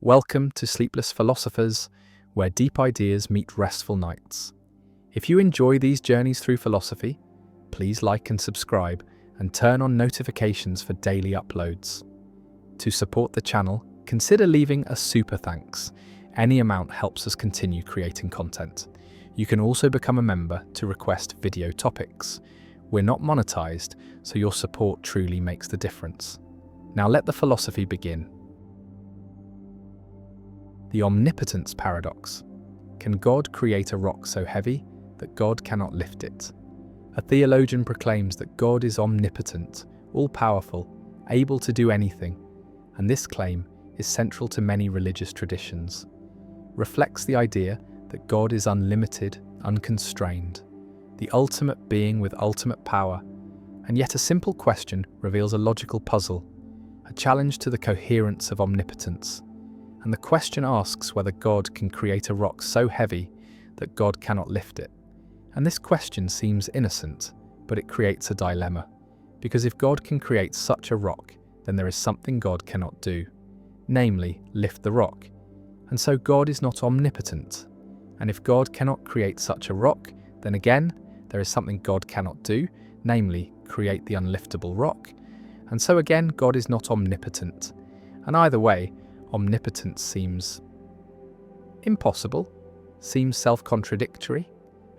Welcome to Sleepless Philosophers, where deep ideas meet restful nights. If you enjoy these journeys through philosophy, please like and subscribe and turn on notifications for daily uploads. To support the channel, consider leaving a super thanks. Any amount helps us continue creating content. You can also become a member to request video topics. We're not monetized, so your support truly makes the difference. Now let the philosophy begin. The omnipotence paradox. Can God create a rock so heavy that God cannot lift it? A theologian proclaims that God is omnipotent, all-powerful, able to do anything, and this claim is central to many religious traditions. Reflects the idea that God is unlimited, unconstrained, the ultimate being with ultimate power, and yet a simple question reveals a logical puzzle, a challenge to the coherence of omnipotence. And the question asks whether God can create a rock so heavy that God cannot lift it. And this question seems innocent, but it creates a dilemma. Because if God can create such a rock, then there is something God cannot do, namely, lift the rock. And so God is not omnipotent. And if God cannot create such a rock, then again, there is something God cannot do, namely, create the unliftable rock. And so again, God is not omnipotent. And either way, omnipotence seems impossible, seems self-contradictory,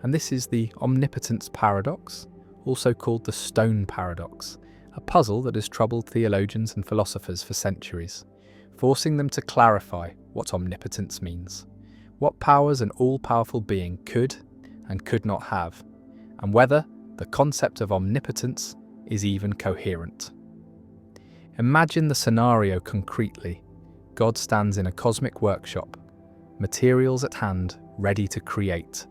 and this is the omnipotence paradox, also called the stone paradox, a puzzle that has troubled theologians and philosophers for centuries, forcing them to clarify what omnipotence means, what powers an all-powerful being could and could not have, and whether the concept of omnipotence is even coherent. Imagine the scenario concretely. God stands in a cosmic workshop, materials at hand, ready to create.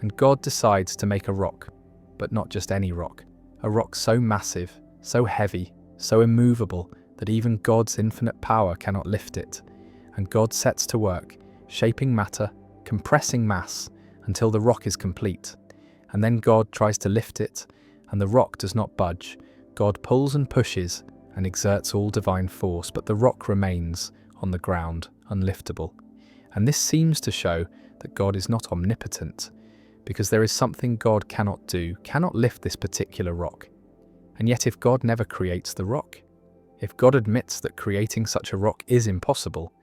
And God decides to make a rock, but not just any rock. A rock so massive, so heavy, so immovable that even God's infinite power cannot lift it. And God sets to work, shaping matter, compressing mass, until the rock is complete. And then God tries to lift it, and the rock does not budge. God pulls and pushes and exerts all divine force, but the rock remains on the ground, unliftable. And this seems to show that God is not omnipotent, because there is something God cannot do, cannot lift this particular rock. And yet if God never creates the rock, if God admits that creating such a rock is impossible,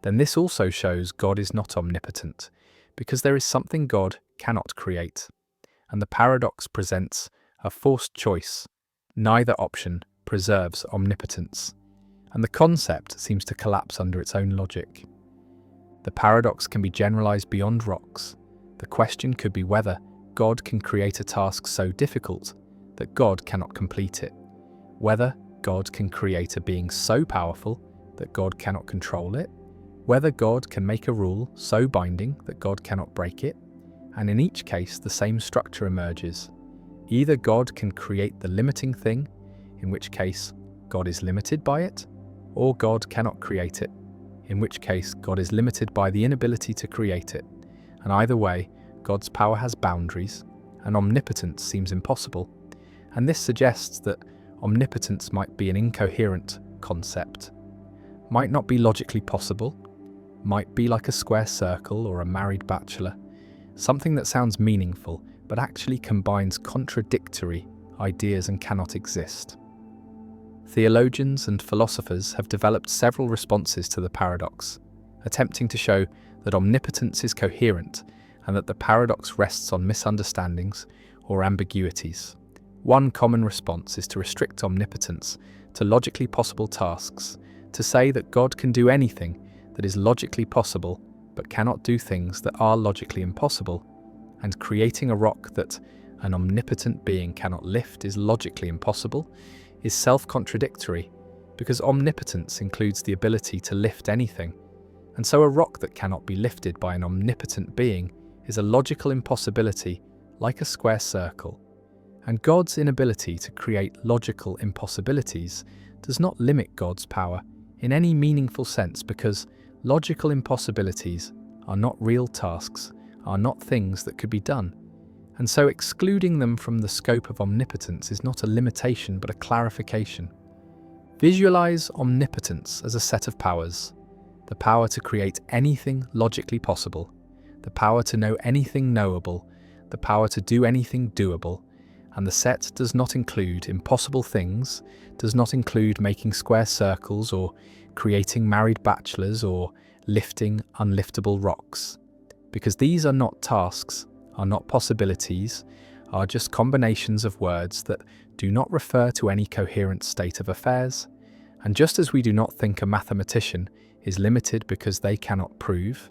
then this also shows God is not omnipotent, because there is something God cannot create. And the paradox presents a forced choice. Neither option preserves omnipotence. And the concept seems to collapse under its own logic. The paradox can be generalized beyond rocks. The question could be whether God can create a task so difficult that God cannot complete it, whether God can create a being so powerful that God cannot control it, whether God can make a rule so binding that God cannot break it, and in each case the same structure emerges. Either God can create the limiting thing, in which case God is limited by it, or God cannot create it, in which case God is limited by the inability to create it. And either way, God's power has boundaries, and omnipotence seems impossible. And this suggests that omnipotence might be an incoherent concept, might not be logically possible, might be like a square circle or a married bachelor, something that sounds meaningful but actually combines contradictory ideas and cannot exist. Theologians and philosophers have developed several responses to the paradox, attempting to show that omnipotence is coherent and that the paradox rests on misunderstandings or ambiguities. One common response is to restrict omnipotence to logically possible tasks, to say that God can do anything that is logically possible but cannot do things that are logically impossible, and creating a rock that an omnipotent being cannot lift is logically impossible, is self-contradictory, because omnipotence includes the ability to lift anything, and so a rock that cannot be lifted by an omnipotent being is a logical impossibility, like a square circle. And God's inability to create logical impossibilities does not limit God's power in any meaningful sense, because logical impossibilities are not real tasks, are not things that could be done. And so excluding them from the scope of omnipotence is not a limitation but a clarification. Visualize omnipotence as a set of powers. the power to create anything logically possible, the power to know anything knowable, the power to do anything doable, and the set does not include impossible things, does not include making square circles or creating married bachelors or lifting unliftable rocks. Because these are not tasks, are not possibilities, are just combinations of words that do not refer to any coherent state of affairs. And just as we do not think a mathematician is limited because they cannot prove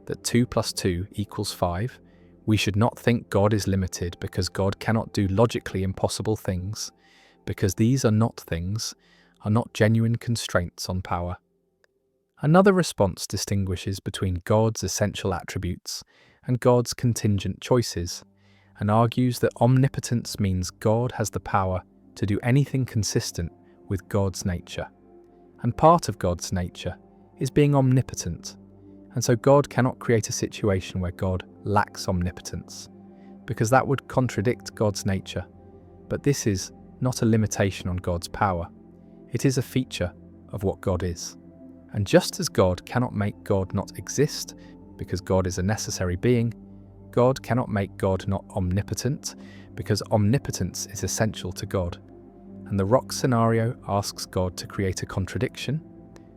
that 2 + 2 = 5, we should not think God is limited because God cannot do logically impossible things, because these are not things, are not genuine constraints on power. Another response distinguishes between God's essential attributes and God's contingent choices, and argues that omnipotence means God has the power to do anything consistent with God's nature. And part of God's nature is being omnipotent, and so God cannot create a situation where God lacks omnipotence, because that would contradict God's nature. But this is not a limitation on God's power. It is a feature of what God is. And just as God cannot make God not exist, because God is a necessary being, God cannot make God not omnipotent, because omnipotence is essential to God. And the rock scenario asks God to create a contradiction,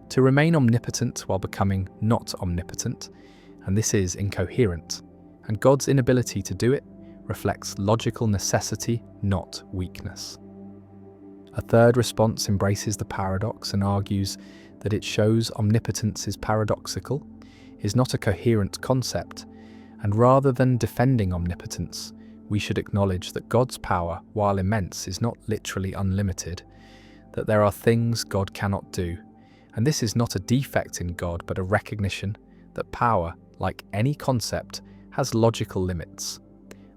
to remain omnipotent while becoming not omnipotent, and this is incoherent. And God's inability to do it reflects logical necessity, not weakness. A third response embraces the paradox and argues that it shows omnipotence is paradoxical, is not a coherent concept, and rather than defending omnipotence, we should acknowledge that God's power, while immense, is not literally unlimited, that there are things God cannot do, and this is not a defect in God but a recognition that power, like any concept, has logical limits.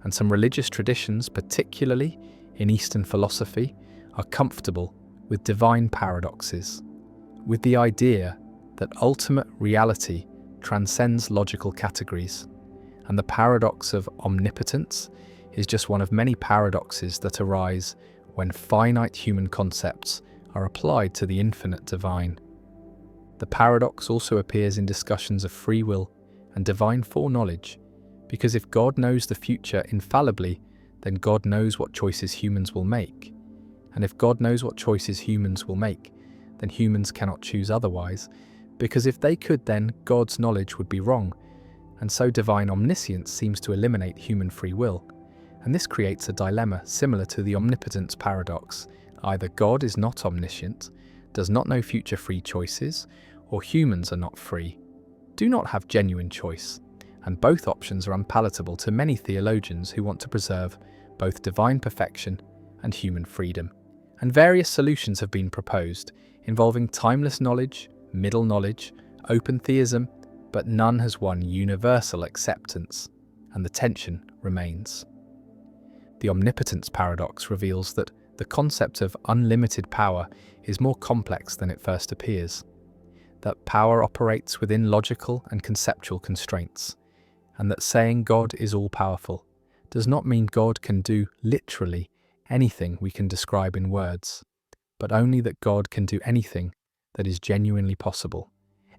And some religious traditions, particularly in Eastern philosophy, are comfortable with divine paradoxes, with the idea that ultimate reality transcends logical categories, and the paradox of omnipotence is just one of many paradoxes that arise when finite human concepts are applied to the infinite divine. The paradox also appears in discussions of free will and divine foreknowledge, because if God knows the future infallibly, then God knows what choices humans will make. And if God knows what choices humans will make, then humans cannot choose otherwise, because if they could, then God's knowledge would be wrong, and so divine omniscience seems to eliminate human free will. And this creates a dilemma similar to the omnipotence paradox. Either God is not omniscient, does not know future free choices, or humans are not free, do not have genuine choice. And both options are unpalatable to many theologians who want to preserve both divine perfection and human freedom. And various solutions have been proposed, involving timeless knowledge, middle knowledge, open theism, but none has won universal acceptance, and the tension remains. The omnipotence paradox reveals that the concept of unlimited power is more complex than it first appears, that power operates within logical and conceptual constraints, and that saying God is all-powerful does not mean God can do literally anything we can describe in words, but only that God can do anything that is genuinely possible,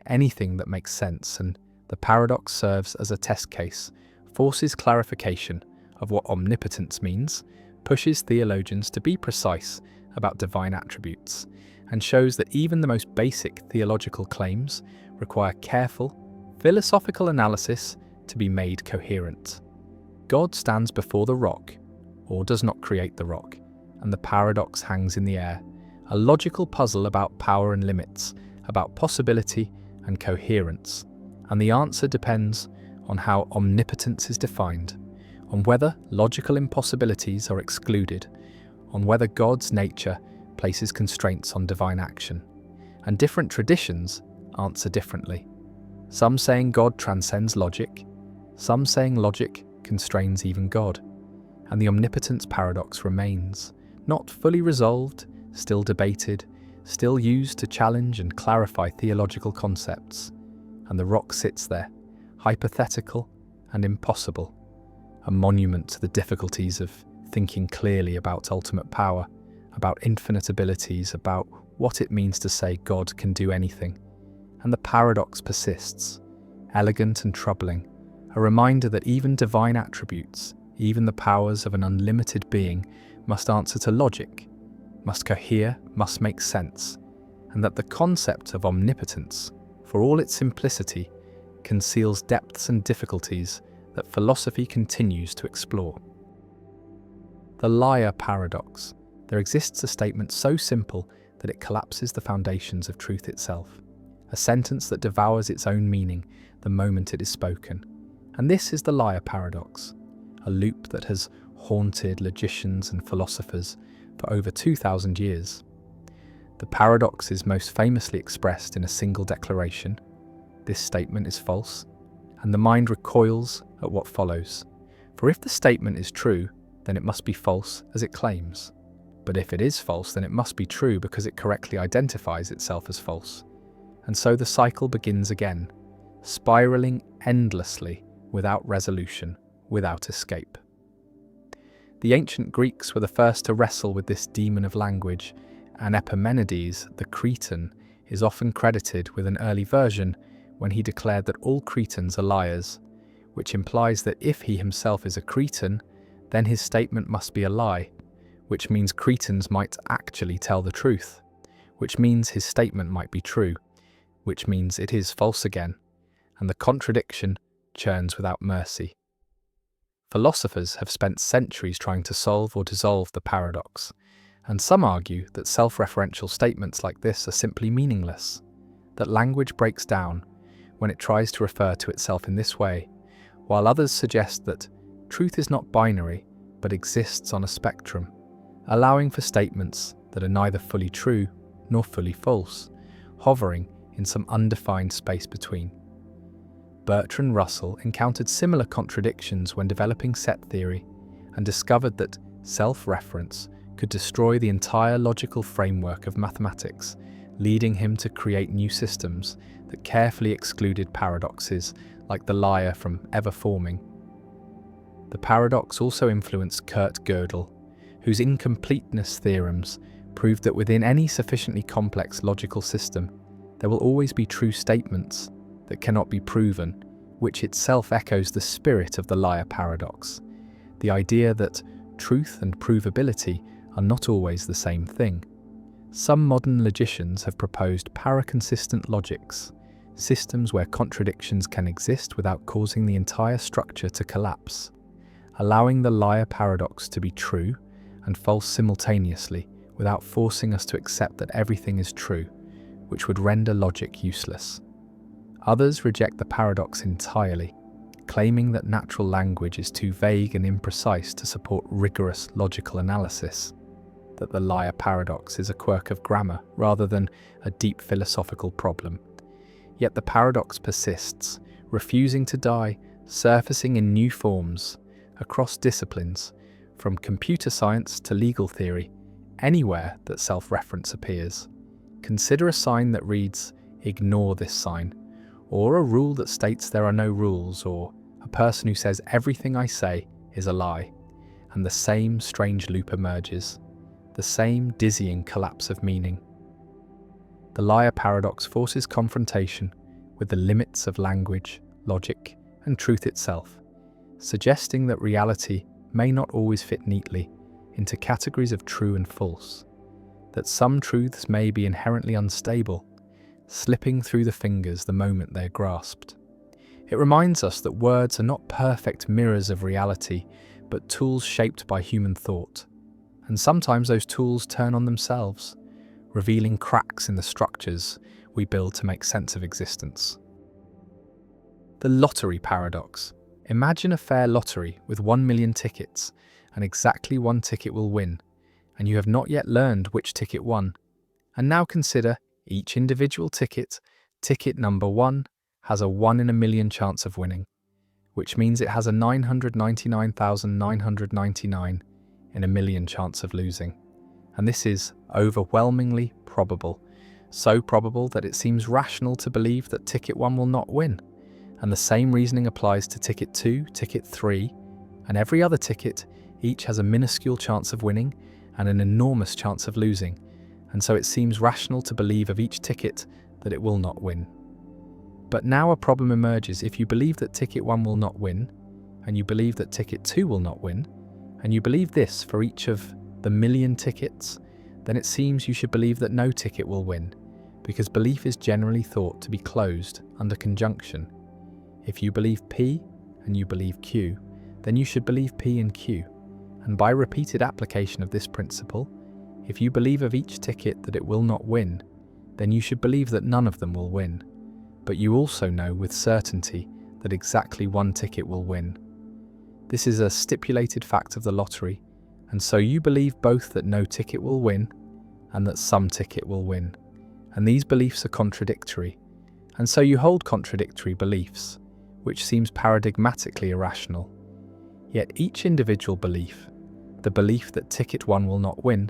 anything that makes sense, and the paradox serves as a test case, forces clarification of what omnipotence means, pushes theologians to be precise about divine attributes, and shows that even the most basic theological claims require careful, philosophical analysis to be made coherent. God stands before the rock, or does not create the rock, and the paradox hangs in the air, a logical puzzle about power and limits, about possibility and coherence, and the answer depends on how omnipotence is defined, on whether logical impossibilities are excluded, on whether God's nature places constraints on divine action, and different traditions answer differently. Some saying God transcends logic, some saying logic constrains even God, and the omnipotence paradox remains, not fully resolved, still debated, still used to challenge and clarify theological concepts, and the rock sits there, hypothetical and impossible, a monument to the difficulties of thinking clearly about ultimate power, about infinite abilities, about what it means to say God can do anything, and the paradox persists, elegant and troubling, a reminder that even divine attributes, even the powers of an unlimited being, must answer to logic, must cohere, must make sense, and that the concept of omnipotence, for all its simplicity, conceals depths and difficulties that philosophy continues to explore. The liar paradox. There exists a statement so simple that it collapses the foundations of truth itself, a sentence that devours its own meaning the moment it is spoken. And this is the liar paradox, a loop that has haunted logicians and philosophers for over 2,000 years. The paradox is most famously expressed in a single declaration: this statement is false, and the mind recoils at what follows. For if the statement is true, then it must be false as it claims. But if it is false, then it must be true because it correctly identifies itself as false. And so the cycle begins again, spiraling endlessly, without resolution, without escape. The ancient Greeks were the first to wrestle with this demon of language, and Epimenides, the Cretan, is often credited with an early version when he declared that all Cretans are liars, which implies that if he himself is a Cretan, then his statement must be a lie, which means Cretans might actually tell the truth, which means his statement might be true, which means it is false again, and the contradiction churns without mercy. Philosophers have spent centuries trying to solve or dissolve the paradox, and some argue that self-referential statements like this are simply meaningless, that language breaks down when it tries to refer to itself in this way, while others suggest that truth is not binary but exists on a spectrum, allowing for statements that are neither fully true nor fully false, hovering in some undefined space between. Bertrand Russell encountered similar contradictions when developing set theory and discovered that self-reference could destroy the entire logical framework of mathematics, leading him to create new systems that carefully excluded paradoxes like the liar from ever forming. The paradox also influenced Kurt Gödel, whose incompleteness theorems proved that within any sufficiently complex logical system, there will always be true statements that cannot be proven, which itself echoes the spirit of the liar paradox, the idea that truth and provability are not always the same thing. Some modern logicians have proposed paraconsistent logics, systems where contradictions can exist without causing the entire structure to collapse, allowing the liar paradox to be true and false simultaneously without forcing us to accept that everything is true, which would render logic useless. Others reject the paradox entirely, claiming that natural language is too vague and imprecise to support rigorous logical analysis, that the liar paradox is a quirk of grammar rather than a deep philosophical problem. Yet the paradox persists, refusing to die, surfacing in new forms across disciplines, from computer science to legal theory, anywhere that self-reference appears. Consider a sign that reads, "Ignore this sign," or a rule that states there are no rules, or a person who says everything I say is a lie, and the same strange loop emerges, the same dizzying collapse of meaning. The liar paradox forces confrontation with the limits of language, logic, and truth itself, suggesting that reality may not always fit neatly into categories of true and false, that some truths may be inherently unstable, slipping through the fingers the moment they are grasped. It reminds us that words are not perfect mirrors of reality, but tools shaped by human thought, and sometimes those tools turn on themselves, revealing cracks in the structures we build to make sense of existence. The lottery paradox. Imagine a fair lottery with 1 million tickets, and exactly one ticket will win, and you have not yet learned which ticket won. And now consider each individual ticket. Ticket number 1 has a 1 in a million chance of winning, which means it has a 999,999 in a million chance of losing. And this is overwhelmingly probable, so probable that it seems rational to believe that ticket 1 will not win. And the same reasoning applies to ticket 2, ticket 3, and every other ticket. Each has a minuscule chance of winning and an enormous chance of losing, and so it seems rational to believe of each ticket that it will not win. But now a problem emerges. If you believe that ticket 1 will not win, and you believe that ticket 2 will not win, and you believe this for each of the million tickets, then it seems you should believe that no ticket will win, because belief is generally thought to be closed under conjunction. If you believe P and you believe Q, then you should believe P and Q. And by repeated application of this principle, if you believe of each ticket that it will not win, then you should believe that none of them will win. But you also know with certainty that exactly one ticket will win. This is a stipulated fact of the lottery, and so you believe both that no ticket will win and that some ticket will win. And these beliefs are contradictory, and so you hold contradictory beliefs, which seems paradigmatically irrational. Yet each individual belief, the belief that ticket 1 will not win,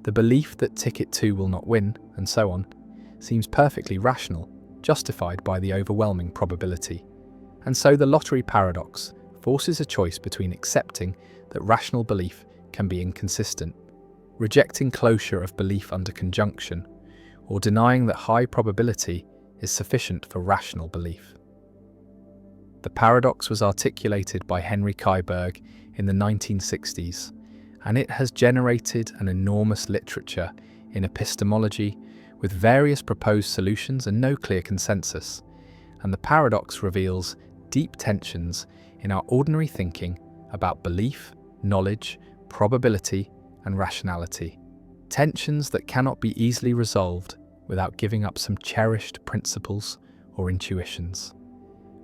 the belief that ticket 2 will not win, and so on, seems perfectly rational, justified by the overwhelming probability. And so the lottery paradox forces a choice between accepting that rational belief can be inconsistent, rejecting closure of belief under conjunction, or denying that high probability is sufficient for rational belief. The paradox was articulated by Henry Kaiberg in the 1960s, and it has generated an enormous literature in epistemology with various proposed solutions and no clear consensus. And the paradox reveals deep tensions in our ordinary thinking about belief, knowledge, probability, and rationality. Tensions that cannot be easily resolved without giving up some cherished principles or intuitions.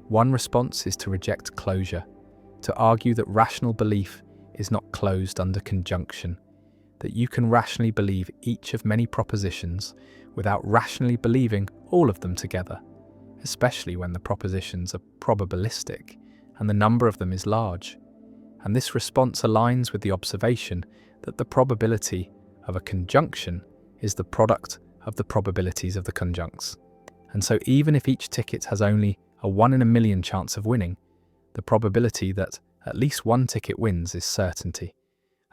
One response is to reject closure, to argue that rational belief is not closed under conjunction, that you can rationally believe each of many propositions without rationally believing all of them together, especially when the propositions are probabilistic and the number of them is large. And this response aligns with the observation that the probability of a conjunction is the product of the probabilities of the conjuncts. And so even if each ticket has only a 1 in a million chance of winning, the probability that at least one ticket wins is certainty.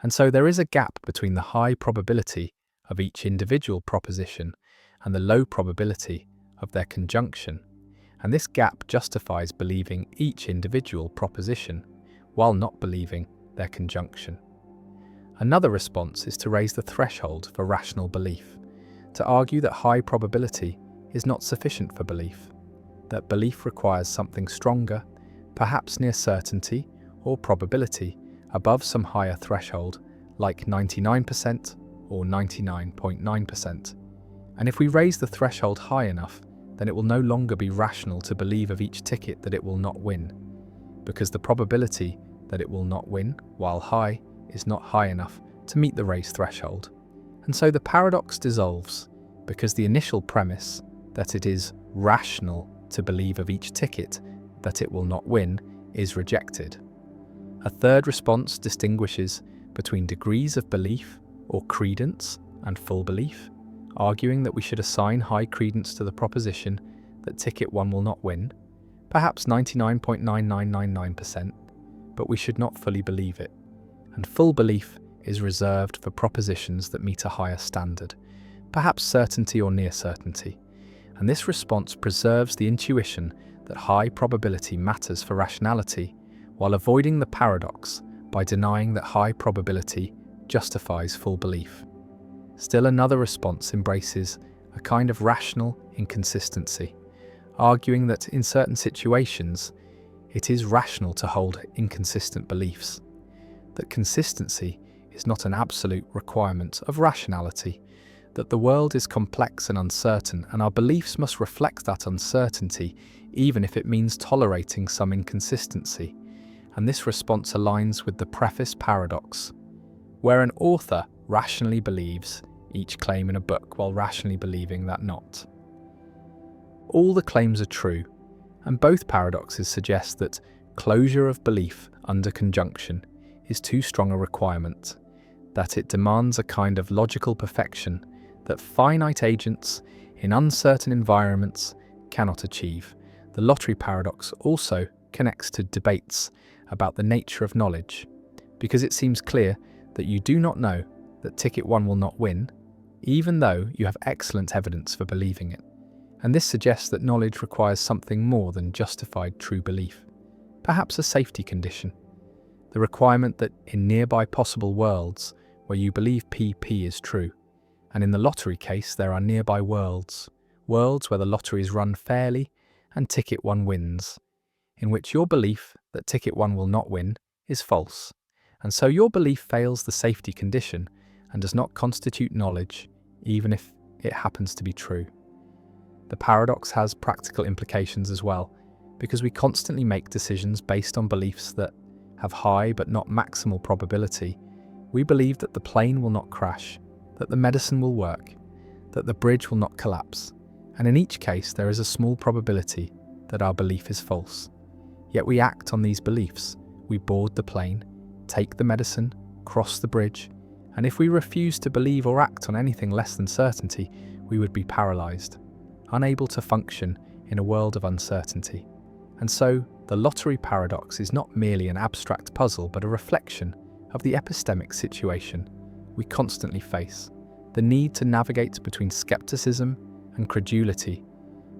And so there is a gap between the high probability of each individual proposition and the low probability of their conjunction. And this gap justifies believing each individual proposition while not believing their conjunction. Another response is to raise the threshold for rational belief, to argue that high probability is not sufficient for belief, that belief requires something stronger, perhaps near certainty or probability, above some higher threshold, like 99% or 99.9%. And if we raise the threshold high enough, then it will no longer be rational to believe of each ticket that it will not win, because the probability that it will not win, while high, is not high enough to meet the raised threshold. And so the paradox dissolves, because the initial premise that it is rational to believe of each ticket that it will not win is rejected. A third response distinguishes between degrees of belief or credence and full belief, arguing that we should assign high credence to the proposition that ticket 1 will not win, perhaps 99.9999%, but we should not fully believe it. And full belief is reserved for propositions that meet a higher standard, perhaps certainty or near certainty. And this response preserves the intuition that high probability matters for rationality, while avoiding the paradox by denying that high probability justifies full belief. Still another response embraces a kind of rational inconsistency, arguing that in certain situations it is rational to hold inconsistent beliefs, that consistency is not an absolute requirement of rationality, that the world is complex and uncertain, and our beliefs must reflect that uncertainty, even if it means tolerating some inconsistency. And this response aligns with the preface paradox, where an author rationally believes each claim in a book while rationally believing that not. All the claims are true, and both paradoxes suggest that closure of belief under conjunction is too strong a requirement, that it demands a kind of logical perfection that finite agents in uncertain environments cannot achieve. The lottery paradox also connects to debates about the nature of knowledge, because it seems clear that you do not know that ticket 1 will not win, even though you have excellent evidence for believing it. And this suggests that knowledge requires something more than justified true belief, perhaps a safety condition. The requirement that in nearby possible worlds where you believe PP is true, and in the lottery case there are nearby worlds where the lottery is run fairly and ticket one wins, in which your belief that ticket one will not win is false, and so your belief fails the safety condition and does not constitute knowledge, even if it happens to be true. The paradox has practical implications as well, because we constantly make decisions based on beliefs that have high but not maximal probability. We believe that the plane will not crash, that the medicine will work, that the bridge will not collapse, and in each case there is a small probability that our belief is false. Yet we act on these beliefs. We board the plane, take the medicine, cross the bridge, and if we refuse to believe or act on anything less than certainty, we would be paralyzed, unable to function in a world of uncertainty. And so, the lottery paradox is not merely an abstract puzzle, but a reflection of the epistemic situation we constantly face, the need to navigate between skepticism and credulity,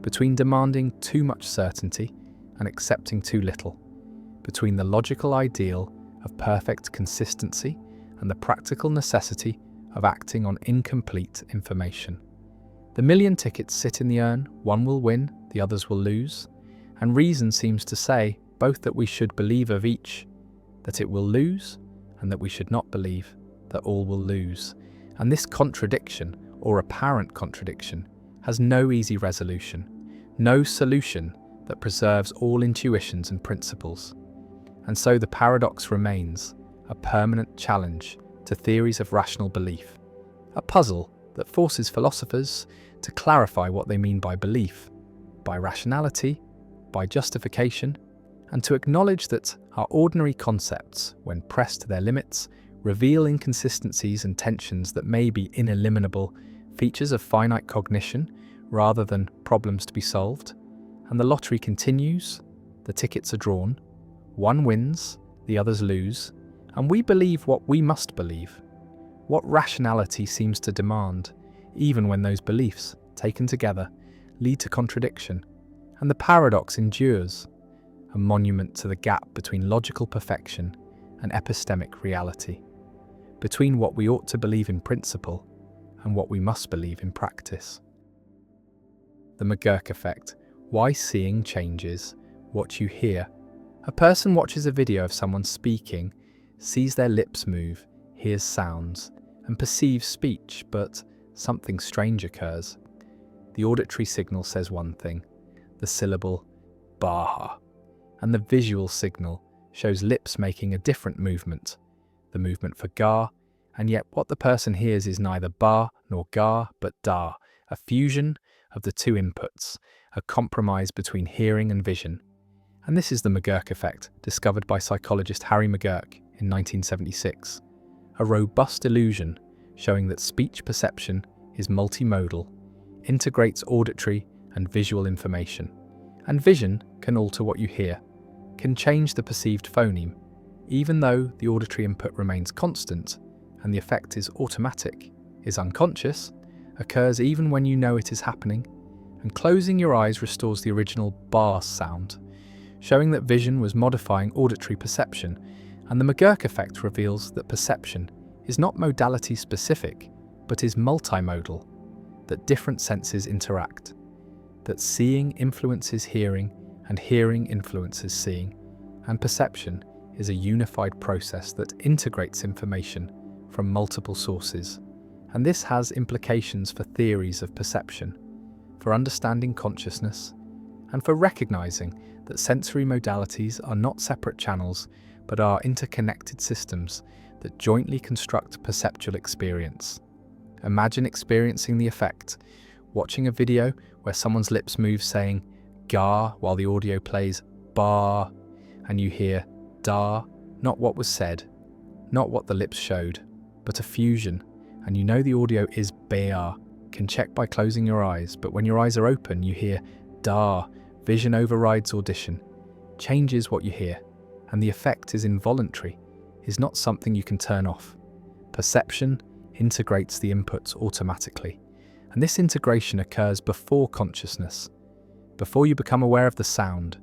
between demanding too much certainty and accepting too little, between the logical ideal of perfect consistency and the practical necessity of acting on incomplete information. The million tickets sit in the urn, one will win, the others will lose, and reason seems to say both that we should believe of each that it will lose, and that we should not believe that all will lose. And this contradiction, or apparent contradiction, has no easy resolution, no solution that preserves all intuitions and principles. And so the paradox remains a permanent challenge to theories of rational belief, a puzzle that forces philosophers to clarify what they mean by belief, by rationality, by justification, and to acknowledge that our ordinary concepts, when pressed to their limits, reveal inconsistencies and tensions that may be ineliminable features of finite cognition rather than problems to be solved. And the lottery continues, the tickets are drawn, one wins, the others lose, and we believe what we must believe, what rationality seems to demand, even when those beliefs, taken together, lead to contradiction. And the paradox endures, a monument to the gap between logical perfection and epistemic reality, between what we ought to believe in principle and what we must believe in practice. The McGurk effect, why seeing changes what you hear. A person watches a video of someone speaking, sees their lips move, hears sounds, and perceives speech, but something strange occurs. The auditory signal says one thing, the syllable bah, and the visual signal shows lips making a different movement, the movement for ga, and yet what the person hears is neither ba nor ga, but da, a fusion of the two inputs, a compromise between hearing and vision. And this is the McGurk effect, discovered by psychologist Harry McGurk in 1976, a robust illusion showing that speech perception is multimodal, integrates auditory and visual information, and vision can alter what you hear, can change the perceived phoneme, even though the auditory input remains constant and the effect is automatic, is unconscious, occurs even when you know it is happening, and closing your eyes restores the original bar sound, showing that vision was modifying auditory perception, and the McGurk effect reveals that perception is not modality specific, but is multimodal, that different senses interact, that seeing influences hearing and hearing influences seeing, and perception is a unified process that integrates information from multiple sources. And this has implications for theories of perception, for understanding consciousness, and for recognizing that sensory modalities are not separate channels, but are interconnected systems that jointly construct perceptual experience. Imagine experiencing the effect, watching a video where someone's lips move saying ga while the audio plays ba, and you hear da, not what was said, not what the lips showed, but a fusion, and you know the audio is ba, can check by closing your eyes, but when your eyes are open you hear da, vision overrides audition, changes what you hear, and the effect is involuntary, is not something you can turn off. Perception integrates the inputs automatically, And this integration occurs before consciousness, before you become aware of the sound,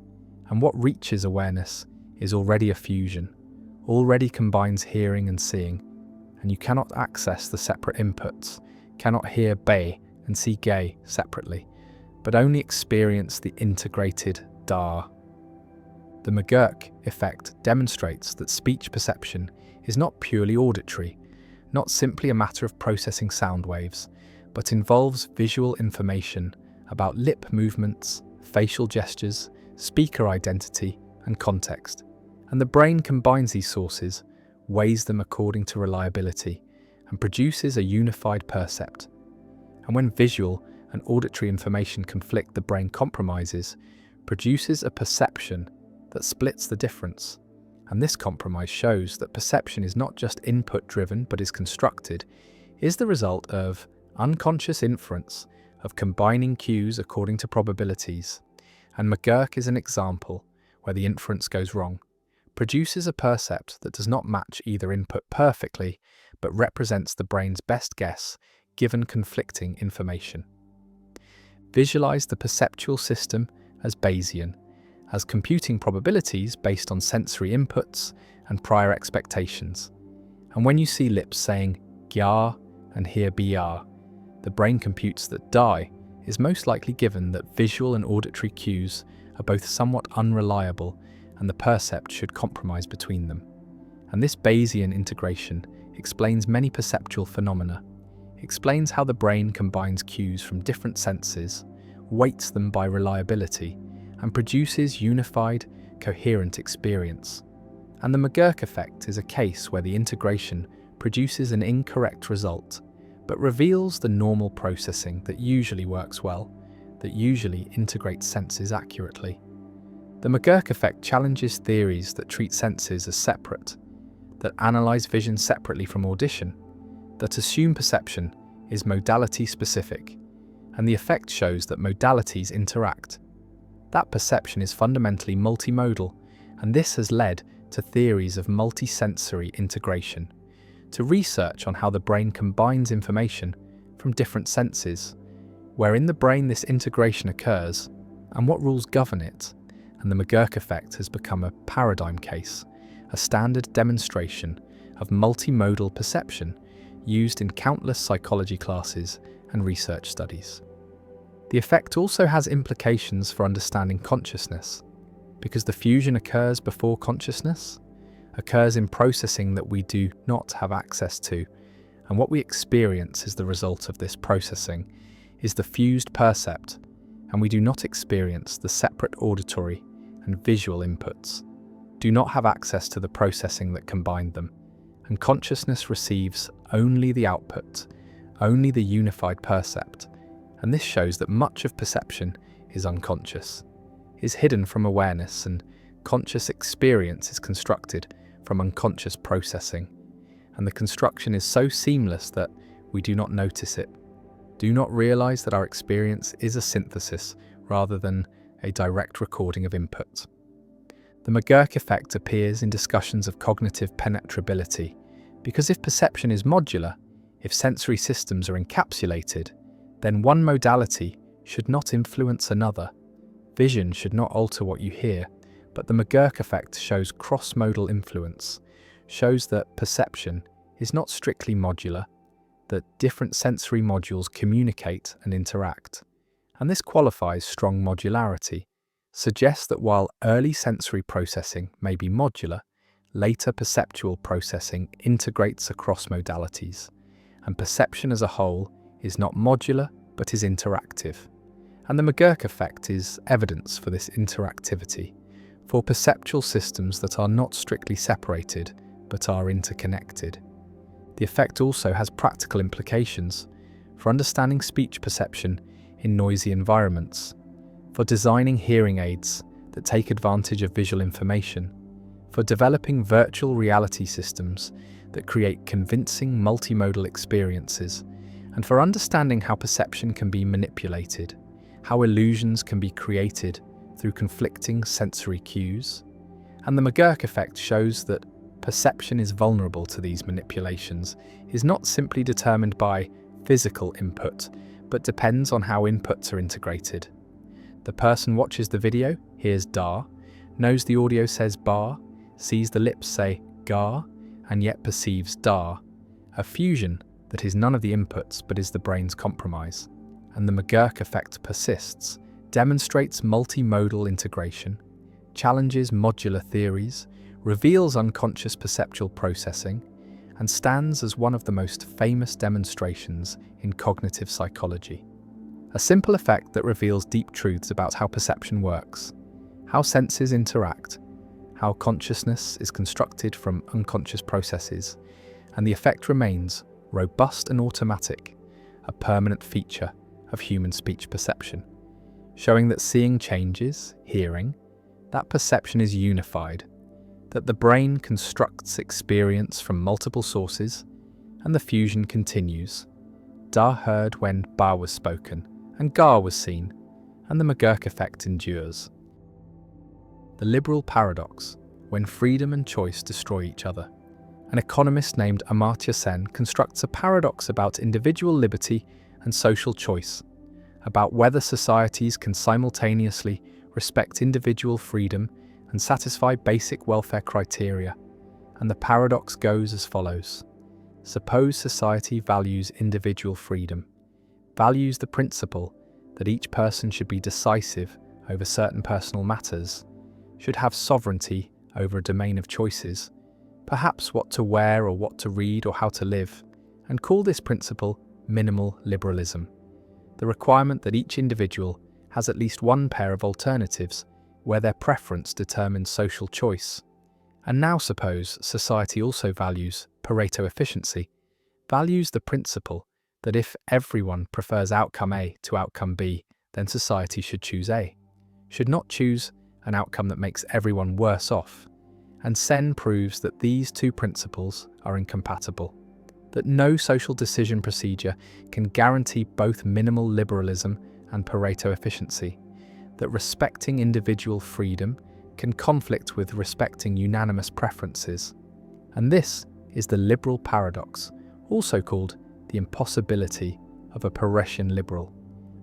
and what reaches awareness is already a fusion, already combines hearing and seeing, and you cannot access the separate inputs, cannot hear bay and see gay separately, but only experience the integrated da. The McGurk effect demonstrates that speech perception is not purely auditory, not simply a matter of processing sound waves, but involves visual information about lip movements, facial gestures, speaker identity, and context. And the brain combines these sources, weighs them according to reliability, and produces a unified percept. And when visual and auditory information conflict, the brain compromises, produces a perception that splits the difference. And this compromise shows that perception is not just input-driven but is constructed, is the result of unconscious inference, of combining cues according to probabilities. And McGurk is an example where the inference goes wrong, produces a percept that does not match either input perfectly, but represents the brain's best guess given conflicting information. Visualize the perceptual system as Bayesian, as computing probabilities based on sensory inputs and prior expectations. And when you see lips saying gyar and hear br, the brain computes that die is most likely given that visual and auditory cues are both somewhat unreliable and the percept should compromise between them. And this Bayesian integration explains many perceptual phenomena, explains how the brain combines cues from different senses, weights them by reliability, and produces unified, coherent experience. And the McGurk effect is a case where the integration produces an incorrect result, but reveals the normal processing that usually works well, that usually integrates senses accurately. The McGurk effect challenges theories that treat senses as separate, that analyze vision separately from audition, that assume perception is modality-specific, and the effect shows that modalities interact. That perception is fundamentally multimodal, and this has led to theories of multisensory integration, to research on how the brain combines information from different senses, where in the brain this integration occurs, and what rules govern it. And the McGurk effect has become a paradigm case, a standard demonstration of multimodal perception used in countless psychology classes and research studies. The effect also has implications for understanding consciousness, because the fusion occurs before consciousness, occurs in processing that we do not have access to, and what we experience as the result of this processing is the fused percept, and we do not experience the separate auditory and visual inputs, do not have access to the processing that combined them, and consciousness receives only the output, only the unified percept. And this shows that much of perception is unconscious, is hidden from awareness, and conscious experience is constructed from unconscious processing. And the construction is so seamless that we do not notice it, do not realize that our experience is a synthesis rather than a direct recording of input. The McGurk effect appears in discussions of cognitive penetrability, because if perception is modular, if sensory systems are encapsulated, then one modality should not influence another. Vision should not alter what you hear, but the McGurk effect shows cross-modal influence, shows that perception is not strictly modular, that different sensory modules communicate and interact. And this qualifies strong modularity, suggests that while early sensory processing may be modular, later perceptual processing integrates across modalities, and perception as a whole is not modular but is interactive. And the McGurk effect is evidence for this interactivity, for perceptual systems that are not strictly separated but are interconnected. The effect also has practical implications for understanding speech perception in noisy environments, for designing hearing aids that take advantage of visual information, for developing virtual reality systems that create convincing multimodal experiences, and for understanding how perception can be manipulated, how illusions can be created through conflicting sensory cues. And the McGurk effect shows that perception is vulnerable to these manipulations, is not simply determined by physical input, but depends on how inputs are integrated. The person watches the video, hears da, knows the audio says ba, sees the lips say ga, and yet perceives da, a fusion that is none of the inputs but is the brain's compromise. And the McGurk effect persists, demonstrates multimodal integration, challenges modular theories, reveals unconscious perceptual processing, and stands as one of the most famous demonstrations in cognitive psychology. A simple effect that reveals deep truths about how perception works, how senses interact, how consciousness is constructed from unconscious processes, and the effect remains robust and automatic, a permanent feature of human speech perception, showing that seeing changes, hearing, that perception is unified, that the brain constructs experience from multiple sources, and the fusion continues. Da heard when ba was spoken, and ga was seen, and the McGurk effect endures. The liberal paradox, when freedom and choice destroy each other. An economist named Amartya Sen constructs a paradox about individual liberty and social choice, about whether societies can simultaneously respect individual freedom and satisfy basic welfare criteria, and the paradox goes as follows. Suppose society values individual freedom, values the principle that each person should be decisive over certain personal matters, should have sovereignty over a domain of choices, perhaps what to wear or what to read or how to live, and call this principle minimal liberalism, the requirement that each individual has at least one pair of alternatives where their preference determines social choice. And now suppose society also values Pareto efficiency, values the principle that if everyone prefers outcome A to outcome B, then society should choose A, should not choose an outcome that makes everyone worse off. And Sen proves that these two principles are incompatible, that no social decision procedure can guarantee both minimal liberalism and Pareto efficiency, that respecting individual freedom can conflict with respecting unanimous preferences. And this is the liberal paradox, also called the impossibility of a Paretian liberal,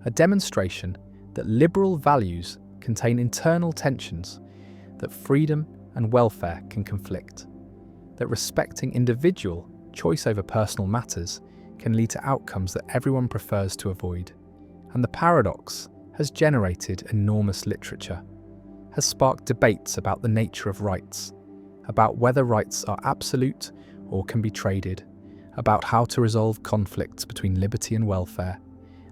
a demonstration that liberal values contain internal tensions, that freedom and welfare can conflict, that respecting individual choice over personal matters can lead to outcomes that everyone prefers to avoid. And the paradox has generated enormous literature, has sparked debates about the nature of rights, about whether rights are absolute or can be traded, about how to resolve conflicts between liberty and welfare,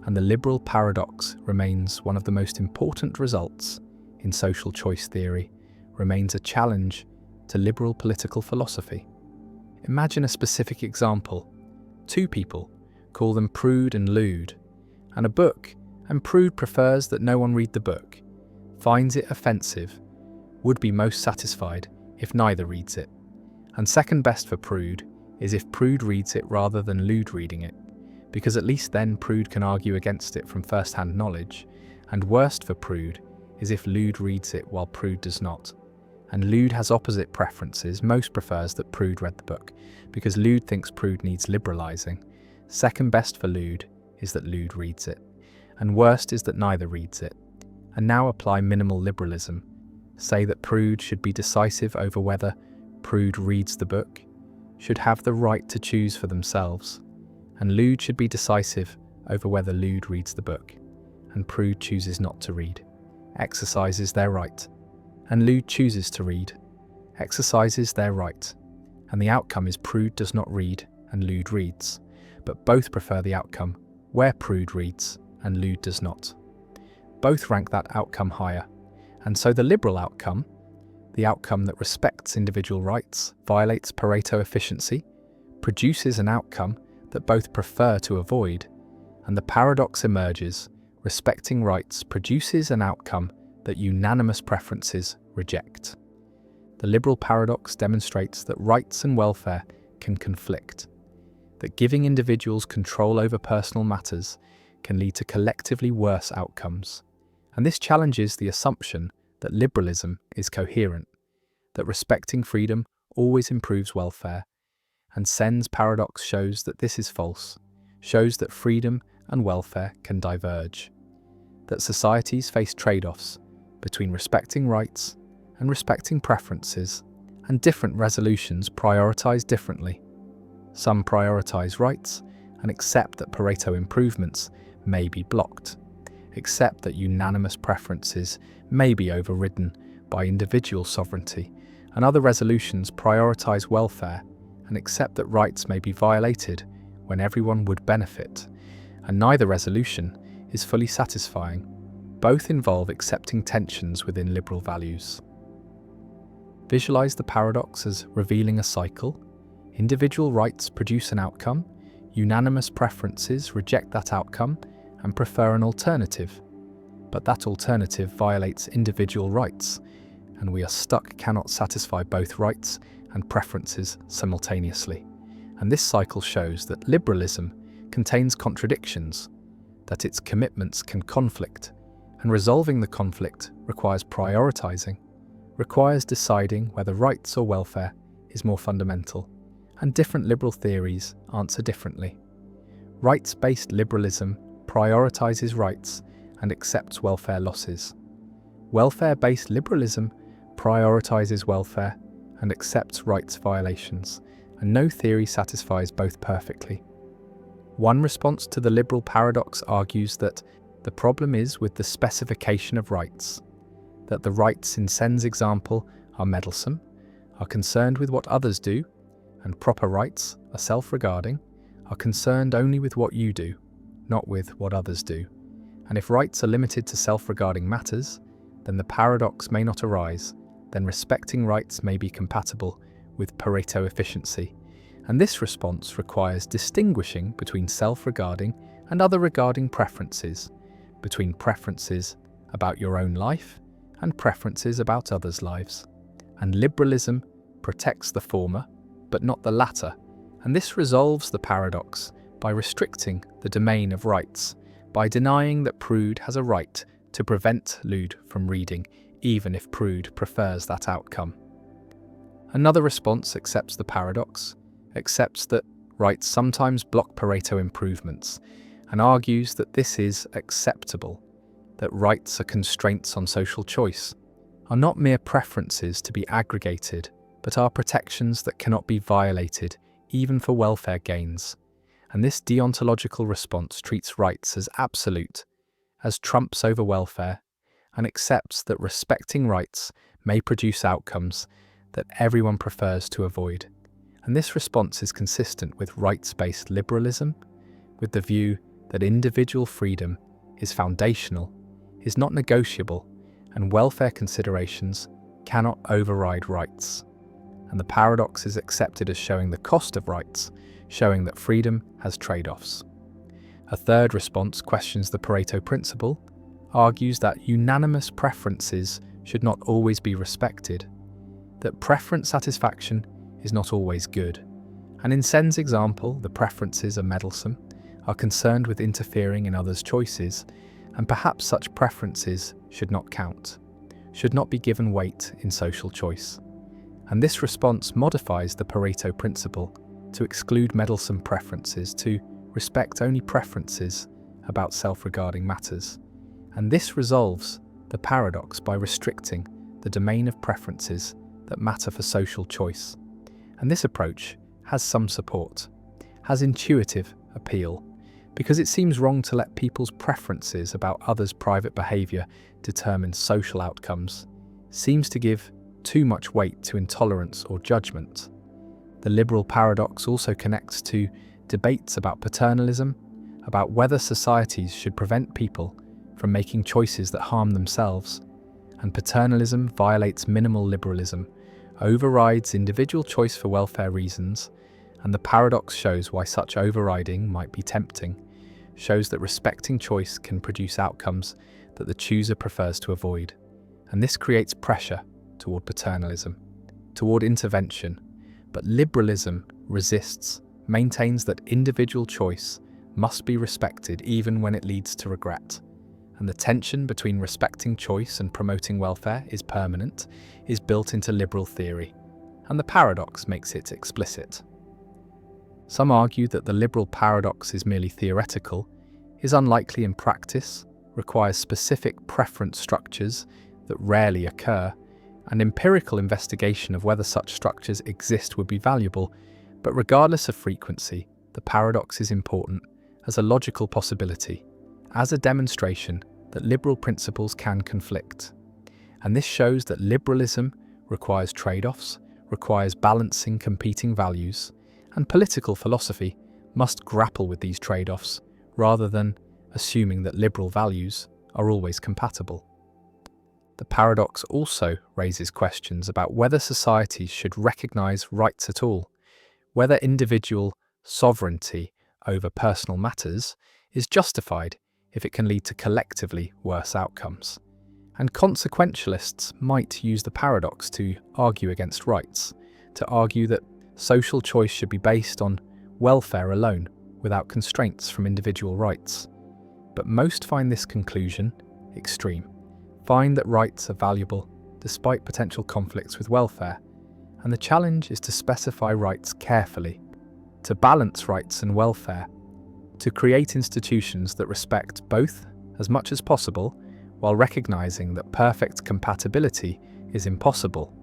and the liberal paradox remains one of the most important results in social choice theory, remains a challenge to liberal political philosophy. Imagine a specific example. Two people, call them Prude and Lewd, and a book, and Prude prefers that no one read the book, finds it offensive, would be most satisfied if neither reads it. And second best for Prude is if Prude reads it rather than Lewd reading it, because at least then Prude can argue against it from first-hand knowledge, and worst for Prude is if Lewd reads it while Prude does not. And Lewd has opposite preferences, most prefers that Prude read the book, because Lewd thinks Prude needs liberalising. Second best for Lewd is that Lewd reads it, and worst is that neither reads it. And now apply minimal liberalism. Say that Prude should be decisive over whether Prude reads the book, should have the right to choose for themselves, and Lewd should be decisive over whether Lewd reads the book, and Prude chooses not to read, exercises their right, and Lewd chooses to read, exercises their right, and the outcome is Prude does not read and Lewd reads, but both prefer the outcome where Prude reads and Lewd does not. Both rank that outcome higher, and so the liberal outcome, the outcome that respects individual rights, violates Pareto efficiency, produces an outcome that both prefer to avoid, and the paradox emerges, respecting rights produces an outcome that unanimous preferences reject. The liberal paradox demonstrates that rights and welfare can conflict, that giving individuals control over personal matters can lead to collectively worse outcomes. And this challenges the assumption that liberalism is coherent, that respecting freedom always improves welfare, and Sen's paradox shows that this is false, shows that freedom and welfare can diverge, that societies face trade-offs between respecting rights and respecting preferences, and different resolutions prioritize differently. Some prioritize rights and accept that Pareto improvements may be blocked, accept that unanimous preferences may be overridden by individual sovereignty, and other resolutions prioritize welfare and accept that rights may be violated when everyone would benefit, and neither resolution is fully satisfying. Both involve accepting tensions within liberal values. Visualize the paradox as revealing a cycle. Individual rights produce an outcome, unanimous preferences reject that outcome and prefer an alternative. But that alternative violates individual rights, and we are stuck cannot satisfy both rights and preferences simultaneously. And this cycle shows that liberalism contains contradictions, that its commitments can conflict, and resolving the conflict requires prioritizing, requires deciding whether rights or welfare is more fundamental, and different liberal theories answer differently. Rights-based liberalism prioritizes rights and accepts welfare losses. Welfare-based liberalism prioritizes welfare and accepts rights violations, and no theory satisfies both perfectly. One response to the liberal paradox argues that the problem is with the specification of rights, that the rights in Sen's example are meddlesome, are concerned with what others do, and proper rights are self-regarding, are concerned only with what you do, not with what others do. And if rights are limited to self-regarding matters, then the paradox may not arise, then respecting rights may be compatible with Pareto efficiency. And this response requires distinguishing between self-regarding and other regarding preferences, between preferences about your own life and preferences about others' lives. And liberalism protects the former, but not the latter, and this resolves the paradox by restricting the domain of rights, by denying that Prude has a right to prevent Lude from reading, even if Prude prefers that outcome. Another response accepts the paradox, accepts that rights sometimes block Pareto improvements, and argues that this is acceptable, that rights are constraints on social choice, are not mere preferences to be aggregated, but are protections that cannot be violated, even for welfare gains. And this deontological response treats rights as absolute, as trumps over welfare, and accepts that respecting rights may produce outcomes that everyone prefers to avoid. And this response is consistent with rights-based liberalism, with the view that individual freedom is foundational, is not negotiable, and welfare considerations cannot override rights. And the paradox is accepted as showing the cost of rights, showing that freedom has trade-offs. A third response questions the Pareto principle, argues that unanimous preferences should not always be respected, that preference satisfaction is not always good. And in Sen's example, the preferences are meddlesome, are concerned with interfering in others' choices, and perhaps such preferences should not count, should not be given weight in social choice. And this response modifies the Pareto principle to exclude meddlesome preferences, to respect only preferences about self-regarding matters. And this resolves the paradox by restricting the domain of preferences that matter for social choice. And this approach has some support, has intuitive appeal, because it seems wrong to let people's preferences about others' private behaviour determine social outcomes, seems to give too much weight to intolerance or judgment. The liberal paradox also connects to debates about paternalism, about whether societies should prevent people from making choices that harm themselves, and paternalism violates minimal liberalism, overrides individual choice for welfare reasons, and the paradox shows why such overriding might be tempting, shows that respecting choice can produce outcomes that the chooser prefers to avoid. And this creates pressure toward paternalism, toward intervention, but liberalism resists, maintains that individual choice must be respected even when it leads to regret. And the tension between respecting choice and promoting welfare is permanent, is built into liberal theory, and the paradox makes it explicit. Some argue that the liberal paradox is merely theoretical, is unlikely in practice, requires specific preference structures that rarely occur, and empirical investigation of whether such structures exist would be valuable, but regardless of frequency, the paradox is important as a logical possibility, as a demonstration that liberal principles can conflict. And this shows that liberalism requires trade-offs, requires balancing competing values, and political philosophy must grapple with these trade-offs rather than assuming that liberal values are always compatible. The paradox also raises questions about whether societies should recognize rights at all, whether individual sovereignty over personal matters is justified if it can lead to collectively worse outcomes. And consequentialists might use the paradox to argue against rights, to argue that social choice should be based on welfare alone, without constraints from individual rights. But most find this conclusion extreme, find that rights are valuable despite potential conflicts with welfare, and the challenge is to specify rights carefully, to balance rights and welfare, to create institutions that respect both as much as possible while recognizing that perfect compatibility is impossible.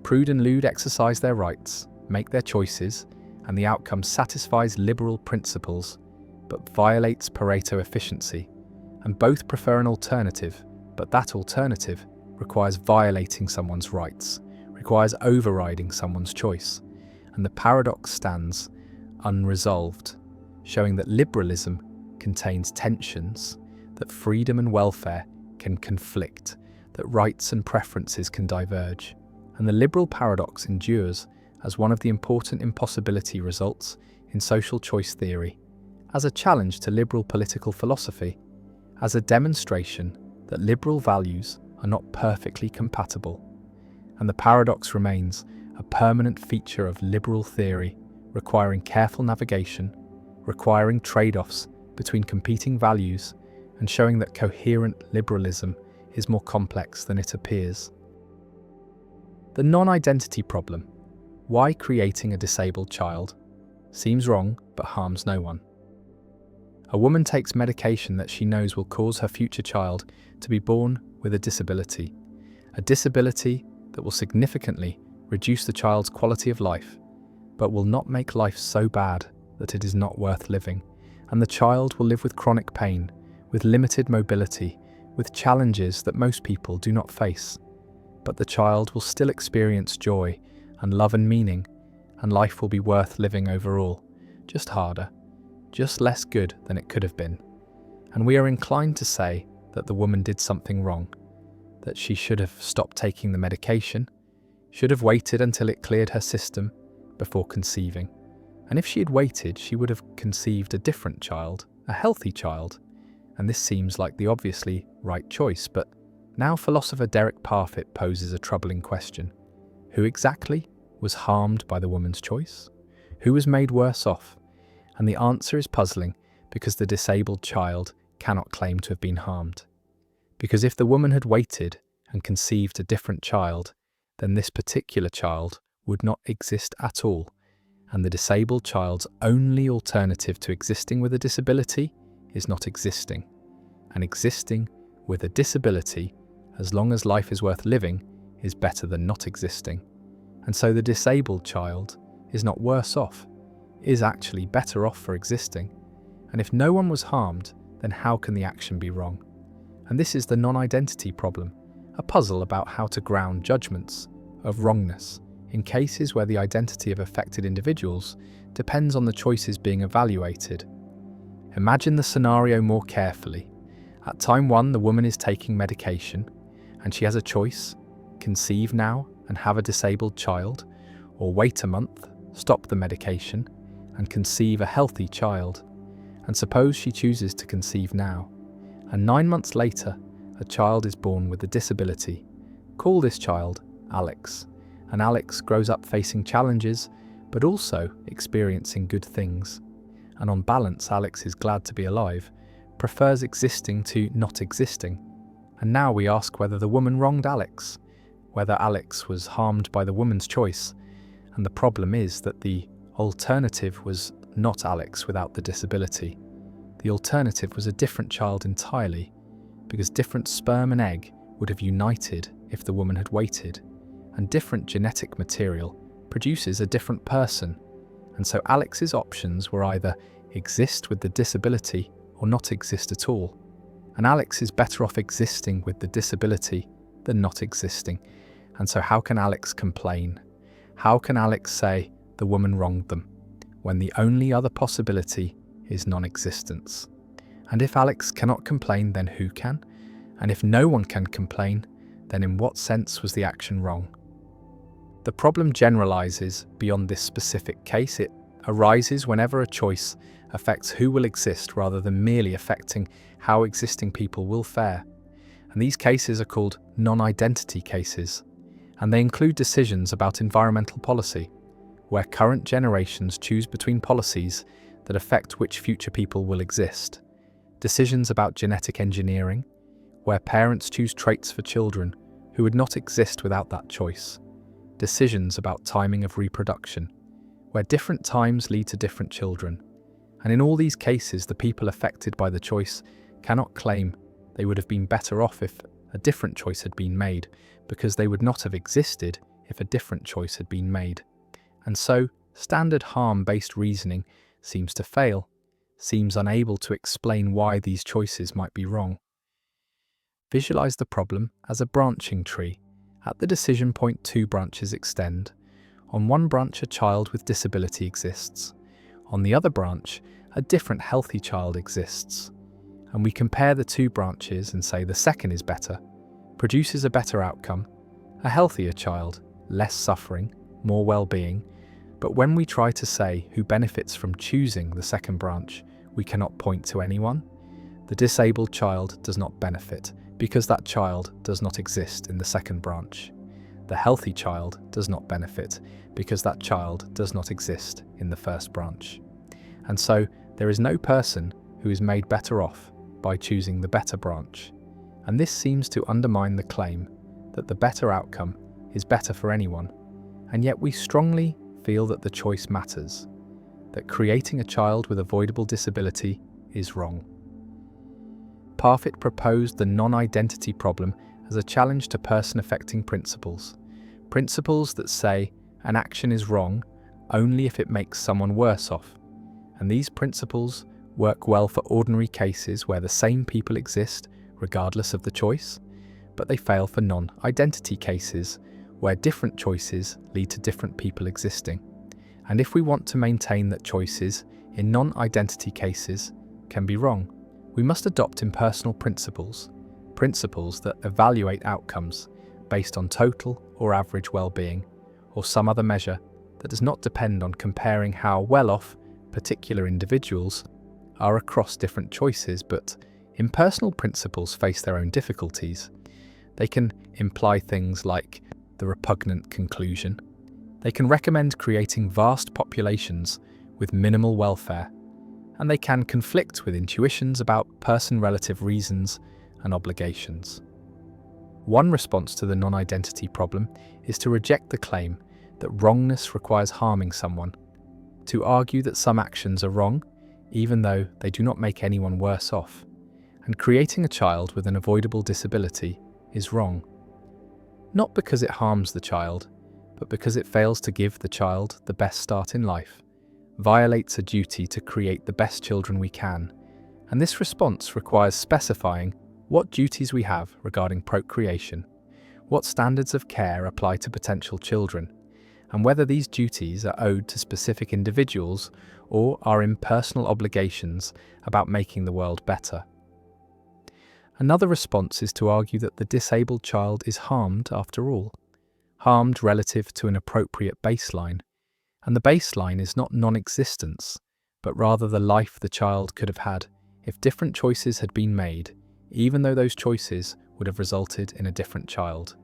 Prude and lewd exercise their rights, make their choices, and the outcome satisfies liberal principles but violates Pareto efficiency, and both prefer an alternative, but that alternative requires violating someone's rights, requires overriding someone's choice, and the paradox stands unresolved, showing that liberalism contains tensions, that freedom and welfare can conflict, that rights and preferences can diverge, and the liberal paradox endures as one of the important impossibility results in social choice theory, as a challenge to liberal political philosophy, as a demonstration that liberal values are not perfectly compatible. And the paradox remains a permanent feature of liberal theory, requiring careful navigation, requiring trade-offs between competing values, and showing that coherent liberalism is more complex than it appears. The non-identity problem, why creating a disabled child, seems wrong but harms no one. A woman takes medication that she knows will cause her future child to be born with a disability that will significantly reduce the child's quality of life, but will not make life so bad that it is not worth living, and the child will live with chronic pain, with limited mobility, with challenges that most people do not face. But the child will still experience joy and love and meaning, and life will be worth living overall, just harder, just less good than it could have been. And we are inclined to say that the woman did something wrong, that she should have stopped taking the medication, should have waited until it cleared her system before conceiving. And if she had waited, she would have conceived a different child, a healthy child. And this seems like the obviously right choice, but now philosopher Derek Parfit poses a troubling question. Who exactly was harmed by the woman's choice? Who was made worse off? And the answer is puzzling because the disabled child cannot claim to have been harmed. Because if the woman had waited and conceived a different child, then this particular child would not exist at all, and the disabled child's only alternative to existing with a disability is not existing. And existing with a disability, as long as life is worth living, is better than not existing. And so the disabled child is not worse off, is actually better off for existing. And if no one was harmed, then how can the action be wrong? And this is the non-identity problem, a puzzle about how to ground judgments of wrongness in cases where the identity of affected individuals depends on the choices being evaluated. Imagine the scenario more carefully. At time 1, the woman is taking medication, and she has a choice: conceive now and have a disabled child, or wait a month, stop the medication, and conceive a healthy child. And suppose she chooses to conceive now, and 9 months later, a child is born with a disability. Call this child Alex, and Alex grows up facing challenges, but also experiencing good things. And on balance, Alex is glad to be alive, prefers existing to not existing. And now we ask whether the woman wronged Alex, whether Alex was harmed by the woman's choice. And the problem is that the alternative was not Alex without the disability. The alternative was a different child entirely, because different sperm and egg would have united if the woman had waited, and different genetic material produces a different person. And so Alex's options were either exist with the disability or not exist at all. And Alex is better off existing with the disability than not existing. And so how can Alex complain? How can Alex say the woman wronged them when the only other possibility is non-existence? And if Alex cannot complain, then who can? And if no one can complain, then in what sense was the action wrong? The problem generalizes beyond this specific case. It arises whenever a choice affects who will exist rather than merely affecting how existing people will fare. And these cases are called non-identity cases, and they include decisions about environmental policy, where current generations choose between policies that affect which future people will exist. Decisions about genetic engineering, where parents choose traits for children who would not exist without that choice. Decisions about timing of reproduction, where different times lead to different children. And in all these cases, the people affected by the choice cannot claim they would have been better off if a different choice had been made, because they would not have existed if a different choice had been made. And so, standard harm-based reasoning seems to fail, seems unable to explain why these choices might be wrong. Visualize the problem as a branching tree. At the decision point, two branches extend. On one branch, a child with disability exists. On the other branch, a different healthy child exists. And we compare the two branches and say the second is better, produces a better outcome, a healthier child, less suffering, more well-being. But when we try to say who benefits from choosing the second branch, we cannot point to anyone. The disabled child does not benefit because that child does not exist in the second branch. The healthy child does not benefit because that child does not exist in the first branch. And so there is no person who is made better off by choosing the better branch. And this seems to undermine the claim that the better outcome is better for anyone. And yet we strongly feel that the choice matters, that creating a child with avoidable disability is wrong. Parfit proposed the non-identity problem as a challenge to person-affecting principles. Principles that say an action is wrong only if it makes someone worse off. And these principles work well for ordinary cases where the same people exist regardless of the choice, but they fail for non-identity cases where different choices lead to different people existing. And if we want to maintain that choices in non-identity cases can be wrong, we must adopt impersonal principles, principles that evaluate outcomes based on total or average well-being, or some other measure that does not depend on comparing how well-off particular individuals are across different choices. But impersonal principles face their own difficulties. They can imply things like the repugnant conclusion. They can recommend creating vast populations with minimal welfare, and they can conflict with intuitions about person-relative reasons and obligations. One response to the non-identity problem is to reject the claim that wrongness requires harming someone, to argue that some actions are wrong, even though they do not make anyone worse off, and creating a child with an avoidable disability is wrong. Not because it harms the child, but because it fails to give the child the best start in life, violates a duty to create the best children we can, and this response requires specifying what duties we have regarding procreation, what standards of care apply to potential children, and whether these duties are owed to specific individuals or are impersonal obligations about making the world better. Another response is to argue that the disabled child is harmed after all, harmed relative to an appropriate baseline, and the baseline is not non-existence, but rather the life the child could have had if different choices had been made, even though those choices would have resulted in a different child.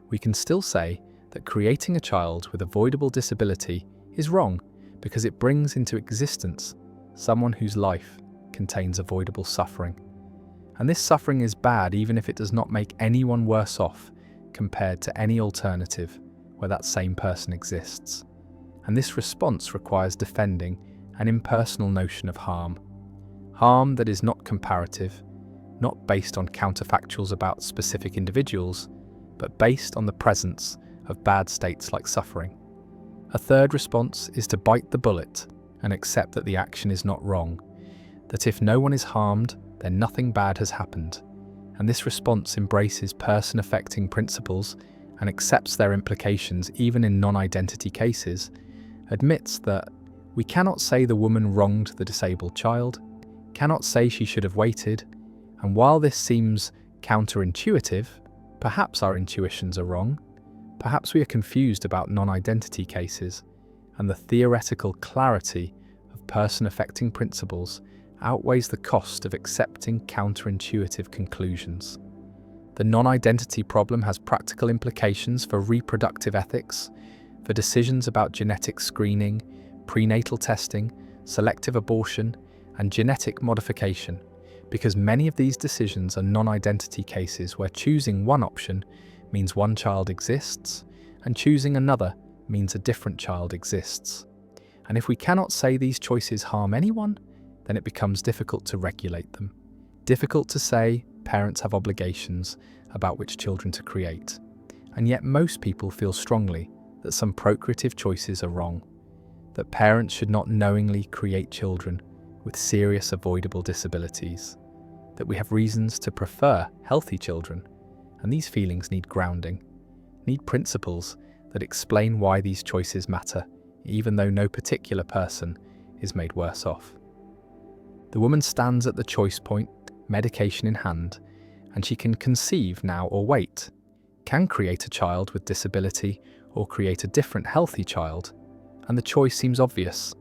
We can still say that creating a child with avoidable disability is wrong because it brings into existence someone whose life contains avoidable suffering. And this suffering is bad even if it does not make anyone worse off compared to any alternative where that same person exists. And this response requires defending an impersonal notion of harm. harm that is not comparative, not based on counterfactuals about specific individuals, but based on the presence of bad states like suffering. A third response is to bite the bullet and accept that the action is not wrong, that if no one is harmed, then nothing bad has happened. And this response embraces person-affecting principles and accepts their implications even in non-identity cases, admits that we cannot say the woman wronged the disabled child, cannot say she should have waited, and while this seems counterintuitive, perhaps our intuitions are wrong, perhaps we are confused about non-identity cases, and the theoretical clarity of person-affecting principles outweighs the cost of accepting counterintuitive conclusions. The non-identity problem has practical implications for reproductive ethics, for decisions about genetic screening, prenatal testing, selective abortion, and genetic modification, because many of these decisions are non-identity cases where choosing one option means one child exists, and choosing another means a different child exists. And if we cannot say these choices harm anyone, then it becomes difficult to regulate them. Difficult to say parents have obligations about which children to create. And yet most people feel strongly that some procreative choices are wrong, that parents should not knowingly create children with serious avoidable disabilities, that we have reasons to prefer healthy children, and these feelings need grounding, need principles that explain why these choices matter, even though no particular person is made worse off. The woman stands at the choice point, medication in hand, and she can conceive now or wait, can create a child with disability or create a different healthy child, and the choice seems obvious.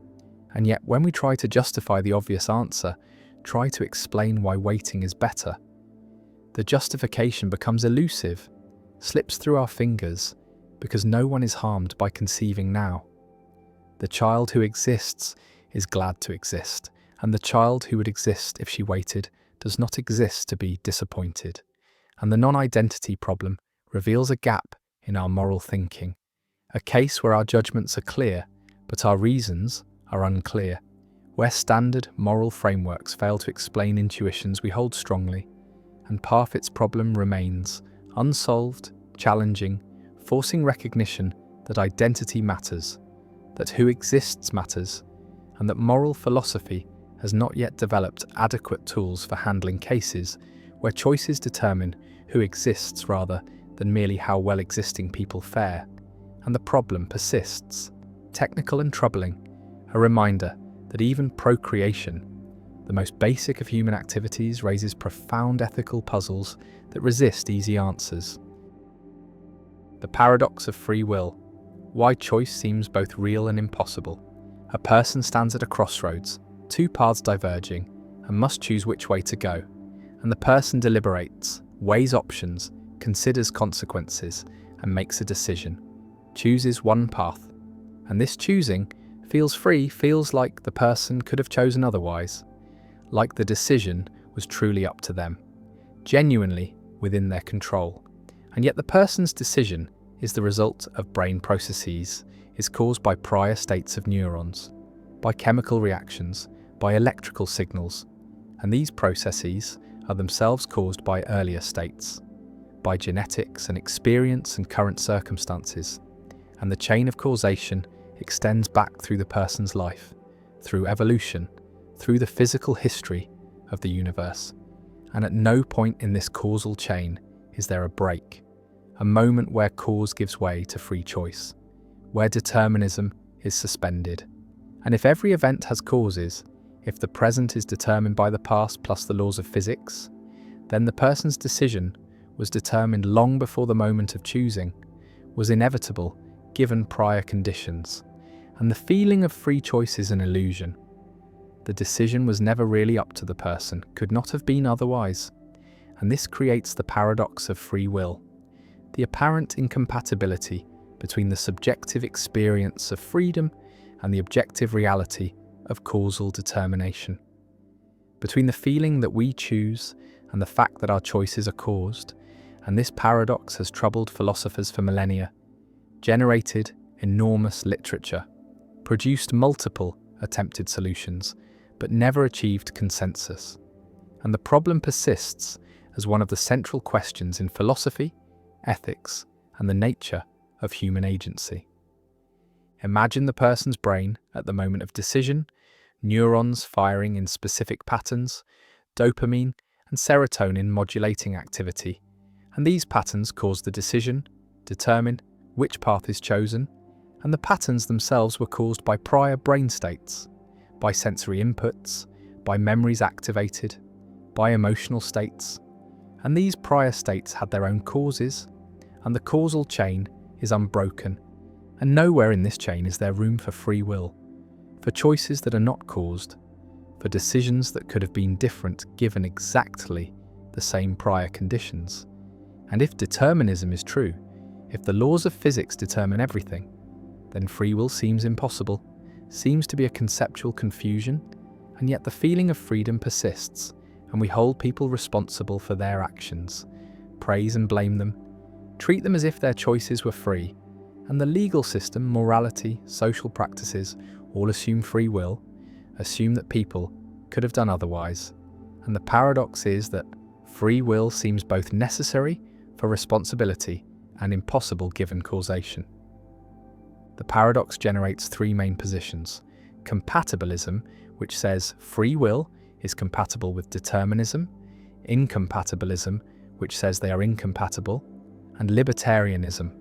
And yet when we try to justify the obvious answer, try to explain why waiting is better, the justification becomes elusive, slips through our fingers, because no one is harmed by conceiving now. The child who exists is glad to exist, and the child who would exist if she waited does not exist to be disappointed. And the non-identity problem reveals a gap in our moral thinking, a case where our judgments are clear, but our reasons are unclear, where standard moral frameworks fail to explain intuitions we hold strongly, and Parfit's problem remains unsolved, challenging, forcing recognition that identity matters, that who exists matters, and that moral philosophy has not yet developed adequate tools for handling cases where choices determine who exists rather than merely how well existing people fare, and the problem persists, technical and troubling, a reminder that even procreation, the most basic of human activities, raises profound ethical puzzles that resist easy answers. The paradox of free will, why choice seems both real and impossible. A person stands at a crossroads, two paths diverging, and must choose which way to go, and the person deliberates, weighs options, considers consequences, and makes a decision, chooses one path, and this choosing feels free, feels like the person could have chosen otherwise, like the decision was truly up to them, genuinely within their control. And yet the person's decision is the result of brain processes, is caused by prior states of neurons, by chemical reactions, by electrical signals, and these processes are themselves caused by earlier states, by genetics and experience and current circumstances, and the chain of causation extends back through the person's life, through evolution, through the physical history of the universe. And at no point in this causal chain is there a break, a moment where cause gives way to free choice, where determinism is suspended. And if every event has causes, if the present is determined by the past plus the laws of physics, then the person's decision was determined long before the moment of choosing, was inevitable given prior conditions. And the feeling of free choice is an illusion. The decision was never really up to the person, could not have been otherwise. And this creates the paradox of free will, the apparent incompatibility between the subjective experience of freedom and the objective reality of causal determination. Between the feeling that we choose and the fact that our choices are caused, and this paradox has troubled philosophers for millennia, generated enormous literature, produced multiple attempted solutions, but never achieved consensus. And the problem persists as one of the central questions in philosophy, ethics, and the nature of human agency. Imagine the person's brain at the moment of decision, neurons firing in specific patterns, dopamine and serotonin modulating activity, and these patterns cause the decision, determine which path is chosen, and the patterns themselves were caused by prior brain states, by sensory inputs, by memories activated, by emotional states, and these prior states had their own causes, and the causal chain is unbroken, and nowhere in this chain is there room for free will, for choices that are not caused, for decisions that could have been different given exactly the same prior conditions. And if determinism is true, if the laws of physics determine everything, then free will seems impossible, seems to be a conceptual confusion, and yet the feeling of freedom persists, and we hold people responsible for their actions, praise and blame them, treat them as if their choices were free, and the legal system, morality, social practices all assume free will, assume that people could have done otherwise. And the paradox is that free will seems both necessary for responsibility and impossible given causation. The paradox generates three main positions: compatibilism, which says free will is compatible with determinism, incompatibilism, which says they are incompatible, and libertarianism,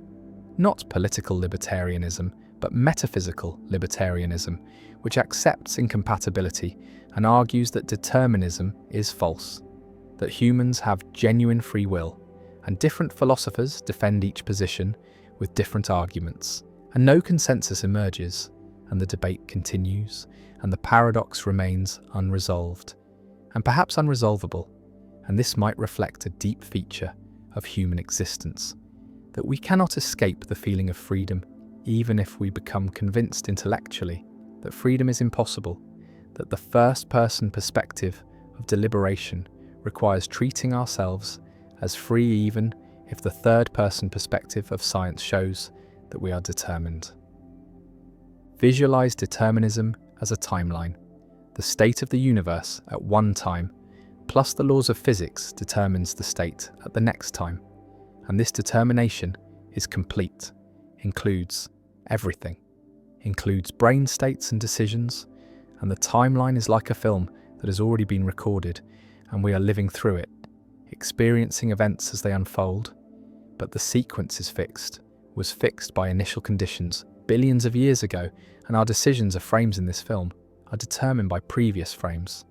not political libertarianism, but metaphysical libertarianism, which accepts incompatibility and argues that determinism is false, that humans have genuine free will, and different philosophers defend each position with different arguments, and no consensus emerges, and the debate continues, and the paradox remains unresolved, and perhaps unresolvable, and this might reflect a deep feature of human existence, that we cannot escape the feeling of freedom, even if we become convinced intellectually that freedom is impossible, that the first-person perspective of deliberation requires treating ourselves as free even if the third-person perspective of science shows that we are determined. Visualize determinism as a timeline. The state of the universe at one time, plus the laws of physics, determines the state at the next time. And this determination is complete, includes everything, includes brain states and decisions, and the timeline is like a film that has already been recorded, and we are living through it, experiencing events as they unfold, but the sequence is fixed, was fixed by initial conditions billions of years ago, and our decisions are frames in this film, are determined by previous frames.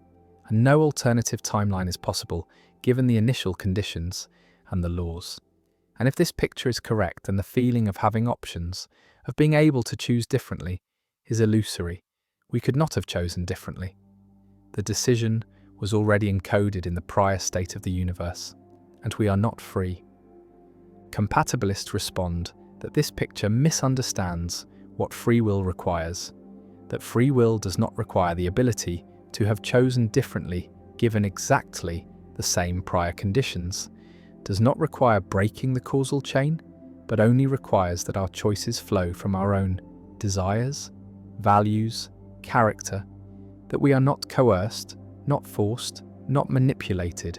And no alternative timeline is possible given the initial conditions and the laws. And if this picture is correct, then the feeling of having options, of being able to choose differently, is illusory. We could not have chosen differently. The decision was already encoded in the prior state of the universe, and we are not free. Compatibilists respond that this picture misunderstands what free will requires, that free will does not require the ability to have chosen differently given exactly the same prior conditions, does not require breaking the causal chain, but only requires that our choices flow from our own desires, values, character, that we are not coerced, not forced, not manipulated,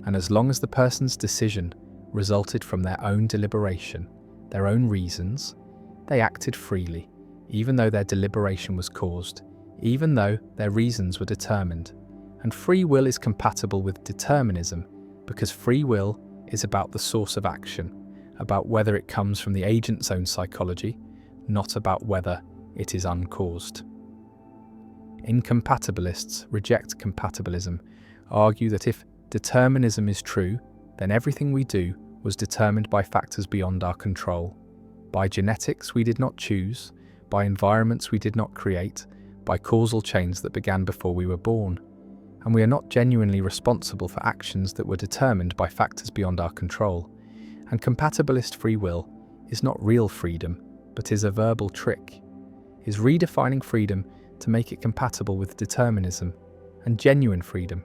and as long as the person's decision resulted from their own deliberation, their own reasons, they acted freely, even though their deliberation was caused, even though their reasons were determined. And free will is compatible with determinism, because free will is about the source of action, about whether it comes from the agent's own psychology, not about whether it is uncaused. Incompatibilists reject compatibilism, argue that if determinism is true, then everything we do was determined by factors beyond our control. By genetics we did not choose, by environments we did not create, by causal chains that began before we were born. And we are not genuinely responsible for actions that were determined by factors beyond our control. And compatibilist free will is not real freedom, but is a verbal trick, is redefining freedom to make it compatible with determinism and genuine freedom.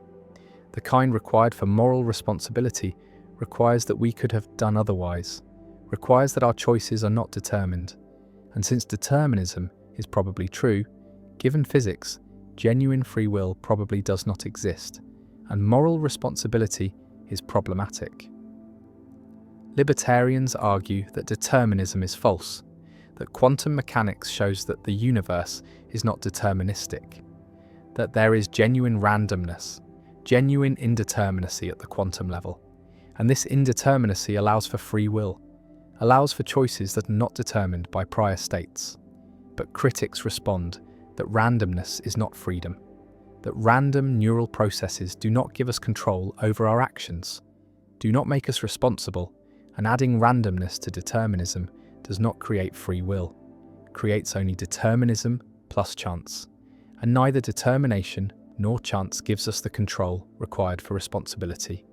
The kind required for moral responsibility requires that we could have done otherwise, requires that our choices are not determined. And since determinism is probably true, given physics, genuine free will probably does not exist, and moral responsibility is problematic. Libertarians argue that determinism is false, that quantum mechanics shows that the universe is not deterministic, that there is genuine randomness, genuine indeterminacy at the quantum level, and this indeterminacy allows for free will, allows for choices that are not determined by prior states. But critics respond that randomness is not freedom, that random neural processes do not give us control over our actions, do not make us responsible, and adding randomness to determinism does not create free will, creates only determinism plus chance, and neither determination nor chance gives us the control required for responsibility.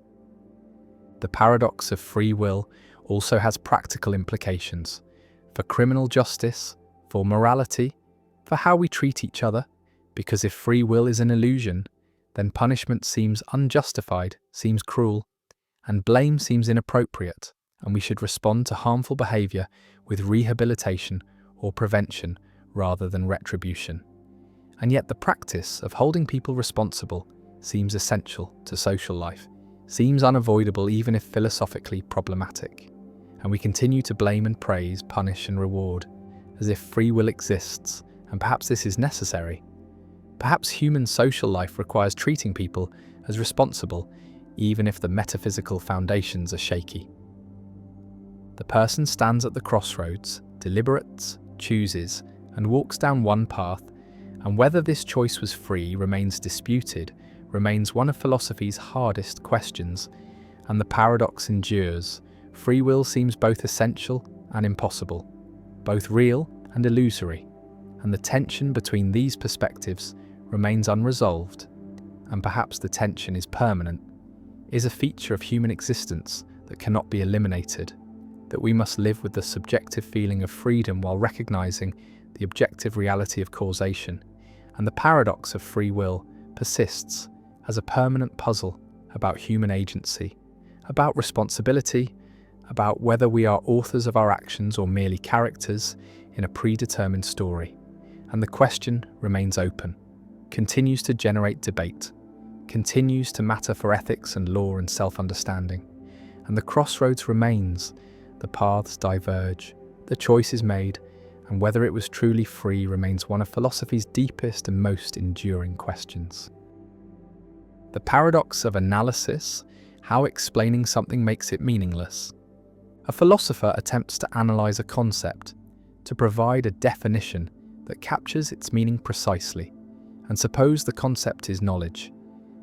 The paradox of free will also has practical implications for criminal justice, for morality, for how we treat each other, because if free will is an illusion, then punishment seems unjustified, seems cruel, and blame seems inappropriate, and we should respond to harmful behavior with rehabilitation or prevention rather than retribution. And yet the practice of holding people responsible seems essential to social life, seems unavoidable even if philosophically problematic. And we continue to blame and praise, punish and reward, as if free will exists, and perhaps this is necessary. Perhaps human social life requires treating people as responsible, even if the metaphysical foundations are shaky. The person stands at the crossroads, deliberates, chooses, and walks down one path, and whether this choice was free remains disputed, remains one of philosophy's hardest questions, and the paradox endures. Free will seems both essential and impossible, both real and illusory, and the tension between these perspectives remains unresolved, and perhaps the tension is permanent, is a feature of human existence that cannot be eliminated, that we must live with the subjective feeling of freedom while recognizing the objective reality of causation, and the paradox of free will persists as a permanent puzzle about human agency, about responsibility, about whether we are authors of our actions or merely characters in a predetermined story. And the question remains open, continues to generate debate, continues to matter for ethics and law and self-understanding. And the crossroads remains, the paths diverge, the choice is made, and whether it was truly free remains one of philosophy's deepest and most enduring questions. The paradox of analysis, how explaining something makes it meaningless. A philosopher attempts to analyze a concept, to provide a definition that captures its meaning precisely, and suppose the concept is knowledge,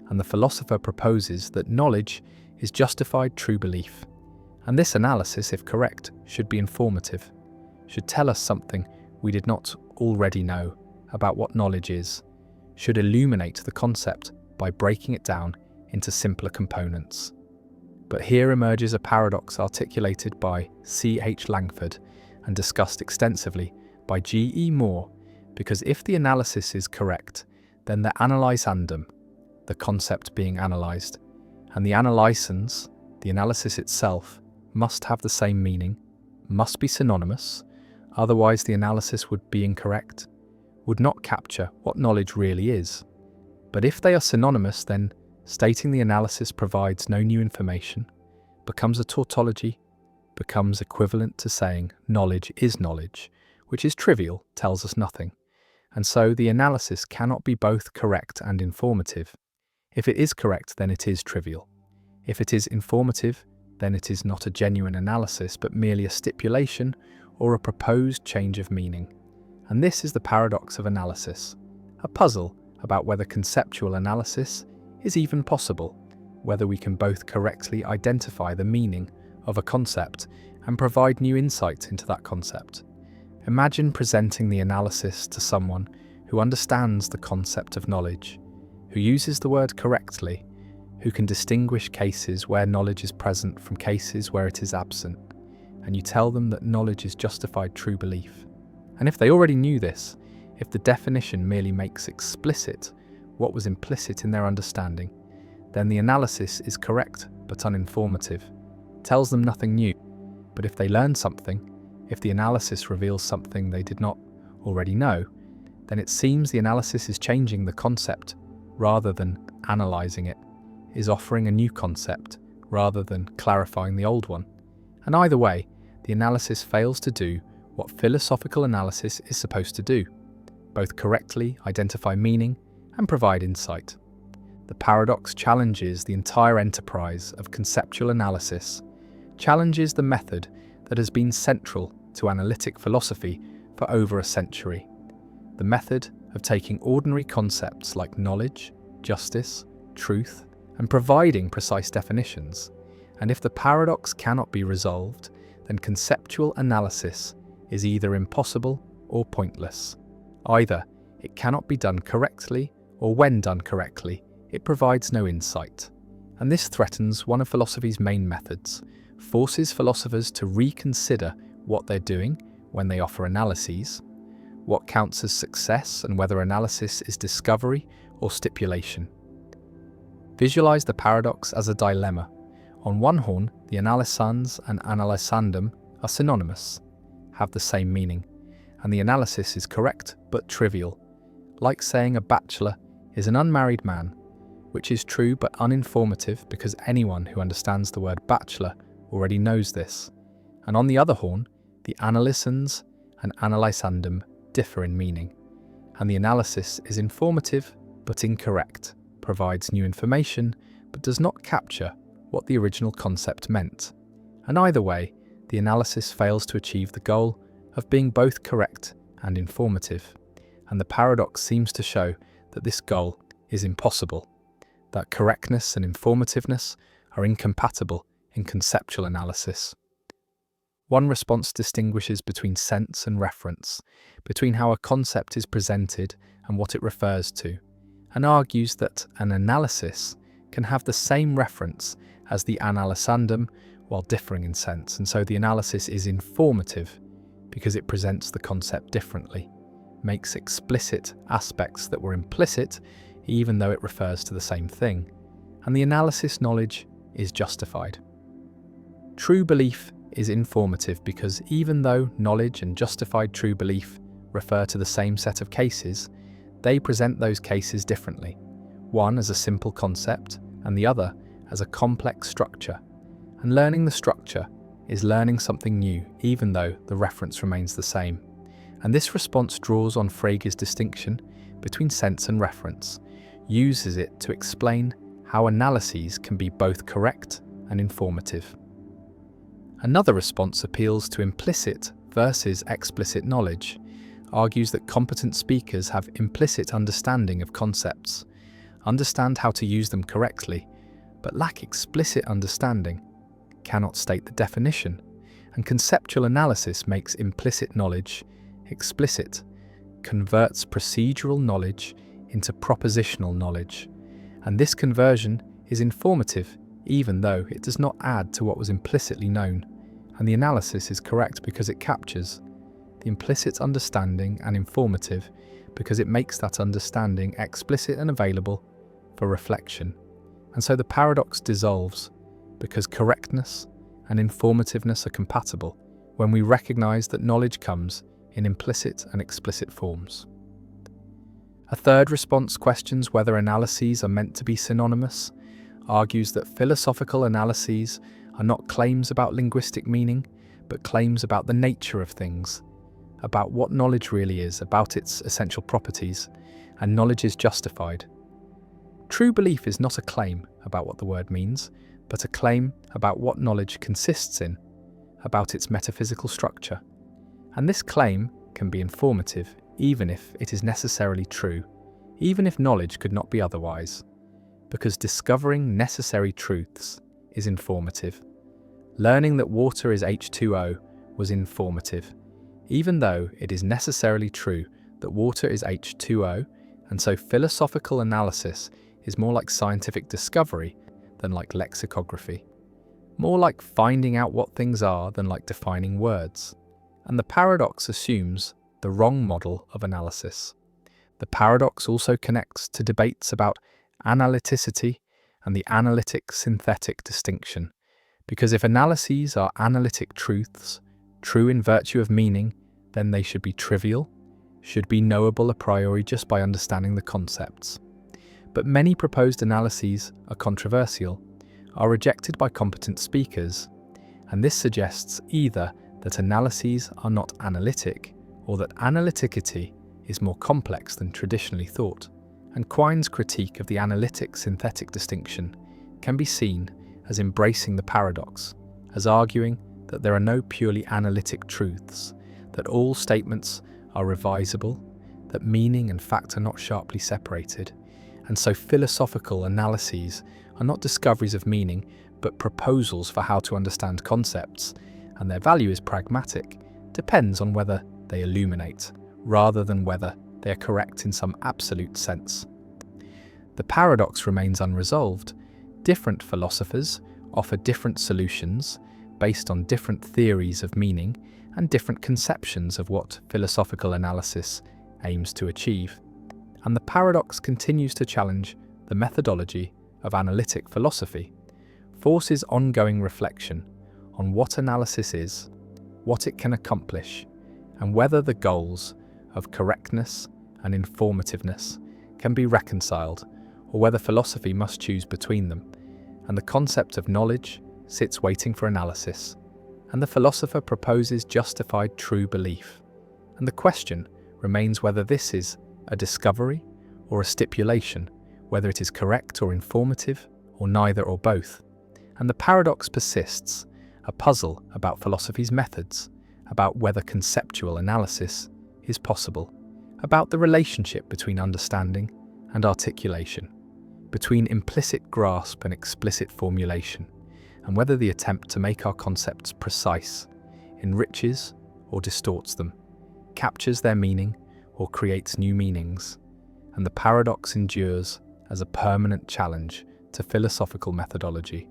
and the philosopher proposes that knowledge is justified true belief. And this analysis, if correct, should be informative, should tell us something we did not already know about what knowledge is, should illuminate the concept by breaking it down into simpler components. But here emerges a paradox articulated by C.H. Langford and discussed extensively by G.E. Moore, because if the analysis is correct, then the analysandum, the concept being analysed, and the analysans, the analysis itself, must have the same meaning, must be synonymous, otherwise the analysis would be incorrect, would not capture what knowledge really is. But if they are synonymous, then stating the analysis provides no new information, becomes a tautology, becomes equivalent to saying knowledge is knowledge, which is trivial, tells us nothing. And so the analysis cannot be both correct and informative. If it is correct, then it is trivial. If it is informative, then it is not a genuine analysis, but merely a stipulation or a proposed change of meaning. And this is the paradox of analysis, a puzzle about whether conceptual analysis is even possible, whether we can both correctly identify the meaning of a concept and provide new insight into that concept. Imagine presenting the analysis to someone who understands the concept of knowledge, who uses the word correctly, who can distinguish cases where knowledge is present from cases where it is absent, and you tell them that knowledge is justified true belief. And if they already knew this, if the definition merely makes explicit what was implicit in their understanding, then the analysis is correct but uninformative, tells them nothing new. But if they learn something, if the analysis reveals something they did not already know, then it seems the analysis is changing the concept rather than analysing it, is offering a new concept rather than clarifying the old one. And either way, the analysis fails to do what philosophical analysis is supposed to do, both correctly identify meaning and provide insight. The paradox challenges the entire enterprise of conceptual analysis, challenges the method that has been central to analytic philosophy for over a century. The method of taking ordinary concepts like knowledge, justice, truth, and providing precise definitions. And if the paradox cannot be resolved, then conceptual analysis is either impossible or pointless. Either it cannot be done correctly, or when done correctly, it provides no insight. And this threatens one of philosophy's main methods, forces philosophers to reconsider what they're doing when they offer analyses, what counts as success and whether analysis is discovery or stipulation. Visualize the paradox as a dilemma. On one horn, the analysans and analysandum are synonymous, have the same meaning, and the analysis is correct but trivial, like saying a bachelor is an unmarried man, which is true but uninformative because anyone who understands the word bachelor already knows this. And on the other horn, the analysans and analysandum differ in meaning, and the analysis is informative but incorrect, provides new information but does not capture what the original concept meant. And either way, the analysis fails to achieve the goal of being both correct and informative. And the paradox seems to show that this goal is impossible, that correctness and informativeness are incompatible in conceptual analysis. One response distinguishes between sense and reference, between how a concept is presented and what it refers to, and argues that an analysis can have the same reference as the analysandum while differing in sense, and so the analysis is informative because it presents the concept differently, makes explicit aspects that were implicit even though it refers to the same thing, and the analysis knowledge is justified. True belief is informative because even though knowledge and justified true belief refer to the same set of cases, they present those cases differently, one as a simple concept and the other as a complex structure. And learning the structure is learning something new even though the reference remains the same. And this response draws on Frege's distinction between sense and reference, uses it to explain how analyses can be both correct and informative. Another response appeals to implicit versus explicit knowledge, argues that competent speakers have implicit understanding of concepts, understand how to use them correctly, but lack explicit understanding, cannot state the definition, and conceptual analysis makes implicit knowledge explicit, converts procedural knowledge into propositional knowledge, and this conversion is informative even though it does not add to what was implicitly known, and the analysis is correct because it captures the implicit understanding and informative because it makes that understanding explicit and available for reflection. And so the paradox dissolves because correctness and informativeness are compatible when we recognize that knowledge comes in implicit and explicit forms. A third response questions whether analyses are meant to be synonymous, argues that philosophical analyses are not claims about linguistic meaning, but claims about the nature of things, about what knowledge really is, about its essential properties, and knowledge is justified. True belief is not a claim about what the word means, but a claim about what knowledge consists in, about its metaphysical structure. And this claim can be informative, even if it is necessarily true, even if knowledge could not be otherwise, because discovering necessary truths is informative. Learning that water is H2O was informative, even though it is necessarily true that water is H2O, and so philosophical analysis is more like scientific discovery than like lexicography, more like finding out what things are than like defining words. And the paradox assumes the wrong model of analysis. The paradox also connects to debates about analyticity and the analytic-synthetic distinction, because if analyses are analytic truths, true in virtue of meaning, then they should be trivial, should be knowable a priori just by understanding the concepts. But many proposed analyses are controversial, are rejected by competent speakers, and this suggests either that analyses are not analytic or that analyticity is more complex than traditionally thought. And Quine's critique of the analytic-synthetic distinction can be seen as embracing the paradox, as arguing that there are no purely analytic truths, that all statements are revisable, that meaning and fact are not sharply separated, and so philosophical analyses are not discoveries of meaning, but proposals for how to understand concepts, and their value is pragmatic, depends on whether they illuminate, rather than whether they are correct in some absolute sense. The paradox remains unresolved. Different philosophers offer different solutions based on different theories of meaning and different conceptions of what philosophical analysis aims to achieve. And the paradox continues to challenge the methodology of analytic philosophy, forces ongoing reflection on what analysis is, what it can accomplish, and whether the goals of correctness and informativeness can be reconciled, or whether philosophy must choose between them. And the concept of knowledge sits waiting for analysis, and the philosopher proposes justified true belief. And the question remains whether this is a discovery or a stipulation, whether it is correct or informative, or neither or both. And the paradox persists, a puzzle about philosophy's methods, about whether conceptual analysis is possible, about the relationship between understanding and articulation, between implicit grasp and explicit formulation, and whether the attempt to make our concepts precise enriches or distorts them, captures their meaning or creates new meanings. And the paradox endures as a permanent challenge to philosophical methodology,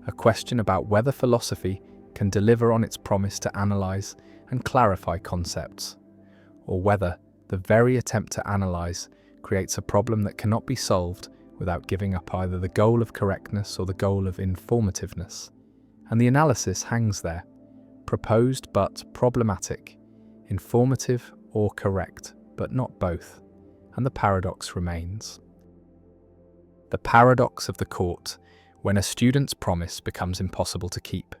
a question about whether philosophy can deliver on its promise to analyze and clarify concepts, or whether the very attempt to analyze creates a problem that cannot be solved without giving up either the goal of correctness or the goal of informativeness. And the analysis hangs there, proposed but problematic, informative or correct, but not both, and the paradox remains. The paradox of the court, when a student's promise becomes impossible to keep.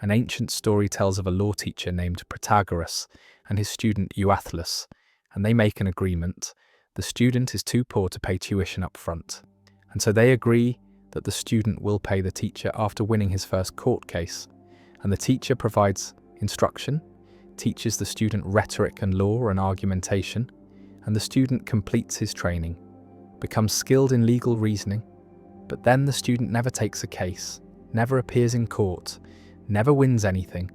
An ancient story tells of a law teacher named Protagoras and his student Euathlus, and they make an agreement. The student is too poor to pay tuition up front, and so they agree that the student will pay the teacher after winning his first court case, and the teacher provides instruction, teaches the student rhetoric and law and argumentation, and the student completes his training, becomes skilled in legal reasoning, but then the student never takes a case, never appears in court, never wins anything,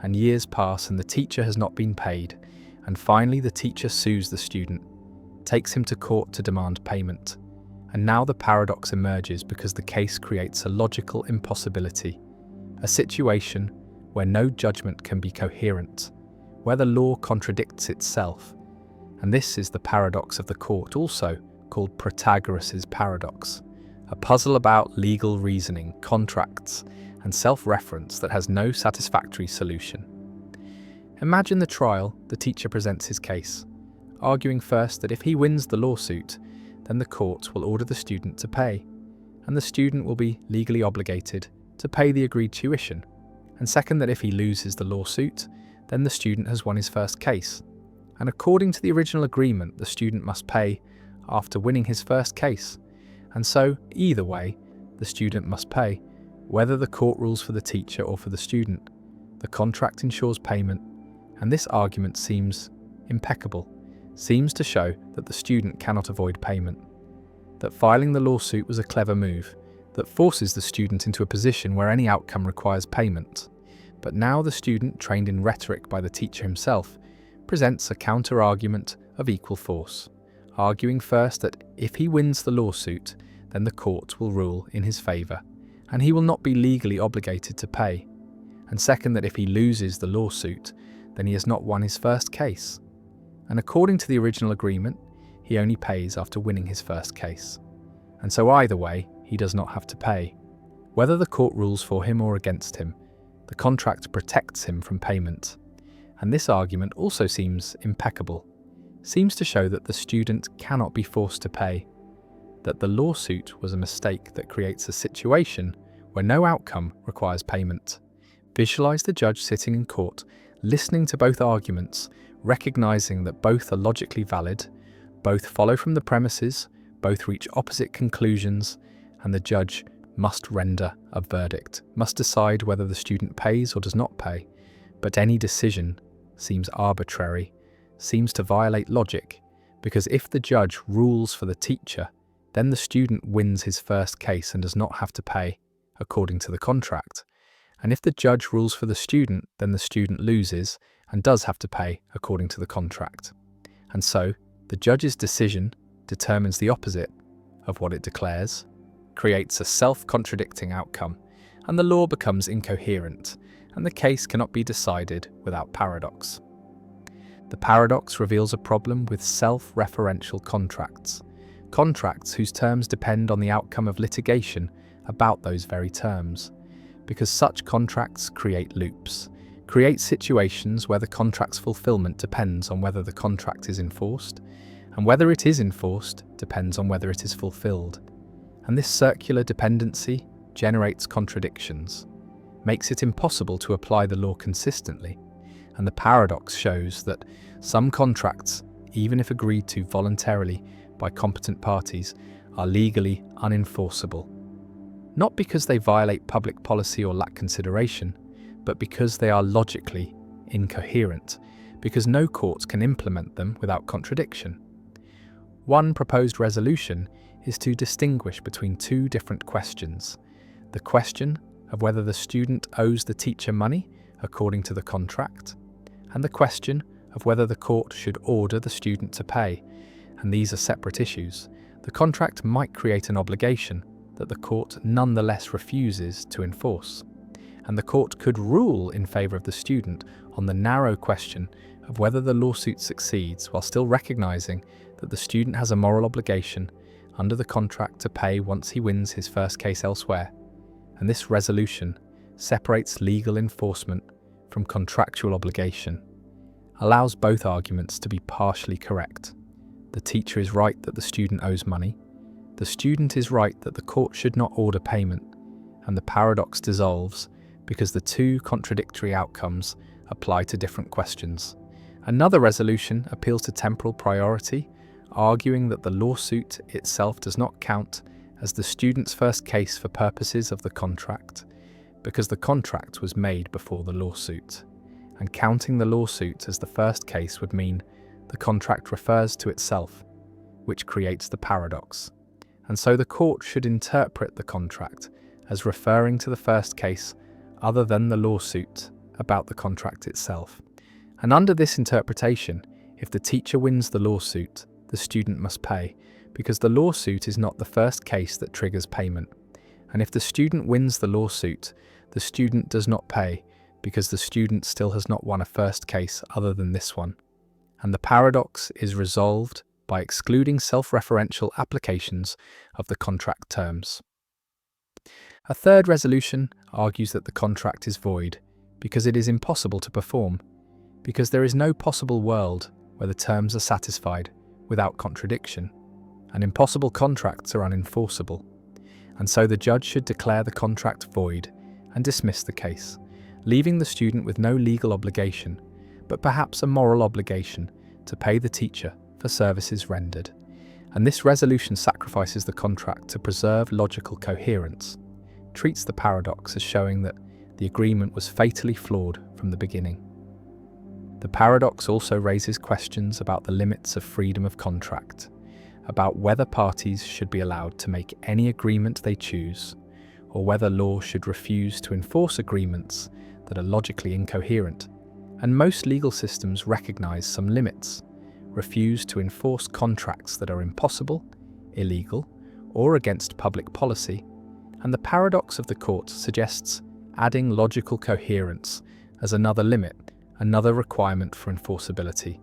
and years pass and the teacher has not been paid, and finally the teacher sues the student, takes him to court to demand payment. And now the paradox emerges because the case creates a logical impossibility, a situation where no judgment can be coherent, where the law contradicts itself. And this is the paradox of the court, also called Protagoras' paradox, a puzzle about legal reasoning, contracts, and self-reference that has no satisfactory solution. Imagine the trial. The teacher presents his case, arguing first that if he wins the lawsuit, then the court will order the student to pay, and the student will be legally obligated to pay the agreed tuition, and second that if he loses the lawsuit, then the student has won his first case, and according to the original agreement, the student must pay after winning his first case, and so either way, the student must pay, whether the court rules for the teacher or for the student. The contract ensures payment, and this argument seems impeccable, seems to show that the student cannot avoid payment, that filing the lawsuit was a clever move, that forces the student into a position where any outcome requires payment. But now the student, trained in rhetoric by the teacher himself, presents a counter-argument of equal force, arguing first that if he wins the lawsuit, then the court will rule in his favour, and he will not be legally obligated to pay, and second that if he loses the lawsuit, then he has not won his first case, and according to the original agreement, he only pays after winning his first case, and so either way, he does not have to pay. Whether the court rules for him or against him, the contract protects him from payment, and this argument also seems impeccable. seems to show that the student cannot be forced to pay, that the lawsuit was a mistake that creates a situation where no outcome requires payment. Visualize the judge sitting in court, listening to both arguments, recognizing that both are logically valid, both follow from the premises, both reach opposite conclusions, and the judge must render a verdict, must decide whether the student pays or does not pay. But any decision seems arbitrary, seems to violate logic, because if the judge rules for the teacher, then the student wins his first case and does not have to pay, according to the contract. And if the judge rules for the student, then the student loses and does have to pay, according to the contract. And so, the judge's decision determines the opposite of what it declares, creates a self-contradicting outcome, and the law becomes incoherent, and the case cannot be decided without paradox. The paradox reveals a problem with self-referential contracts whose terms depend on the outcome of litigation about those very terms, because such contracts create loops, create situations where the contract's fulfillment depends on whether the contract is enforced, and whether it is enforced depends on whether it is fulfilled. And this circular dependency generates contradictions, makes it impossible to apply the law consistently, and the paradox shows that some contracts, even if agreed to voluntarily by competent parties, are legally unenforceable. Not because they violate public policy or lack consideration, but because they are logically incoherent, because no court can implement them without contradiction. One proposed resolution is to distinguish between two different questions: the question of whether the student owes the teacher money according to the contract, and the question of whether the court should order the student to pay. And these are separate issues. The contract might create an obligation that the court nonetheless refuses to enforce, and the court could rule in favour of the student on the narrow question of whether the lawsuit succeeds, while still recognising that the student has a moral obligation under the contract to pay once he wins his first case elsewhere. And this resolution separates legal enforcement from contractual obligation, allows both arguments to be partially correct. The teacher is right that the student owes money, the student is right that the court should not order payment, and the paradox dissolves because the two contradictory outcomes apply to different questions. Another resolution appeals to temporal priority, arguing that the lawsuit itself does not count as the student's first case for purposes of the contract, because the contract was made before the lawsuit, and counting the lawsuit as the first case would mean the contract refers to itself, which creates the paradox. And so the court should interpret the contract as referring to the first case other than the lawsuit about the contract itself. And under this interpretation, if the teacher wins the lawsuit, the student must pay, because the lawsuit is not the first case that triggers payment. And if the student wins the lawsuit, the student does not pay, because the student still has not won a first case other than this one. And the paradox is resolved by excluding self-referential applications of the contract terms. A third resolution argues that the contract is void because it is impossible to perform, because there is no possible world where the terms are satisfied without contradiction, and impossible contracts are unenforceable. And so the judge should declare the contract void and dismiss the case, leaving the student with no legal obligation, but perhaps a moral obligation to pay the teacher for services rendered. And this resolution sacrifices the contract to preserve logical coherence, treats the paradox as showing that the agreement was fatally flawed from the beginning. The paradox also raises questions about the limits of freedom of contract, about whether parties should be allowed to make any agreement they choose, or whether law should refuse to enforce agreements that are logically incoherent. And most legal systems recognize some limits, refuse to enforce contracts that are impossible, illegal, or against public policy, and the paradox of the court suggests adding logical coherence as another limit, another requirement for enforceability.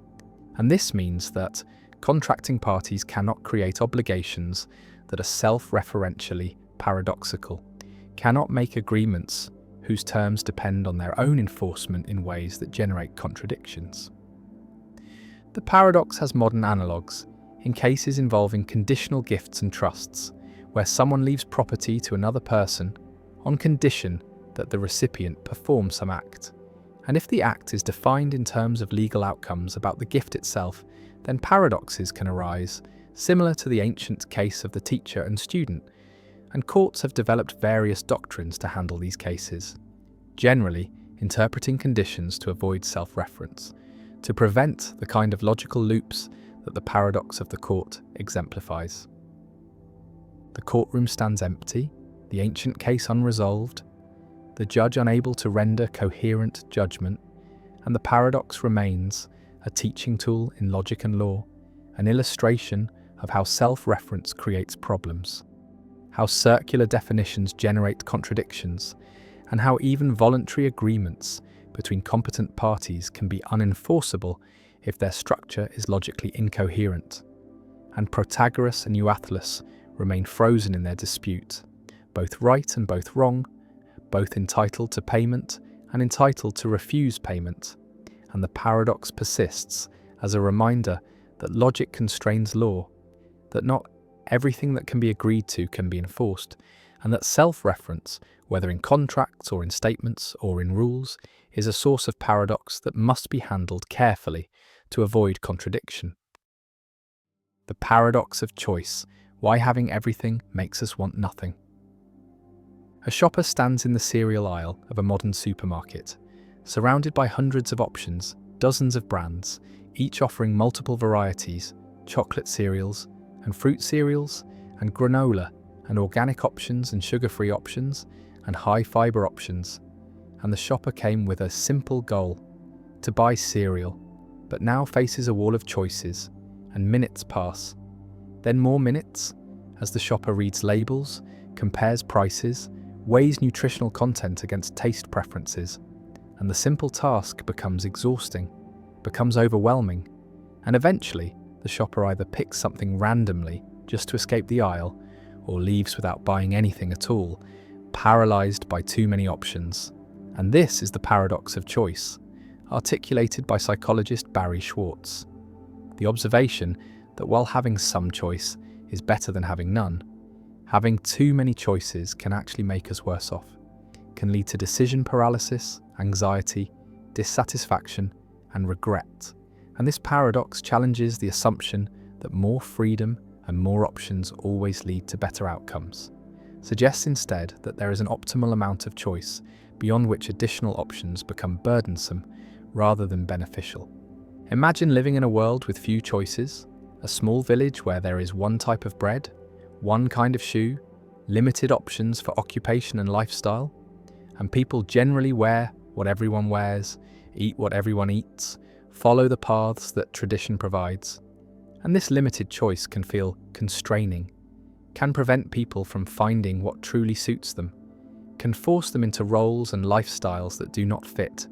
And this means that contracting parties cannot create obligations that are self-referentially paradoxical, cannot make agreements whose terms depend on their own enforcement in ways that generate contradictions. The paradox has modern analogues in cases involving conditional gifts and trusts, where someone leaves property to another person on condition that the recipient perform some act. And if the act is defined in terms of legal outcomes about the gift itself, then paradoxes can arise, similar to the ancient case of the teacher and student, and courts have developed various doctrines to handle these cases, generally interpreting conditions to avoid self-reference, to prevent the kind of logical loops that the paradox of the court exemplifies. The courtroom stands empty, the ancient case unresolved, the judge unable to render coherent judgment, and the paradox remains a teaching tool in logic and law, an illustration of how self-reference creates problems, how circular definitions generate contradictions, and how even voluntary agreements between competent parties can be unenforceable if their structure is logically incoherent. And Protagoras and Euathlus remain frozen in their dispute, both right and both wrong, both entitled to payment and entitled to refuse payment. And the paradox persists as a reminder that logic constrains law, that not everything that can be agreed to can be enforced, and that self-reference, whether in contracts or in statements or in rules, is a source of paradox that must be handled carefully to avoid contradiction. The paradox of choice, why having everything makes us want nothing. A shopper stands in the cereal aisle of a modern supermarket, surrounded by hundreds of options, dozens of brands, each offering multiple varieties, chocolate cereals and fruit cereals and granola and organic options and sugar-free options and high-fiber options. And the shopper came with a simple goal, to buy cereal, but now faces a wall of choices, and minutes pass. Then more minutes, as the shopper reads labels, compares prices, weighs nutritional content against taste preferences, and the simple task becomes exhausting, becomes overwhelming, and eventually the shopper either picks something randomly just to escape the aisle, or leaves without buying anything at all, paralyzed by too many options. And this is the paradox of choice, articulated by psychologist Barry Schwartz. The observation that while having some choice is better than having none, having too many choices can actually make us worse off, can lead to decision paralysis, anxiety, dissatisfaction, and regret. And this paradox challenges the assumption that more freedom and more options always lead to better outcomes, suggests instead that there is an optimal amount of choice beyond which additional options become burdensome rather than beneficial. Imagine living in a world with few choices, a small village where there is one type of bread, one kind of shoe, limited options for occupation and lifestyle, and people generally wear what everyone wears, eat what everyone eats, follow the paths that tradition provides. And this limited choice can feel constraining, can prevent people from finding what truly suits them, can force them into roles and lifestyles that do not fit,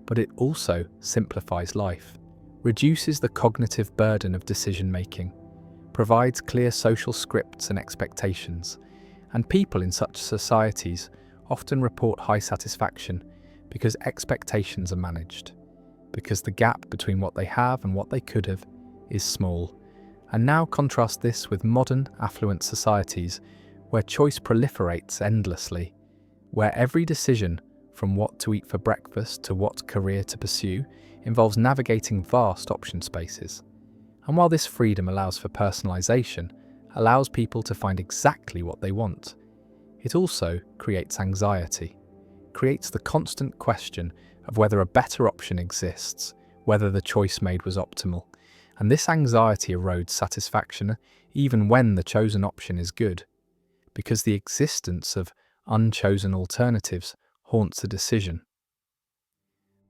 but it also simplifies life, reduces the cognitive burden of decision-making, provides clear social scripts and expectations, and people in such societies often report high satisfaction because expectations are managed, because the gap between what they have and what they could have is small. And now contrast this with modern, affluent societies where choice proliferates endlessly, where every decision, from what to eat for breakfast to what career to pursue, involves navigating vast option spaces. And while this freedom allows for personalization, allows people to find exactly what they want, it also creates anxiety, creates the constant question of whether a better option exists, whether the choice made was optimal. And this anxiety erodes satisfaction even when the chosen option is good, because the existence of unchosen alternatives haunts a decision.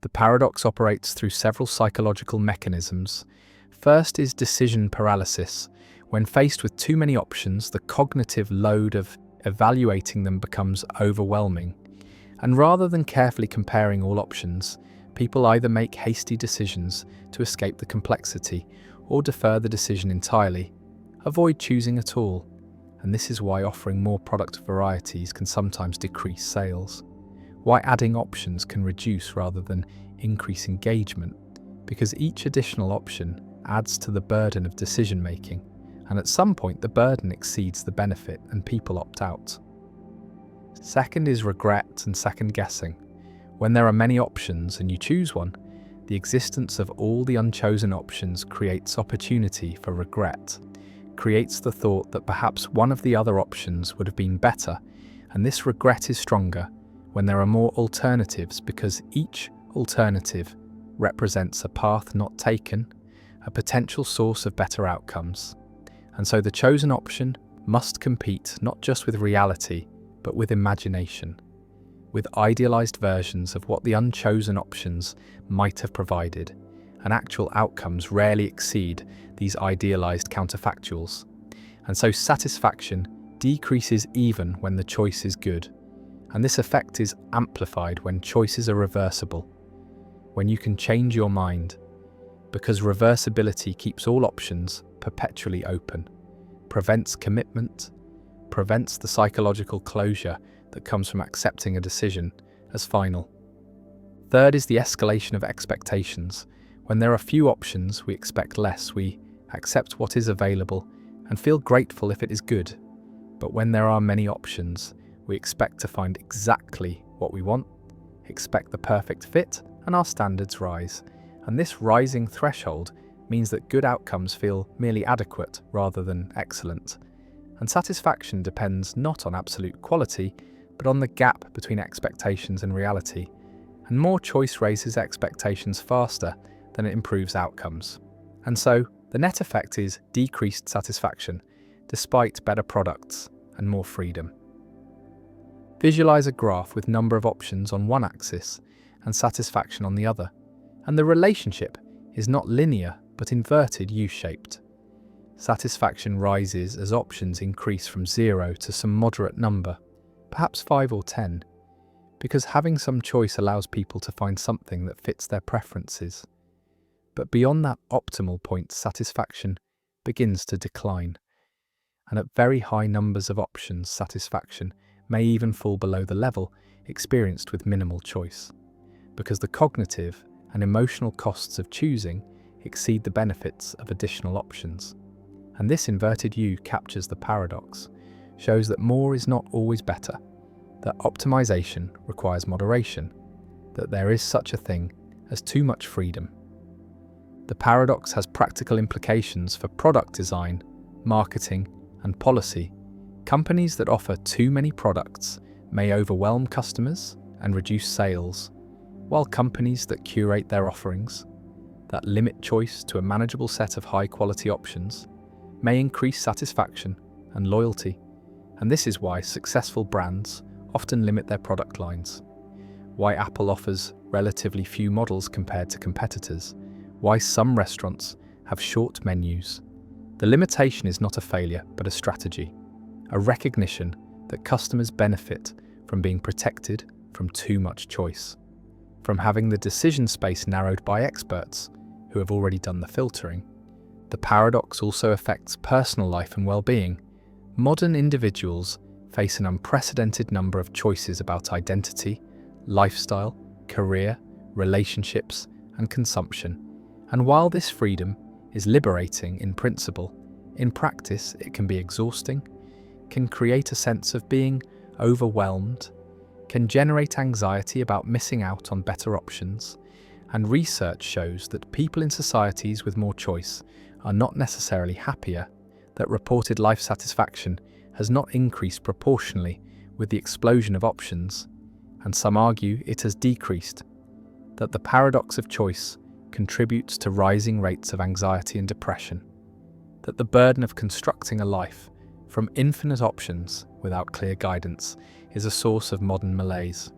The paradox operates through several psychological mechanisms. First is decision paralysis. When faced with too many options, the cognitive load of evaluating them becomes overwhelming. And rather than carefully comparing all options, people either make hasty decisions to escape the complexity or defer the decision entirely, avoid choosing at all. And this is why offering more product varieties can sometimes decrease sales, why adding options can reduce rather than increase engagement, because each additional option adds to the burden of decision-making, and at some point the burden exceeds the benefit and people opt out. Second is regret and second-guessing. When there are many options and you choose one, the existence of all the unchosen options creates opportunity for regret, creates the thought that perhaps one of the other options would have been better, and this regret is stronger when there are more alternatives because each alternative represents a path not taken, a potential source of better outcomes. And so the chosen option must compete not just with reality, but with imagination, with idealized versions of what the unchosen options might have provided, and actual outcomes rarely exceed these idealized counterfactuals. And so satisfaction decreases even when the choice is good, and this effect is amplified when choices are reversible, when you can change your mind, because reversibility keeps all options perpetually open, prevents commitment, prevents the psychological closure that comes from accepting a decision as final. Third is the escalation of expectations. When there are few options, we expect less. We accept what is available and feel grateful if it is good. But when there are many options, we expect to find exactly what we want, expect the perfect fit, and our standards rise. And this rising threshold means that good outcomes feel merely adequate rather than excellent. And satisfaction depends not on absolute quality, but on the gap between expectations and reality. And more choice raises expectations faster than it improves outcomes. And so, the net effect is decreased satisfaction, despite better products and more freedom. Visualize a graph with number of options on one axis and satisfaction on the other. And the relationship is not linear, but inverted U-shaped. Satisfaction rises as options increase from 0 to some moderate number, perhaps 5 or 10, because having some choice allows people to find something that fits their preferences. But beyond that optimal point, satisfaction begins to decline. And at very high numbers of options, satisfaction may even fall below the level experienced with minimal choice, because the cognitive and emotional costs of choosing exceed the benefits of additional options. And this inverted U captures the paradox, shows that more is not always better, that optimization requires moderation, that there is such a thing as too much freedom. The paradox has practical implications for product design, marketing, and policy. Companies that offer too many products may overwhelm customers and reduce sales, while companies that curate their offerings, that limit choice to a manageable set of high-quality options, may increase satisfaction and loyalty. And this is why successful brands often limit their product lines, why Apple offers relatively few models compared to competitors, why some restaurants have short menus. The limitation is not a failure, but a strategy, a recognition that customers benefit from being protected from too much choice, from having the decision space narrowed by experts who have already done the filtering. The paradox also affects personal life and well-being. Modern individuals face an unprecedented number of choices about identity, lifestyle, career, relationships, and consumption. And while this freedom is liberating in principle, in practice it can be exhausting, can create a sense of being overwhelmed, can generate anxiety about missing out on better options. And research shows that people in societies with more choice are not necessarily happier, that reported life satisfaction has not increased proportionally with the explosion of options, and some argue it has decreased, that the paradox of choice contributes to rising rates of anxiety and depression, that the burden of constructing a life from infinite options without clear guidance is a source of modern malaise.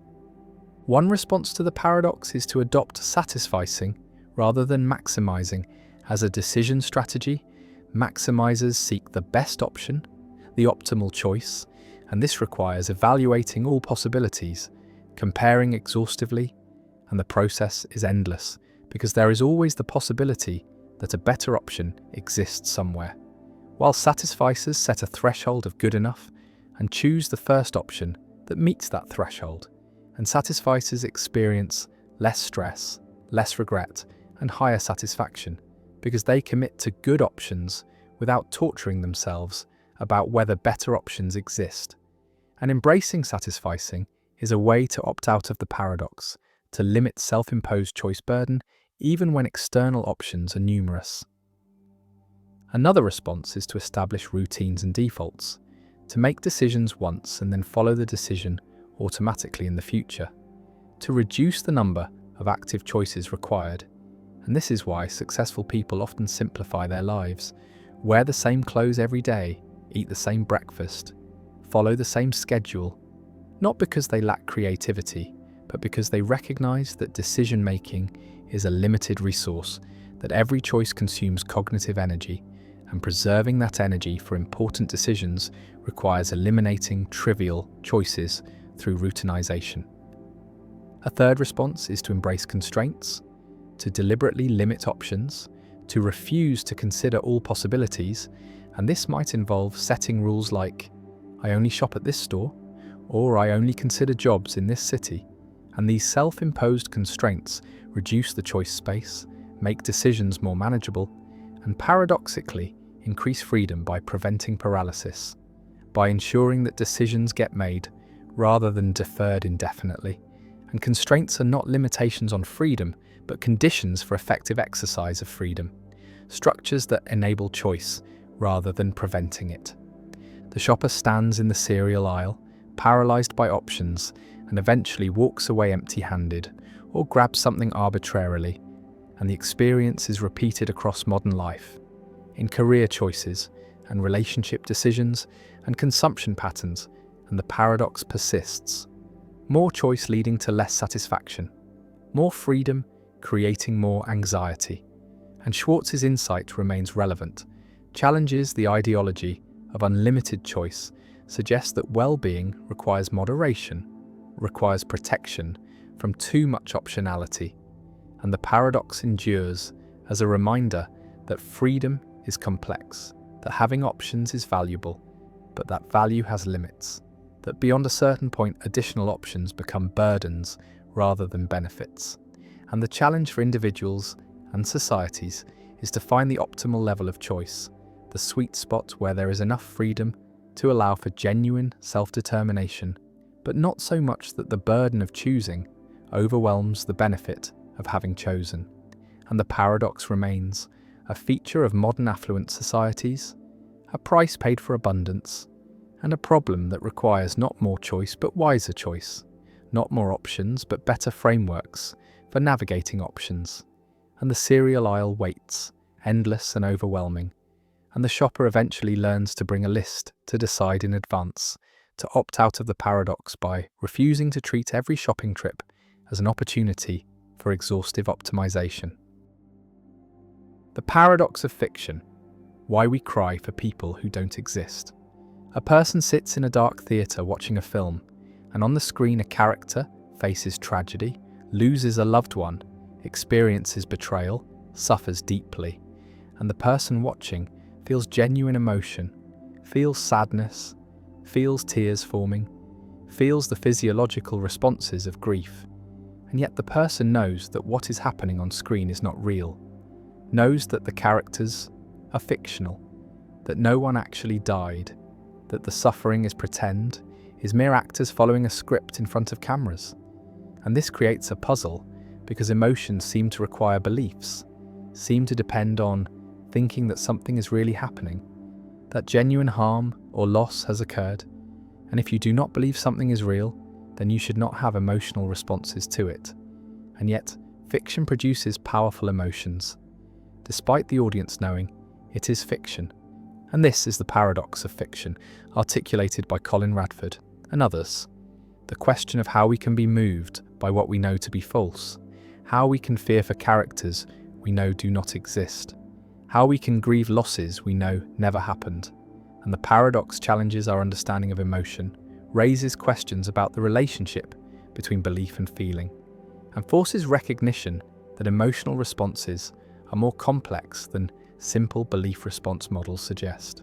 One response to the paradox is to adopt satisficing rather than maximizing as a decision strategy. Maximizers seek the best option, the optimal choice, and this requires evaluating all possibilities, comparing exhaustively, and the process is endless because there is always the possibility that a better option exists somewhere. While satisficers set a threshold of good enough and choose the first option that meets that threshold, and satisficers experience less stress, less regret, and higher satisfaction because they commit to good options without torturing themselves about whether better options exist. And embracing satisficing is a way to opt out of the paradox, to limit self-imposed choice burden even when external options are numerous. Another response is to establish routines and defaults, to make decisions once and then follow the decision automatically in the future, to reduce the number of active choices required. And this is why successful people often simplify their lives, wear the same clothes every day, eat the same breakfast, follow the same schedule, not because they lack creativity, but because they recognize that decision-making is a limited resource, that every choice consumes cognitive energy, and preserving that energy for important decisions requires eliminating trivial choices through routinization. A third response is to embrace constraints, to deliberately limit options, to refuse to consider all possibilities, and this might involve setting rules like, I only shop at this store, or I only consider jobs in this city. And these self-imposed constraints reduce the choice space, make decisions more manageable, and paradoxically increase freedom by preventing paralysis, by ensuring that decisions get made rather than deferred indefinitely. And constraints are not limitations on freedom, but conditions for effective exercise of freedom, structures that enable choice rather than preventing it. The shopper stands in the cereal aisle, paralyzed by options, and eventually walks away empty-handed or grabs something arbitrarily, and the experience is repeated across modern life, in career choices and relationship decisions and consumption patterns, and the paradox persists. More choice leading to less satisfaction, more freedom creating more anxiety. And Schwartz's insight remains relevant, challenges the ideology of unlimited choice, suggests that well-being requires moderation, requires protection from too much optionality, and the paradox endures as a reminder that freedom is complex, that having options is valuable, but that value has limits, that beyond a certain point additional options become burdens rather than benefits. And the challenge for individuals and societies is to find the optimal level of choice, the sweet spot where there is enough freedom to allow for genuine self-determination, but not so much that the burden of choosing overwhelms the benefit of having chosen. And the paradox remains a feature of modern affluent societies, a price paid for abundance, and a problem that requires not more choice but wiser choice, not more options but better frameworks for navigating options. And the cereal aisle waits, endless and overwhelming, and the shopper eventually learns to bring a list to decide in advance, to opt out of the paradox by refusing to treat every shopping trip as an opportunity for exhaustive optimization. The paradox of fiction: why we cry for people who don't exist. A person sits in a dark theatre watching a film, and on the screen a character faces tragedy, loses a loved one, experiences betrayal, suffers deeply, and the person watching feels genuine emotion, feels sadness, feels tears forming, feels the physiological responses of grief. And yet the person knows that what is happening on screen is not real, knows that the characters are fictional, that no one actually died, that the suffering is pretend, is mere actors following a script in front of cameras. And this creates a puzzle, because emotions seem to require beliefs, seem to depend on thinking that something is really happening, that genuine harm or loss has occurred. And if you do not believe something is real, then you should not have emotional responses to it. And yet, fiction produces powerful emotions, despite the audience knowing it is fiction. And this is the paradox of fiction, articulated by Colin Radford and others. The question of how we can be moved by what we know to be false, how we can fear for characters we know do not exist, how we can grieve losses we know never happened. And the paradox challenges our understanding of emotion, raises questions about the relationship between belief and feeling, and forces recognition that emotional responses are more complex than simple belief response models suggest.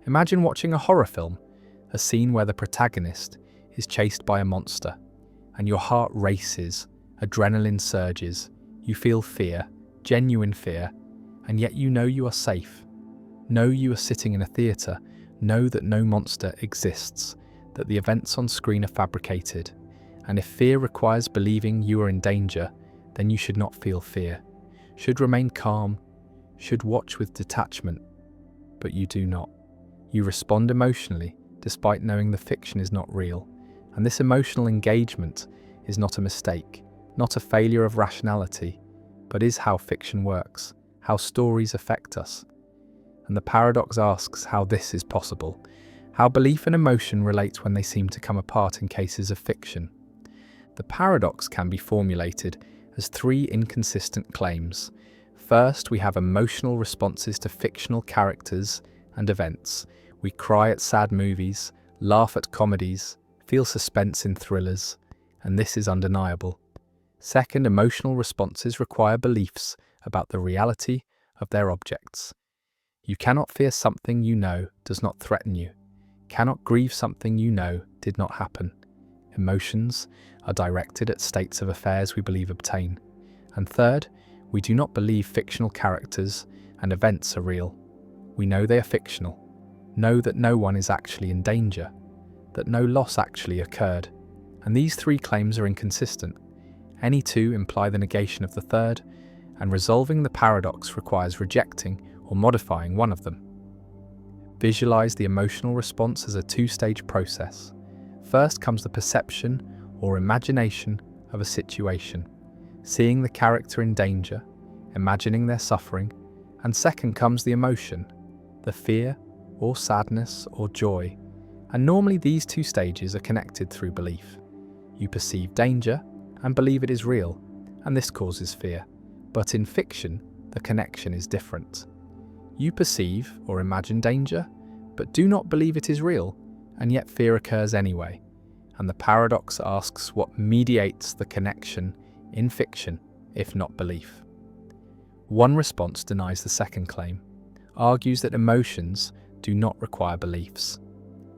Imagine watching a horror film, a scene where the protagonist is chased by a monster, and your heart races, adrenaline surges, You feel fear, genuine fear, and yet you know you are safe. Know you are sitting in a theatre. Know that no monster exists, that the events on screen are fabricated. And if fear requires believing you are in danger, then you should not feel fear, should remain calm, should watch with detachment. But you do not. You respond emotionally, despite knowing the fiction is not real. And this emotional engagement is not a mistake, not a failure of rationality, but is how fiction works, how stories affect us. And the paradox asks how this is possible, how belief and emotion relate when they seem to come apart in cases of fiction. The paradox can be formulated as three inconsistent claims. First, we have emotional responses to fictional characters and events. We cry at sad movies, laugh at comedies, feel suspense in thrillers, and this is undeniable. Second, emotional responses require beliefs about the reality of their objects. You cannot fear something you know does not threaten you, cannot grieve something you know did not happen. Emotions are directed at states of affairs we believe obtain. And third, we do not believe fictional characters and events are real. We know they are fictional, know that no one is actually in danger, that no loss actually occurred. And these three claims are inconsistent. Any two imply the negation of the third, and resolving the paradox requires rejecting or modifying one of them. Visualize the emotional response as a two-stage process. First comes the perception or imagination of a situation, seeing the character in danger, imagining their suffering, and second comes the emotion, the fear or sadness or joy, and normally these two stages are connected through belief. You perceive danger and believe it is real, and this causes fear. But in fiction, the connection is different. You perceive or imagine danger, but do not believe it is real, and yet fear occurs anyway. And the paradox asks what mediates the connection in fiction, if not belief. One response denies the second claim, argues that emotions do not require beliefs,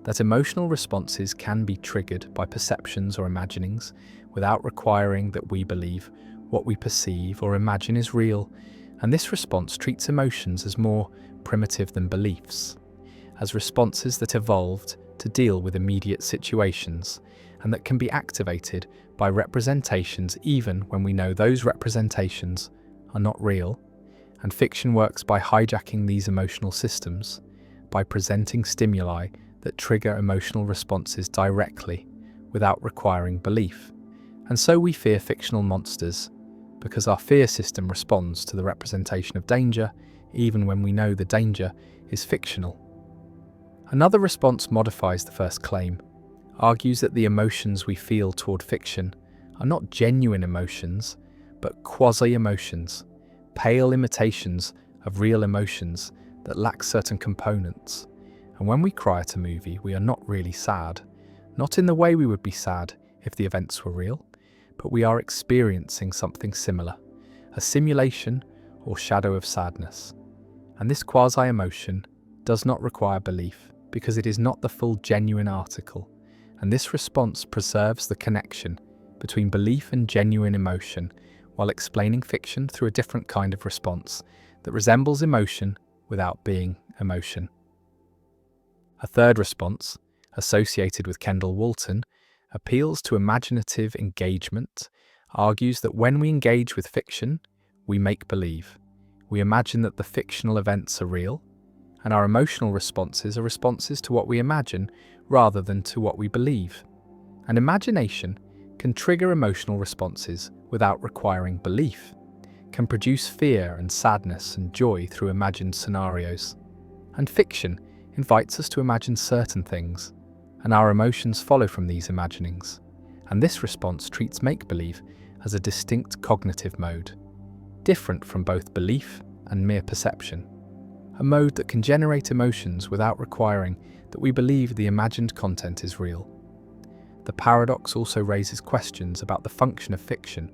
that emotional responses can be triggered by perceptions or imaginings without requiring that we believe what we perceive or imagine is real, and this response treats emotions as more primitive than beliefs, as responses that evolved to deal with immediate situations and that can be activated by representations even when we know those representations are not real. And fiction works by hijacking these emotional systems, by presenting stimuli that trigger emotional responses directly without requiring belief. And so we fear fictional monsters, because our fear system responds to the representation of danger even when we know the danger is fictional. Another response modifies the first claim, argues that the emotions we feel toward fiction are not genuine emotions, but quasi-emotions, pale imitations of real emotions that lack certain components. And when we cry at a movie, we are not really sad, not in the way we would be sad if the events were real, but we are experiencing something similar, a simulation or shadow of sadness. And this quasi-emotion does not require belief, because it is not the full genuine article, and this response preserves the connection between belief and genuine emotion while explaining fiction through a different kind of response that resembles emotion without being emotion. A third response, associated with Kendall Walton, appeals to imaginative engagement, argues that when we engage with fiction, we make believe. We imagine that the fictional events are real, and our emotional responses are responses to what we imagine rather than to what we believe. And imagination can trigger emotional responses without requiring belief, can produce fear and sadness and joy through imagined scenarios. And fiction invites us to imagine certain things, and our emotions follow from these imaginings. And this response treats make-believe as a distinct cognitive mode, different from both belief and mere perception. A mode that can generate emotions without requiring that we believe the imagined content is real. The paradox also raises questions about the function of fiction,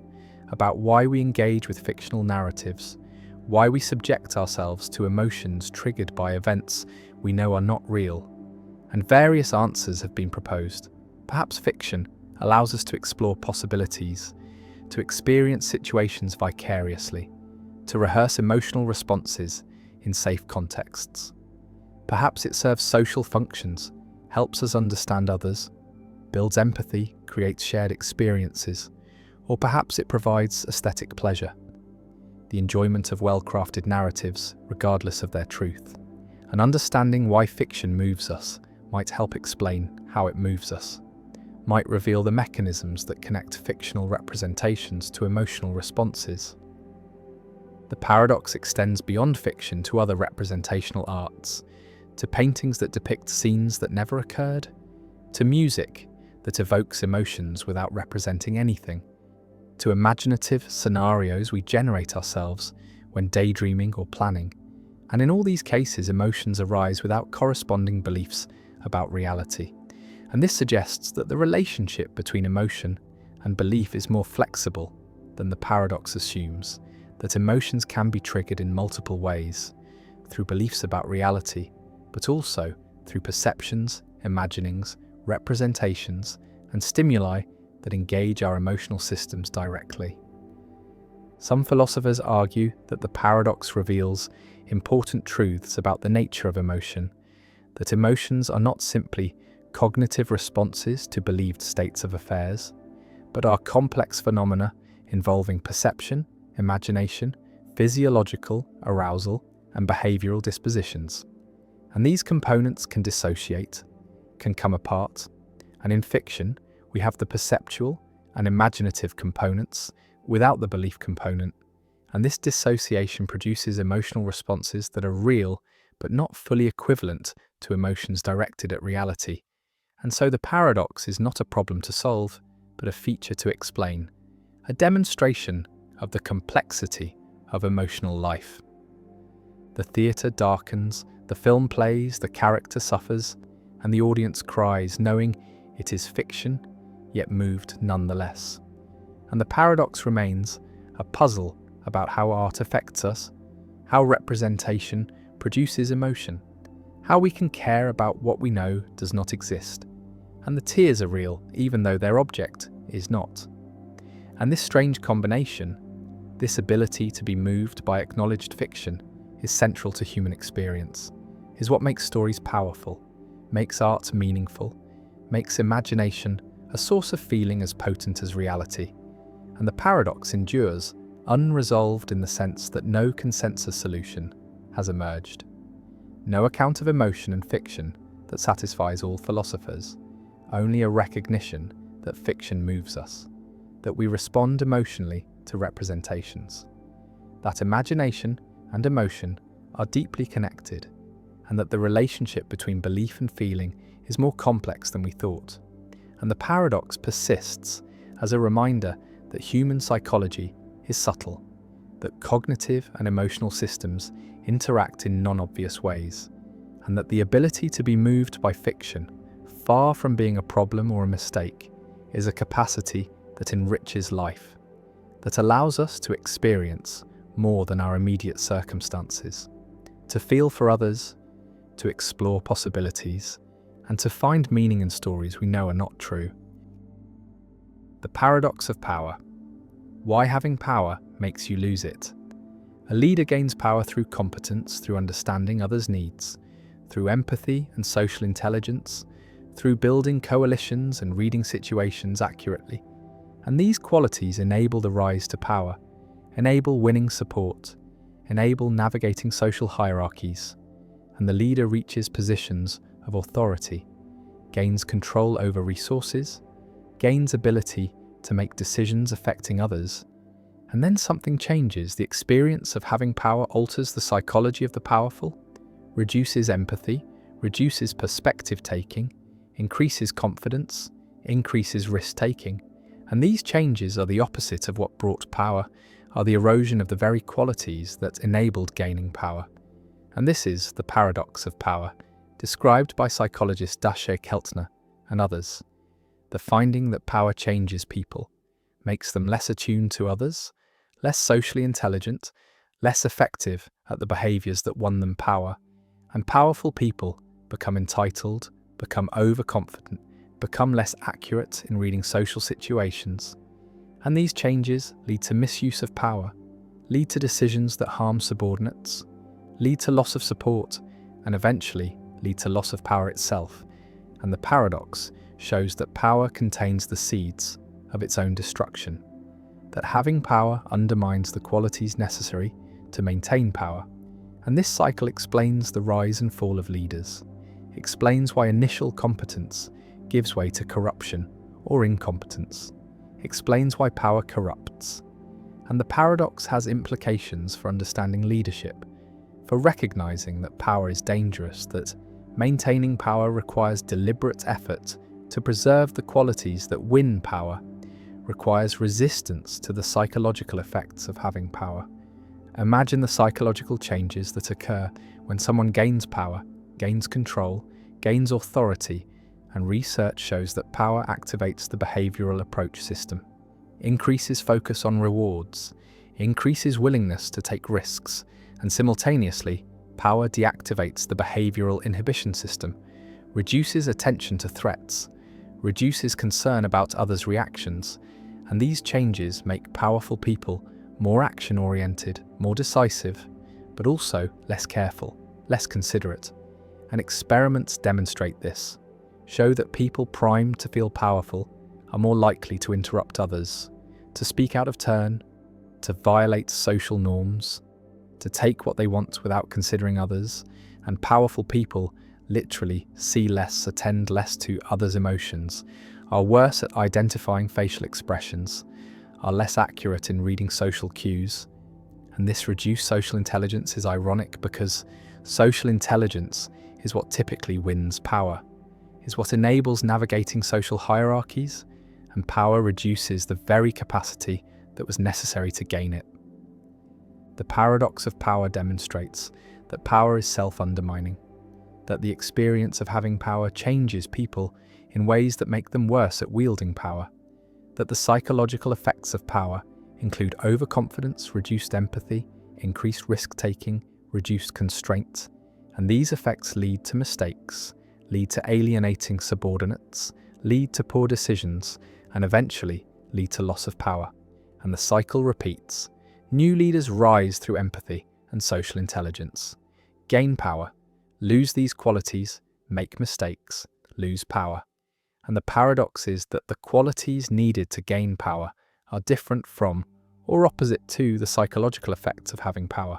about why we engage with fictional narratives, why we subject ourselves to emotions triggered by events we know are not real. And various answers have been proposed. Perhaps fiction allows us to explore possibilities, to experience situations vicariously, to rehearse emotional responses in safe contexts. Perhaps it serves social functions, helps us understand others, builds empathy, creates shared experiences, or perhaps it provides aesthetic pleasure, the enjoyment of well-crafted narratives, regardless of their truth. And understanding why fiction moves us might help explain how it moves us, might reveal the mechanisms that connect fictional representations to emotional responses. The paradox extends beyond fiction to other representational arts, to paintings that depict scenes that never occurred, to music that evokes emotions without representing anything, to imaginative scenarios we generate ourselves when daydreaming or planning. And in all these cases, emotions arise without corresponding beliefs about reality. And this suggests that the relationship between emotion and belief is more flexible than the paradox assumes, that emotions can be triggered in multiple ways, through beliefs about reality, but also through perceptions, imaginings, representations, and stimuli that engage our emotional systems directly. Some philosophers argue that the paradox reveals important truths about the nature of emotion, that emotions are not simply cognitive responses to believed states of affairs, but are complex phenomena involving perception, imagination, physiological arousal, and behavioral dispositions. And these components can dissociate, can come apart, and in fiction, we have the perceptual and imaginative components without the belief component, and this dissociation produces emotional responses that are real but not fully equivalent to emotions directed at reality. And so the paradox is not a problem to solve, but a feature to explain, a demonstration of the complexity of emotional life. The theatre darkens, the film plays, the character suffers, and the audience cries, knowing it is fiction, yet moved nonetheless. And the paradox remains a puzzle about how art affects us, how representation produces emotion, how we can care about what we know does not exist, and the tears are real even though their object is not. And this strange combination, this ability to be moved by acknowledged fiction, is central to human experience, is what makes stories powerful, makes art meaningful, makes imagination a source of feeling as potent as reality. And the paradox endures, unresolved in the sense that no consensus solution has emerged. No account of emotion and fiction that satisfies all philosophers, only a recognition that fiction moves us, that we respond emotionally to representations, that imagination and emotion are deeply connected, and that the relationship between belief and feeling is more complex than we thought. And the paradox persists as a reminder that human psychology is subtle, that cognitive and emotional systems interact in non-obvious ways, and that the ability to be moved by fiction, far from being a problem or a mistake, is a capacity that enriches life, that allows us to experience more than our immediate circumstances, to feel for others, to explore possibilities, and to find meaning in stories we know are not true. The paradox of power. Why having power makes you lose it. A leader gains power through competence, through understanding others' needs, through empathy and social intelligence, through building coalitions and reading situations accurately. And these qualities enable the rise to power, enable winning support, enable navigating social hierarchies, and the leader reaches positions of authority, gains control over resources, gains ability to make decisions affecting others, and then something changes. The experience of having power alters the psychology of the powerful, reduces empathy, reduces perspective taking, increases confidence, increases risk taking, and these changes are the opposite of what brought power, are the erosion of the very qualities that enabled gaining power. And this is the paradox of power, described by psychologist Daché Keltner and others. The finding that power changes people, makes them less attuned to others, less socially intelligent, less effective at the behaviours that won them power, and powerful people become entitled, become overconfident, become less accurate in reading social situations, And these changes lead to misuse of power, lead to decisions that harm subordinates, lead to loss of support, and eventually lead to loss of power itself. And the paradox shows that power contains the seeds of its own destruction, that having power undermines the qualities necessary to maintain power. And this cycle explains the rise and fall of leaders, explains why initial competence gives way to corruption or incompetence, explains why power corrupts. And the paradox has implications for understanding leadership, for recognizing that power is dangerous, that maintaining power requires deliberate effort to preserve the qualities that win power, requires resistance to the psychological effects of having power. Imagine the psychological changes that occur when someone gains power, gains control, gains authority, and research shows that power activates the behavioral approach system, increases focus on rewards, increases willingness to take risks, and simultaneously, power deactivates the behavioral inhibition system, reduces attention to threats, reduces concern about others' reactions, and these changes make powerful people more action-oriented, more decisive, but also less careful, less considerate. And experiments demonstrate this, show that people primed to feel powerful are more likely to interrupt others, to speak out of turn, to violate social norms, to take what they want without considering others, and powerful people literally see less, attend less to others' emotions, are worse at identifying facial expressions, are less accurate in reading social cues. And this reduced social intelligence is ironic because social intelligence is what typically wins power, is what enables navigating social hierarchies, and power reduces the very capacity that was necessary to gain it. The paradox of power demonstrates that power is self-undermining, that the experience of having power changes people in ways that make them worse at wielding power, that the psychological effects of power include overconfidence, reduced empathy, increased risk-taking, reduced constraint, and these effects lead to mistakes, lead to alienating subordinates, lead to poor decisions, and eventually lead to loss of power. And the cycle repeats. New leaders rise through empathy and social intelligence, gain power, lose these qualities, make mistakes, lose power. And the paradox is that the qualities needed to gain power are different from or opposite to the psychological effects of having power.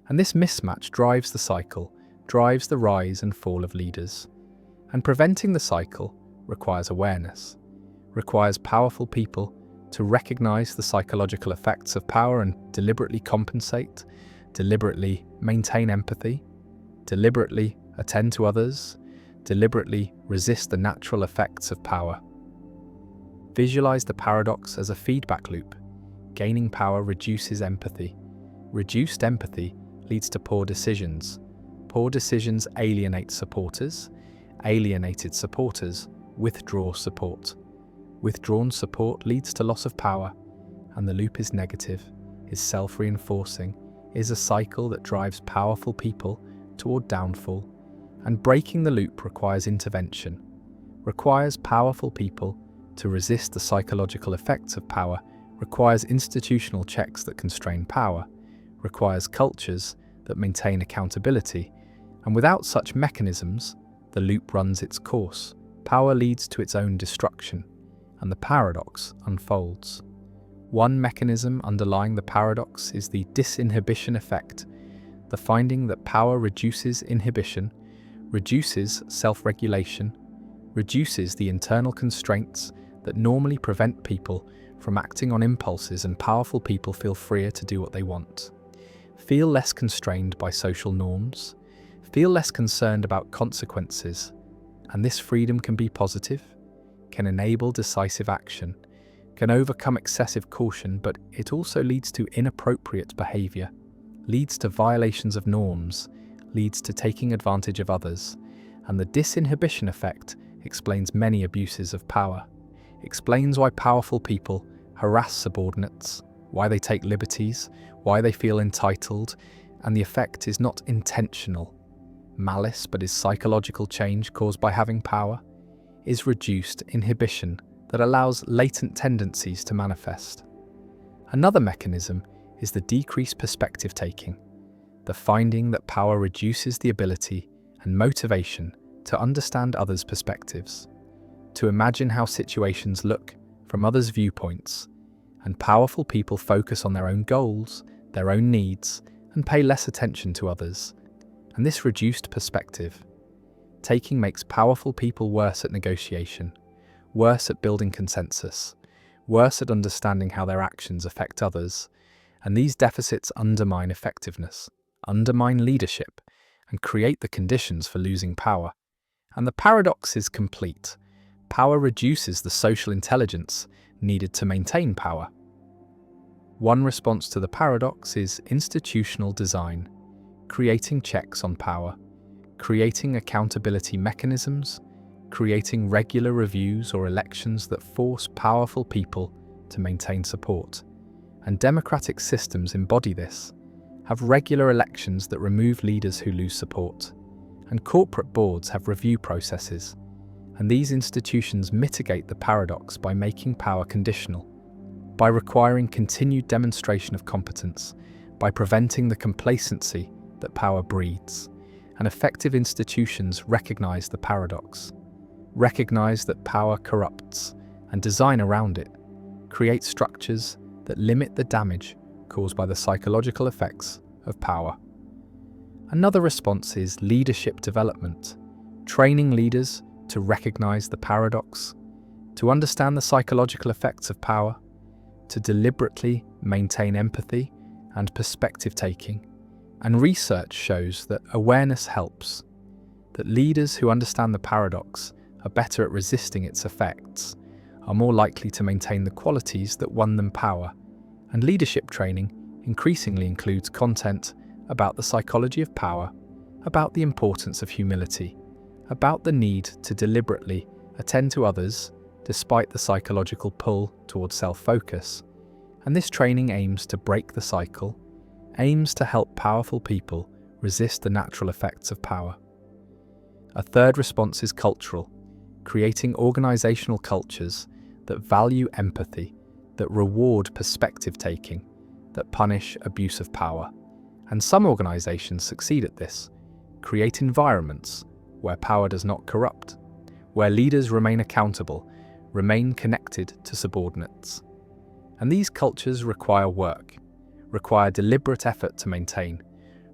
And this mismatch drives the cycle, drives the rise and fall of leaders. And preventing the cycle requires awareness, requires powerful people to recognize the psychological effects of power and deliberately compensate, deliberately maintain empathy, deliberately attend to others, deliberately resist the natural effects of power. Visualize the paradox as a feedback loop. Gaining power reduces empathy. Reduced empathy leads to poor decisions. Poor decisions alienate supporters. Alienated supporters withdraw support. Withdrawn support leads to loss of power, and the loop is negative, is self-reinforcing, is a cycle that drives powerful people toward downfall. And breaking the loop requires intervention, requires powerful people to resist the psychological effects of power, requires institutional checks that constrain power, requires cultures that maintain accountability, and without such mechanisms, the loop runs its course, power leads to its own destruction, and the paradox unfolds. One mechanism underlying the paradox is the disinhibition effect, the finding that power reduces inhibition, reduces self-regulation, reduces the internal constraints that normally prevent people from acting on impulses, and powerful people feel freer to do what they want, feel less constrained by social norms, feel less concerned about consequences, and this freedom can be positive, can enable decisive action, can overcome excessive caution, but it also leads to inappropriate behavior, leads to violations of norms, leads to taking advantage of others, and the disinhibition effect explains many abuses of power, explains why powerful people harass subordinates, why they take liberties, why they feel entitled, and the effect is not intentional malice, but is psychological change caused by having power, is reduced inhibition, that allows latent tendencies to manifest. Another mechanism is the decreased perspective taking, the finding that power reduces the ability and motivation to understand others' perspectives, to imagine how situations look from others' viewpoints, and powerful people focus on their own goals, their own needs, and pay less attention to others. And this reduced perspective taking makes powerful people worse at negotiation, worse at building consensus, worse at understanding how their actions affect others, and these deficits undermine effectiveness, undermine leadership, and create the conditions for losing power. And the paradox is complete. Power reduces the social intelligence needed to maintain power. One response to the paradox is institutional design, creating checks on power, creating accountability mechanisms, creating regular reviews or elections that force powerful people to maintain support. And democratic systems embody this, have regular elections that remove leaders who lose support. And corporate boards have review processes. And these institutions mitigate the paradox by making power conditional, by requiring continued demonstration of competence, by preventing the complacency that power breeds. And effective institutions recognize the paradox, recognize that power corrupts, and design around it, create structures that limit the damage caused by the psychological effects of power. Another response is leadership development, training leaders to recognize the paradox, to understand the psychological effects of power, to deliberately maintain empathy and perspective taking. And research shows that awareness helps, that leaders who understand the paradox are better at resisting its effects, are more likely to maintain the qualities that won them power. And leadership training increasingly includes content about the psychology of power, about the importance of humility, about the need to deliberately attend to others despite the psychological pull towards self-focus. And this training aims to break the cycle, aims to help powerful people resist the natural effects of power. A third response is cultural, creating organizational cultures that value empathy, that reward perspective taking, that punish abuse of power. And some organizations succeed at this, create environments where power does not corrupt, where leaders remain accountable, remain connected to subordinates. And these cultures require work, require deliberate effort to maintain,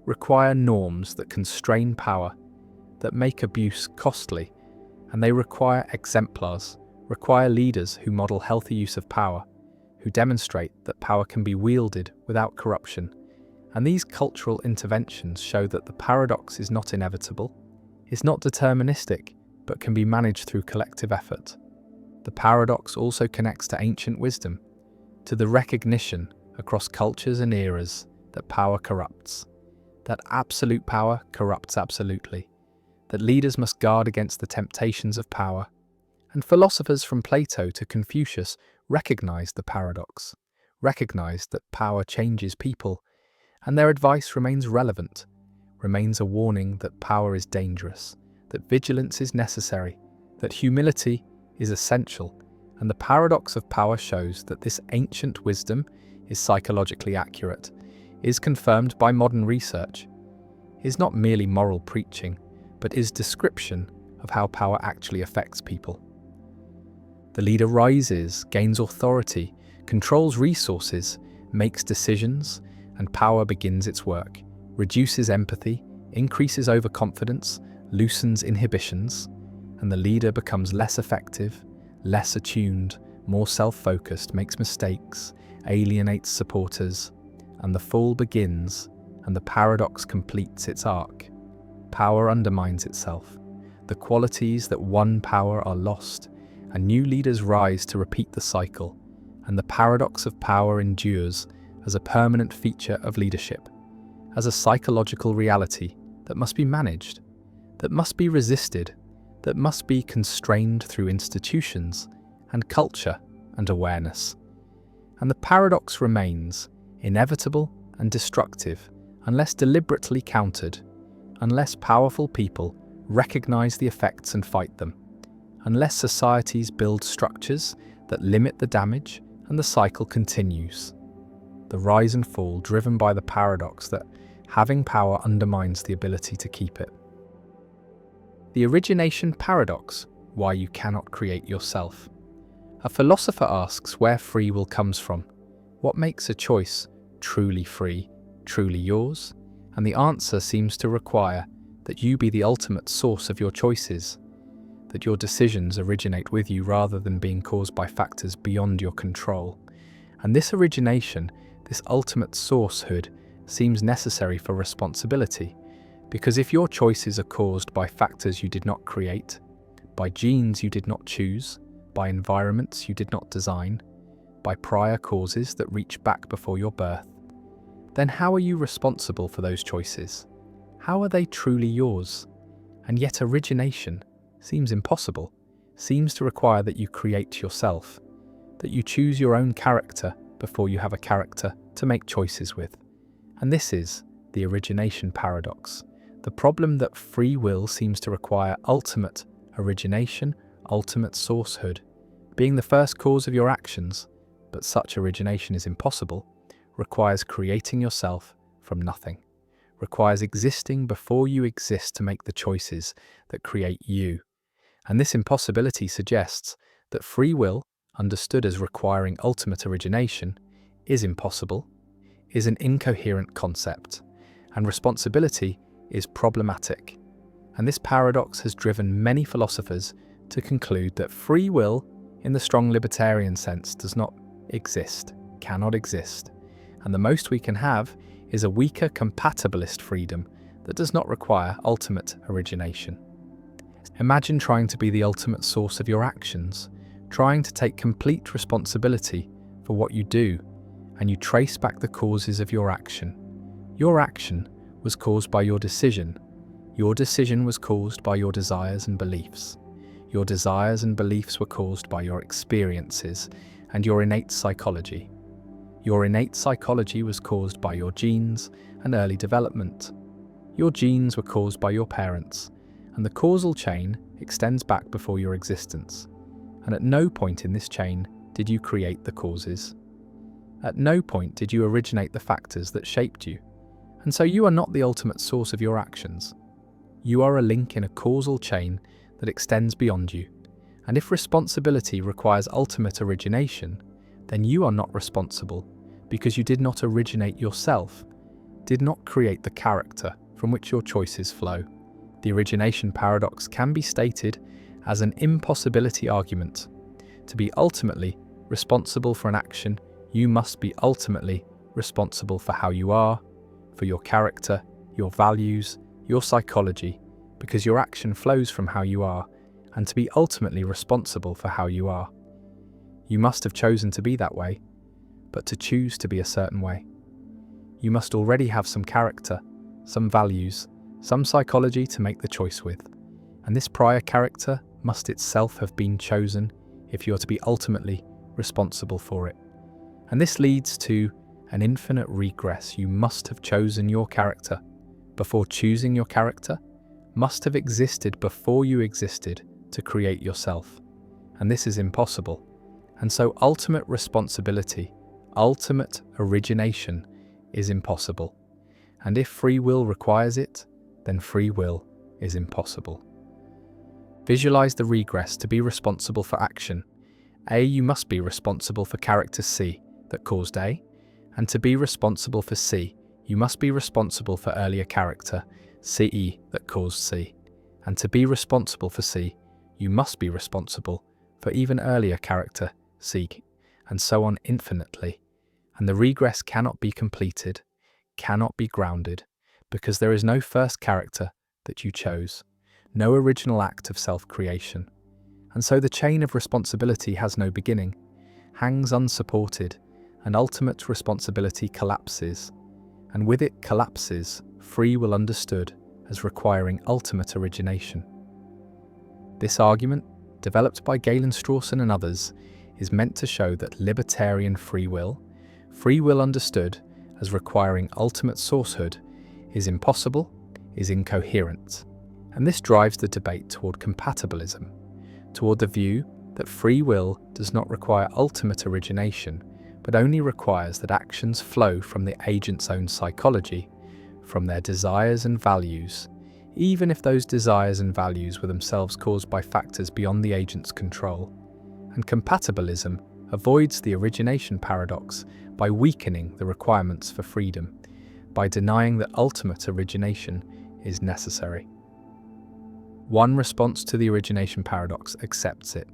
require norms that constrain power, that make abuse costly, and they require exemplars, require leaders who model healthy use of power, who demonstrate that power can be wielded without corruption. And these cultural interventions show that the paradox is not inevitable, is not deterministic, but can be managed through collective effort. The paradox also connects to ancient wisdom, to the recognition across cultures and eras that power corrupts, that absolute power corrupts absolutely, that leaders must guard against the temptations of power. And philosophers from Plato to Confucius recognized the paradox, recognized that power changes people, and their advice remains relevant, remains a warning that power is dangerous, that vigilance is necessary, that humility is essential, and the paradox of power shows that this ancient wisdom is psychologically accurate, is confirmed by modern research, is not merely moral preaching, but is description of how power actually affects people. The leader rises, gains authority, controls resources, makes decisions, and power begins its work, reduces empathy, increases overconfidence, loosens inhibitions, and the leader becomes less effective, less attuned, more self-focused, makes mistakes, alienates supporters, and the fall begins, and the paradox completes its arc. Power undermines itself. The qualities that won power are lost, and new leaders rise to repeat the cycle, and the paradox of power endures as a permanent feature of leadership, as a psychological reality that must be managed, that must be resisted, that must be constrained through institutions and culture and awareness. And the paradox remains inevitable and destructive unless deliberately countered, unless powerful people recognize the effects and fight them, unless societies build structures that limit the damage, and the cycle continues. The rise and fall driven by the paradox that having power undermines the ability to keep it. The origination paradox, why you cannot create yourself. A philosopher asks where free will comes from. What makes a choice truly free, truly yours? And the answer seems to require that you be the ultimate source of your choices, that your decisions originate with you rather than being caused by factors beyond your control. And this origination, this ultimate sourcehood, seems necessary for responsibility, because if your choices are caused by factors you did not create, by genes you did not choose, by environments you did not design, by prior causes that reach back before your birth, then how are you responsible for those choices? How are they truly yours? And yet origination seems impossible, seems to require that you create yourself, that you choose your own character before you have a character to make choices with. And this is the origination paradox, the problem that free will seems to require ultimate origination, ultimate sourcehood, being the first cause of your actions, but such origination is impossible, requires creating yourself from nothing, requires existing before you exist to make the choices that create you. And this impossibility suggests that free will, understood as requiring ultimate origination, is impossible, is an incoherent concept, and responsibility is problematic. And this paradox has driven many philosophers to conclude that free will, in the strong libertarian sense, does not exist, cannot exist, and the most we can have is a weaker compatibilist freedom that does not require ultimate origination. Imagine trying to be the ultimate source of your actions, trying to take complete responsibility for what you do, and you trace back the causes of your action. Your action was caused by your decision. Your decision was caused by your desires and beliefs. Your desires and beliefs were caused by your experiences and your innate psychology. Your innate psychology was caused by your genes and early development. Your genes were caused by your parents, and the causal chain extends back before your existence. And at no point in this chain did you create the causes. At no point did you originate the factors that shaped you. And so you are not the ultimate source of your actions. You are a link in a causal chain that extends beyond you. And if responsibility requires ultimate origination, then you are not responsible because you did not originate yourself, did not create the character from which your choices flow. The origination paradox can be stated as an impossibility argument. To be ultimately responsible for an action, you must be ultimately responsible for how you are, for your character, your values, your psychology, because your action flows from how you are, and to be ultimately responsible for how you are. You must have chosen to be that way, but to choose to be a certain way, you must already have some character, some values, some psychology to make the choice with. And this prior character must itself have been chosen if you're to be ultimately responsible for it. And this leads to an infinite regress. You must have chosen your character. Before choosing your character, must have existed before you existed to create yourself. And this is impossible. And so ultimate responsibility, ultimate origination is impossible. And if free will requires it, then free will is impossible. Visualize the regress to be responsible for action. A, you must be responsible for character C that caused A, and to be responsible for C, you must be responsible for earlier character CE that caused C, and to be responsible for C, you must be responsible for even earlier character C, and so on infinitely. And the regress cannot be completed, cannot be grounded, because there is no first character that you chose, no original act of self-creation. And so the chain of responsibility has no beginning, hangs unsupported, and ultimate responsibility collapses. And with it collapses free will understood as requiring ultimate origination. This argument, developed by Galen Strawson and others, is meant to show that libertarian free will understood as requiring ultimate sourcehood, is impossible, is incoherent. And this drives the debate toward compatibilism, toward the view that free will does not require ultimate origination, but only requires that actions flow from the agent's own psychology, from their desires and values, even if those desires and values were themselves caused by factors beyond the agent's control. And compatibilism avoids the origination paradox by weakening the requirements for freedom, by denying that ultimate origination is necessary. One response to the origination paradox accepts it,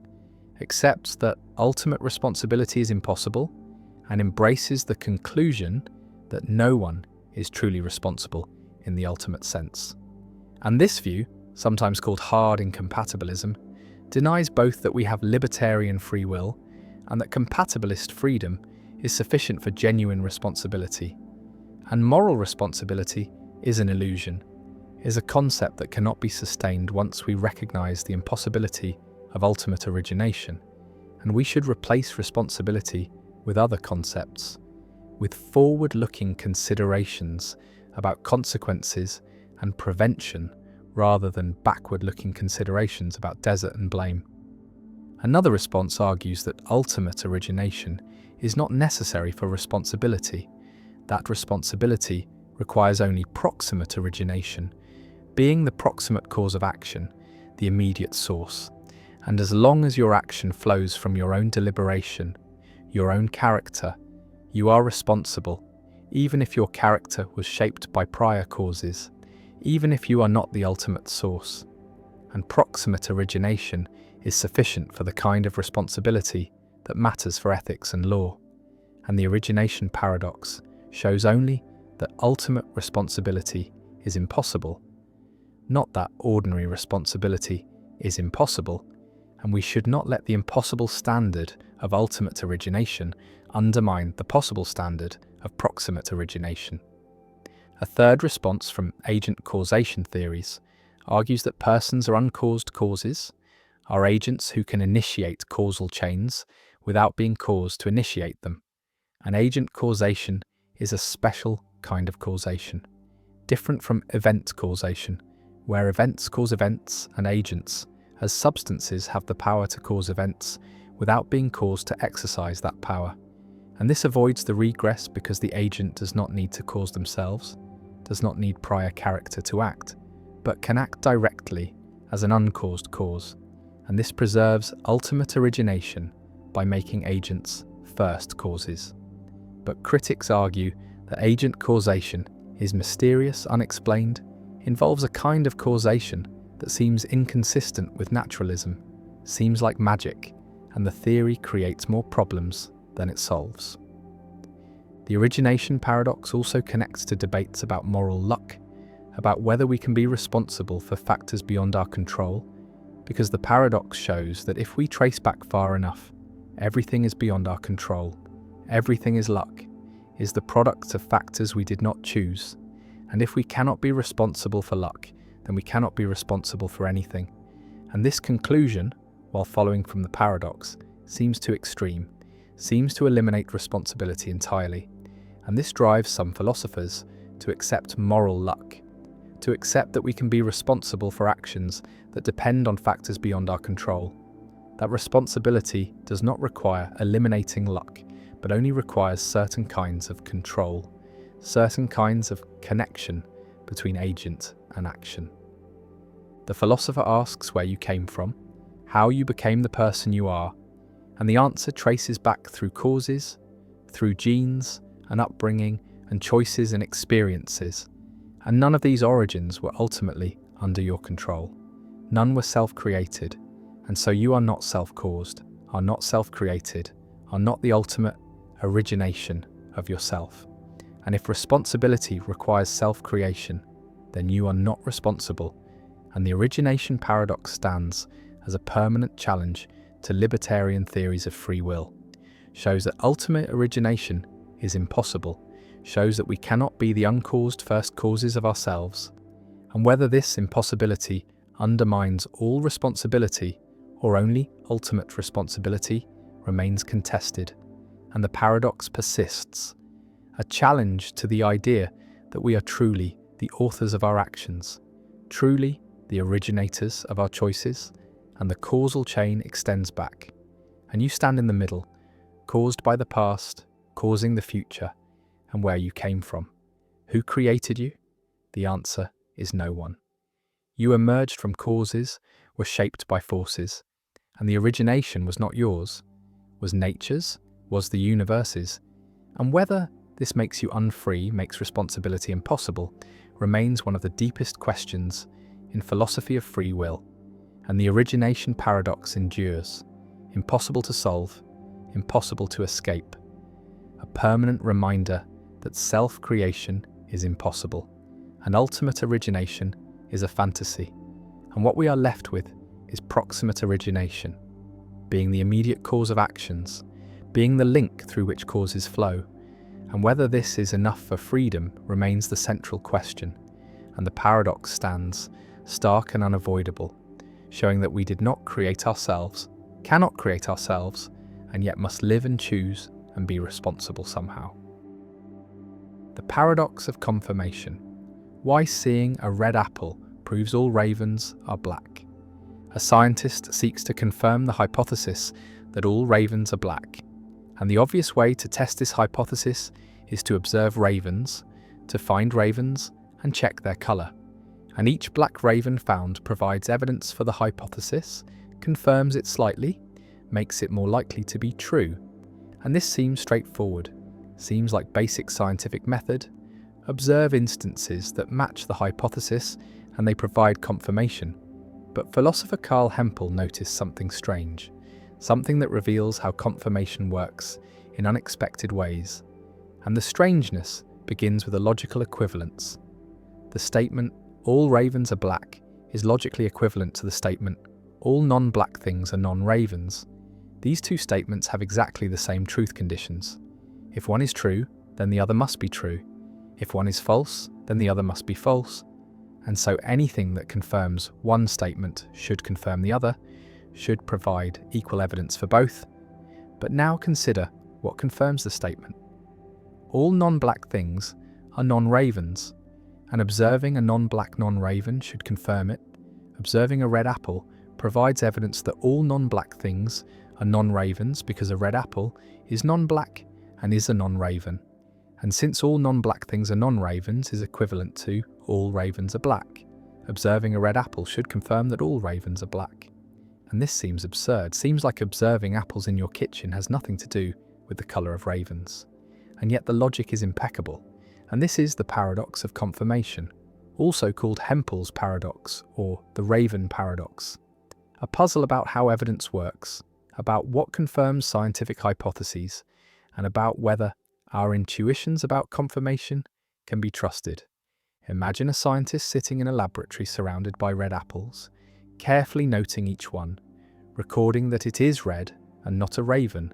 accepts that ultimate responsibility is impossible, and embraces the conclusion that no one is truly responsible in the ultimate sense. And this view, sometimes called hard incompatibilism, denies both that we have libertarian free will and that compatibilist freedom is sufficient for genuine responsibility. And moral responsibility is an illusion, is a concept that cannot be sustained once we recognize the impossibility of ultimate origination, and we should replace responsibility with other concepts, with forward-looking considerations about consequences and prevention rather than backward-looking considerations about desert and blame. Another response argues that ultimate origination is not necessary for responsibility, that responsibility requires only proximate origination, being the proximate cause of action, the immediate source. And as long as your action flows from your own deliberation, your own character, you are responsible, even if your character was shaped by prior causes, even if you are not the ultimate source. And proximate origination is sufficient for the kind of responsibility that matters for ethics and law. And the origination paradox shows only that ultimate responsibility is impossible, not that ordinary responsibility is impossible, and we should not let the impossible standard of ultimate origination undermine the possible standard of proximate origination. A third response from agent causation theories argues that persons are uncaused causes, are agents who can initiate causal chains without being caused to initiate them. And agent causation is a special kind of causation, different from event causation, where events cause events and agents, as substances, have the power to cause events without being caused to exercise that power. And this avoids the regress because the agent does not need to cause themselves, does not need prior character to act, but can act directly as an uncaused cause. And this preserves ultimate origination by making agents first causes. But critics argue that agent causation is mysterious, unexplained, involves a kind of causation that seems inconsistent with naturalism, seems like magic, and the theory creates more problems than it solves. The origination paradox also connects to debates about moral luck, about whether we can be responsible for factors beyond our control, because the paradox shows that if we trace back far enough, everything is beyond our control, everything is luck, is the product of factors we did not choose, and if we cannot be responsible for luck, then we cannot be responsible for anything. And this conclusion, while following from the paradox, seems too extreme, seems to eliminate responsibility entirely. And this drives some philosophers to accept moral luck, to accept that we can be responsible for actions that depend on factors beyond our control. That responsibility does not require eliminating luck, but only requires certain kinds of control, certain kinds of connection between agent and action. The philosopher asks where you came from, how you became the person you are, and the answer traces back through causes, through genes and upbringing and choices and experiences, and none of these origins were ultimately under your control. None were self-created, and so you are not self-caused, are not self-created, are not the ultimate origination of yourself. And if responsibility requires self-creation, then you are not responsible, and the origination paradox stands as a permanent challenge to libertarian theories of free will, shows that ultimate origination is impossible, shows that we cannot be the uncaused first causes of ourselves, and whether this impossibility undermines all responsibility or only ultimate responsibility remains contested, and the paradox persists, a challenge to the idea that we are truly the authors of our actions, truly the originators of our choices, and the causal chain extends back. and you stand in the middle, caused by the past, causing the future, and where you came from. Who created you? The answer is no one. You emerged from causes, were shaped by forces, and the origination was not yours, was nature's, was the universe's, and whether this makes you unfree, makes responsibility impossible, remains one of the deepest questions in philosophy of free will, and the origination paradox endures, impossible to solve, impossible to escape, a permanent reminder that self-creation is impossible, and ultimate origination is a fantasy, and what we are left with is proximate origination, being the immediate cause of actions, being the link through which causes flow, and whether this is enough for freedom remains the central question, and the paradox stands, stark and unavoidable, showing that we did not create ourselves, cannot create ourselves, and yet must live and choose and be responsible somehow. The paradox of confirmation. Why seeing a red apple proves all ravens are black. A scientist seeks to confirm the hypothesis that all ravens are black, and the obvious way to test this hypothesis is to observe ravens, to find ravens and check their colour. And each black raven found provides evidence for the hypothesis, confirms it slightly, makes it more likely to be true. And this seems straightforward, seems like basic scientific method. Observe instances that match the hypothesis and they provide confirmation. But philosopher Carl Hempel noticed something strange, something that reveals how confirmation works in unexpected ways. And the strangeness begins with a logical equivalence. The statement, all ravens are black, is logically equivalent to the statement, all non-black things are non-ravens. These two statements have exactly the same truth conditions. If one is true, then the other must be true. If one is false, then the other must be false. And so anything that confirms one statement should confirm the other, should provide equal evidence for both. But now consider what confirms the statement. All non-black things are non-ravens, and observing a non-black non-raven should confirm it. Observing a red apple provides evidence that all non-black things are non-ravens because a red apple is non-black and is a non-raven. And since all non-black things are non-ravens is equivalent to all ravens are black, observing a red apple should confirm that all ravens are black. And this seems absurd, seems like observing apples in your kitchen has nothing to do with the colour of ravens. And yet the logic is impeccable, and this is the paradox of confirmation, also called Hempel's paradox or the raven paradox. A puzzle about how evidence works, about what confirms scientific hypotheses, and about whether our intuitions about confirmation can be trusted. Imagine a scientist sitting in a laboratory surrounded by red apples, carefully noting each one, recording that it is red and not a raven,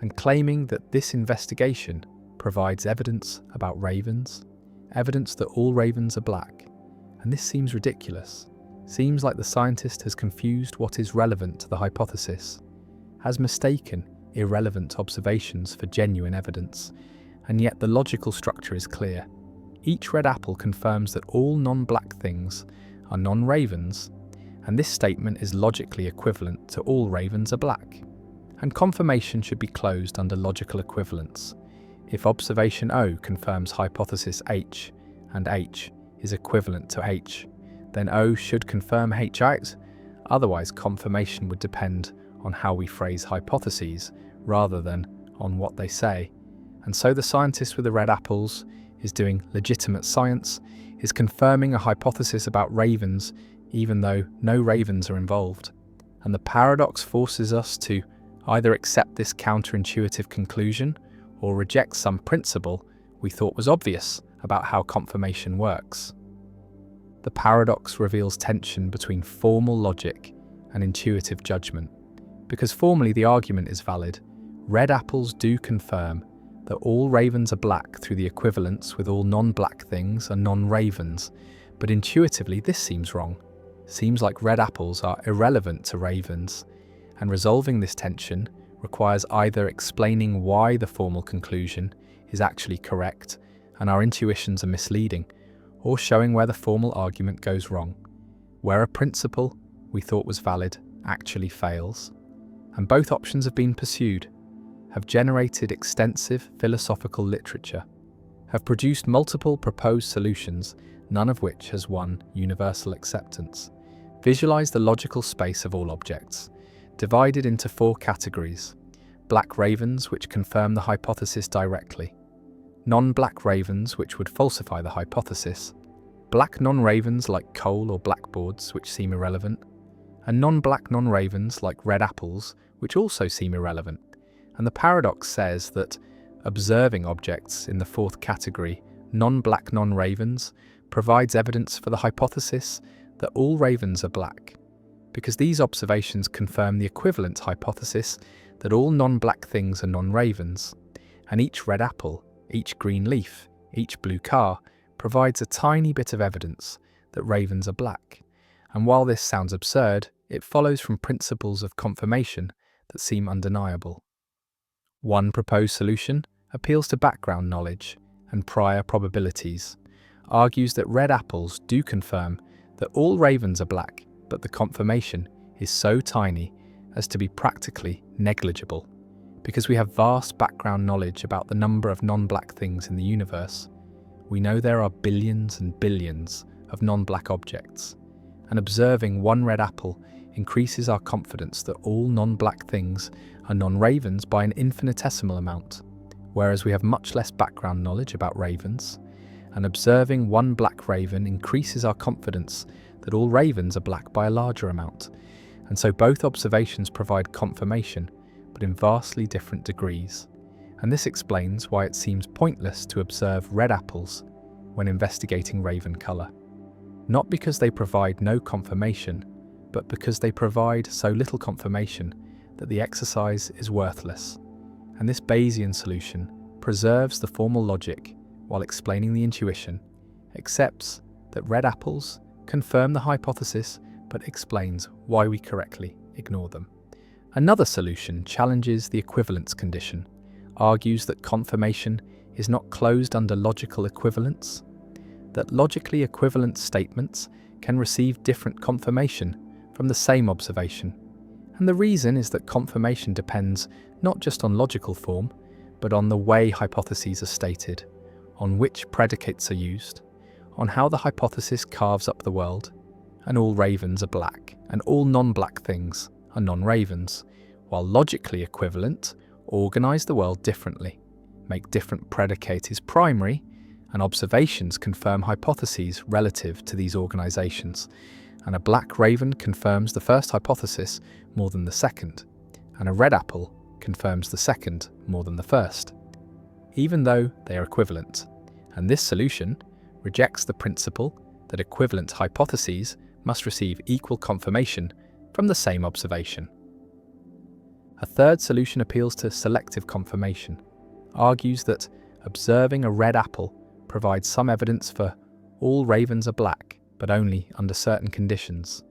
and claiming that this investigation provides evidence about ravens, evidence that all ravens are black. And this seems ridiculous. Seems like the scientist has confused what is relevant to the hypothesis, has mistaken irrelevant observations for genuine evidence, and yet the logical structure is clear. Each red apple confirms that all non-black things are non-ravens, and this statement is logically equivalent to all ravens are black. And confirmation should be closed under logical equivalence. If observation O confirms hypothesis H, and H is equivalent to H, then O should confirm H out, otherwise confirmation would depend on how we phrase hypotheses rather than on what they say. And so the scientist with the red apples is doing legitimate science, is confirming a hypothesis about ravens even though no ravens are involved. And the paradox forces us to either accept this counterintuitive conclusion or reject some principle we thought was obvious about how confirmation works. The paradox reveals tension between formal logic and intuitive judgment. Because formally the argument is valid, red apples do confirm that all ravens are black through the equivalence with all non-black things are non-ravens, but intuitively this seems wrong. Seems like red apples are irrelevant to ravens, and resolving this tension requires either explaining why the formal conclusion is actually correct and our intuitions are misleading, or showing where the formal argument goes wrong, where a principle we thought was valid actually fails. and both options have been pursued, have generated extensive philosophical literature, have produced multiple proposed solutions, none of which has won universal acceptance. Visualize the logical space of all objects, divided into 4 categories: black ravens, which confirm the hypothesis directly; non-black ravens, which would falsify the hypothesis; black non-ravens like coal or blackboards, which seem irrelevant; and non-black non-ravens like red apples, which also seem irrelevant. And the paradox says that observing objects in the 4th category, non-black non-ravens, provides evidence for the hypothesis that all ravens are black, because these observations confirm the equivalent hypothesis that all non-black things are non-ravens, and each red apple, each green leaf, each blue car provides a tiny bit of evidence that ravens are black. And while this sounds absurd, it follows from principles of confirmation that seem undeniable. One proposed solution appeals to background knowledge and prior probabilities, argues that red apples do confirm that all ravens are black, but the confirmation is so tiny as to be practically negligible. Because we have vast background knowledge about the number of non-black things in the universe, we know there are billions and billions of non-black objects, and observing one red apple increases our confidence that all non-black things are non-ravens by an infinitesimal amount, whereas we have much less background knowledge about ravens, and observing one black raven increases our confidence that all ravens are black by a larger amount. And so both observations provide confirmation, but in vastly different degrees. And this explains why it seems pointless to observe red apples when investigating raven colour. Not because they provide no confirmation, but because they provide so little confirmation that the exercise is worthless. And this Bayesian solution preserves the formal logic while explaining the intuition, accepts that red apples confirm the hypothesis, but explains why we correctly ignore them. Another solution challenges the equivalence condition, argues that confirmation is not closed under logical equivalence, that logically equivalent statements can receive different confirmation from the same observation. And the reason is that confirmation depends not just on logical form, but on the way hypotheses are stated, on which predicates are used, on how the hypothesis carves up the world, and all ravens are black, and all non-black things are non-ravens, while logically equivalent organise the world differently, make different predicates primary, and observations confirm hypotheses relative to these organisations, and a black raven confirms the first hypothesis more than the second, and a red apple confirms the second more than the first, even though they are equivalent. And this solution rejects the principle that equivalent hypotheses must receive equal confirmation from the same observation. A third solution appeals to selective confirmation, argues that observing a red apple provides some evidence for all ravens are black, but only under certain conditions,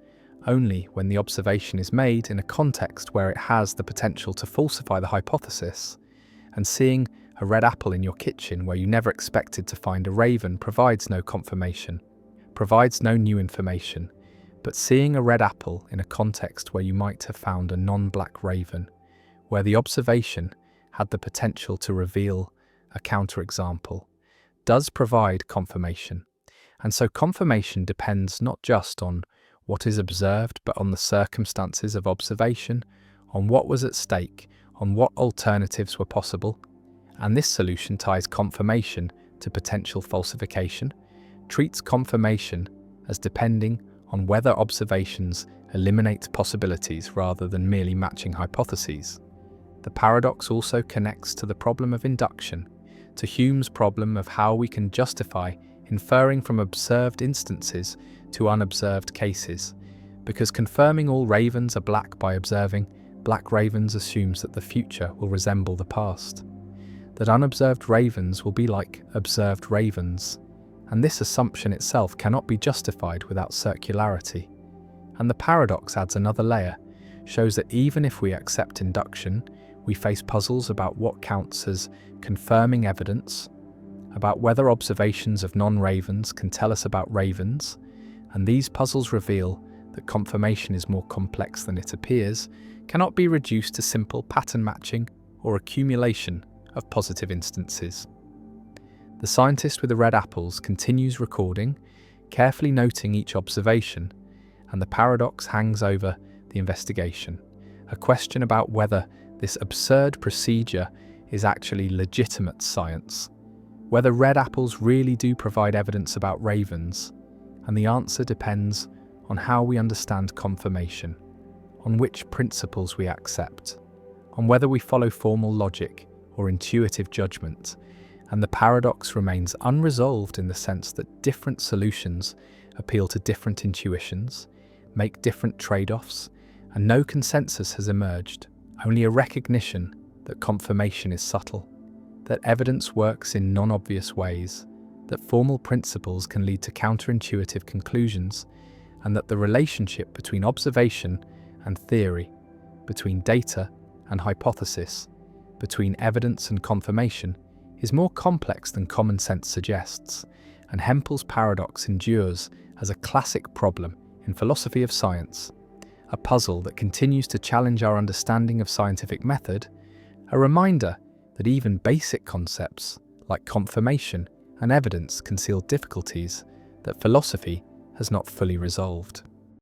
only when the observation is made in a context where it has the potential to falsify the hypothesis. And seeing a red apple in your kitchen where you never expected to find a raven provides no confirmation, provides no new information. But seeing a red apple in a context where you might have found a non-black raven, where the observation had the potential to reveal a counterexample, does provide confirmation. And so confirmation depends not just on what is observed, but on the circumstances of observation, on what was at stake, on what alternatives were possible. And this solution ties confirmation to potential falsification, treats confirmation as depending on whether observations eliminate possibilities rather than merely matching hypotheses. The paradox also connects to the problem of induction, to Hume's problem of how we can justify inferring from observed instances to unobserved cases, because confirming all ravens are black by observing black ravens assumes that the future will resemble the past, that unobserved ravens will be like observed ravens, and this assumption itself cannot be justified without circularity. And the paradox adds another layer, shows that even if we accept induction, we face puzzles about what counts as confirming evidence, about whether observations of non-ravens can tell us about ravens, and these puzzles reveal that confirmation is more complex than it appears cannot be reduced to simple pattern matching or accumulation of positive instances. The scientist with the red apples continues recording, carefully noting each observation, and the paradox hangs over the investigation, a question about whether this absurd procedure is actually legitimate science, whether red apples really do provide evidence about ravens, and the answer depends on how we understand confirmation, on which principles we accept, on whether we follow formal logic or intuitive judgment, and the paradox remains unresolved in the sense that different solutions appeal to different intuitions, make different trade-offs, and no consensus has emerged, only a recognition that confirmation is subtle, that evidence works in non-obvious ways, that formal principles can lead to counterintuitive conclusions, and that the relationship between observation and theory, between data and hypothesis, between evidence and confirmation, is more complex than common sense suggests, and Hempel's paradox endures as a classic problem in philosophy of science, a puzzle that continues to challenge our understanding of scientific method, a reminder that even basic concepts like confirmation and evidence conceal difficulties that philosophy has not fully resolved.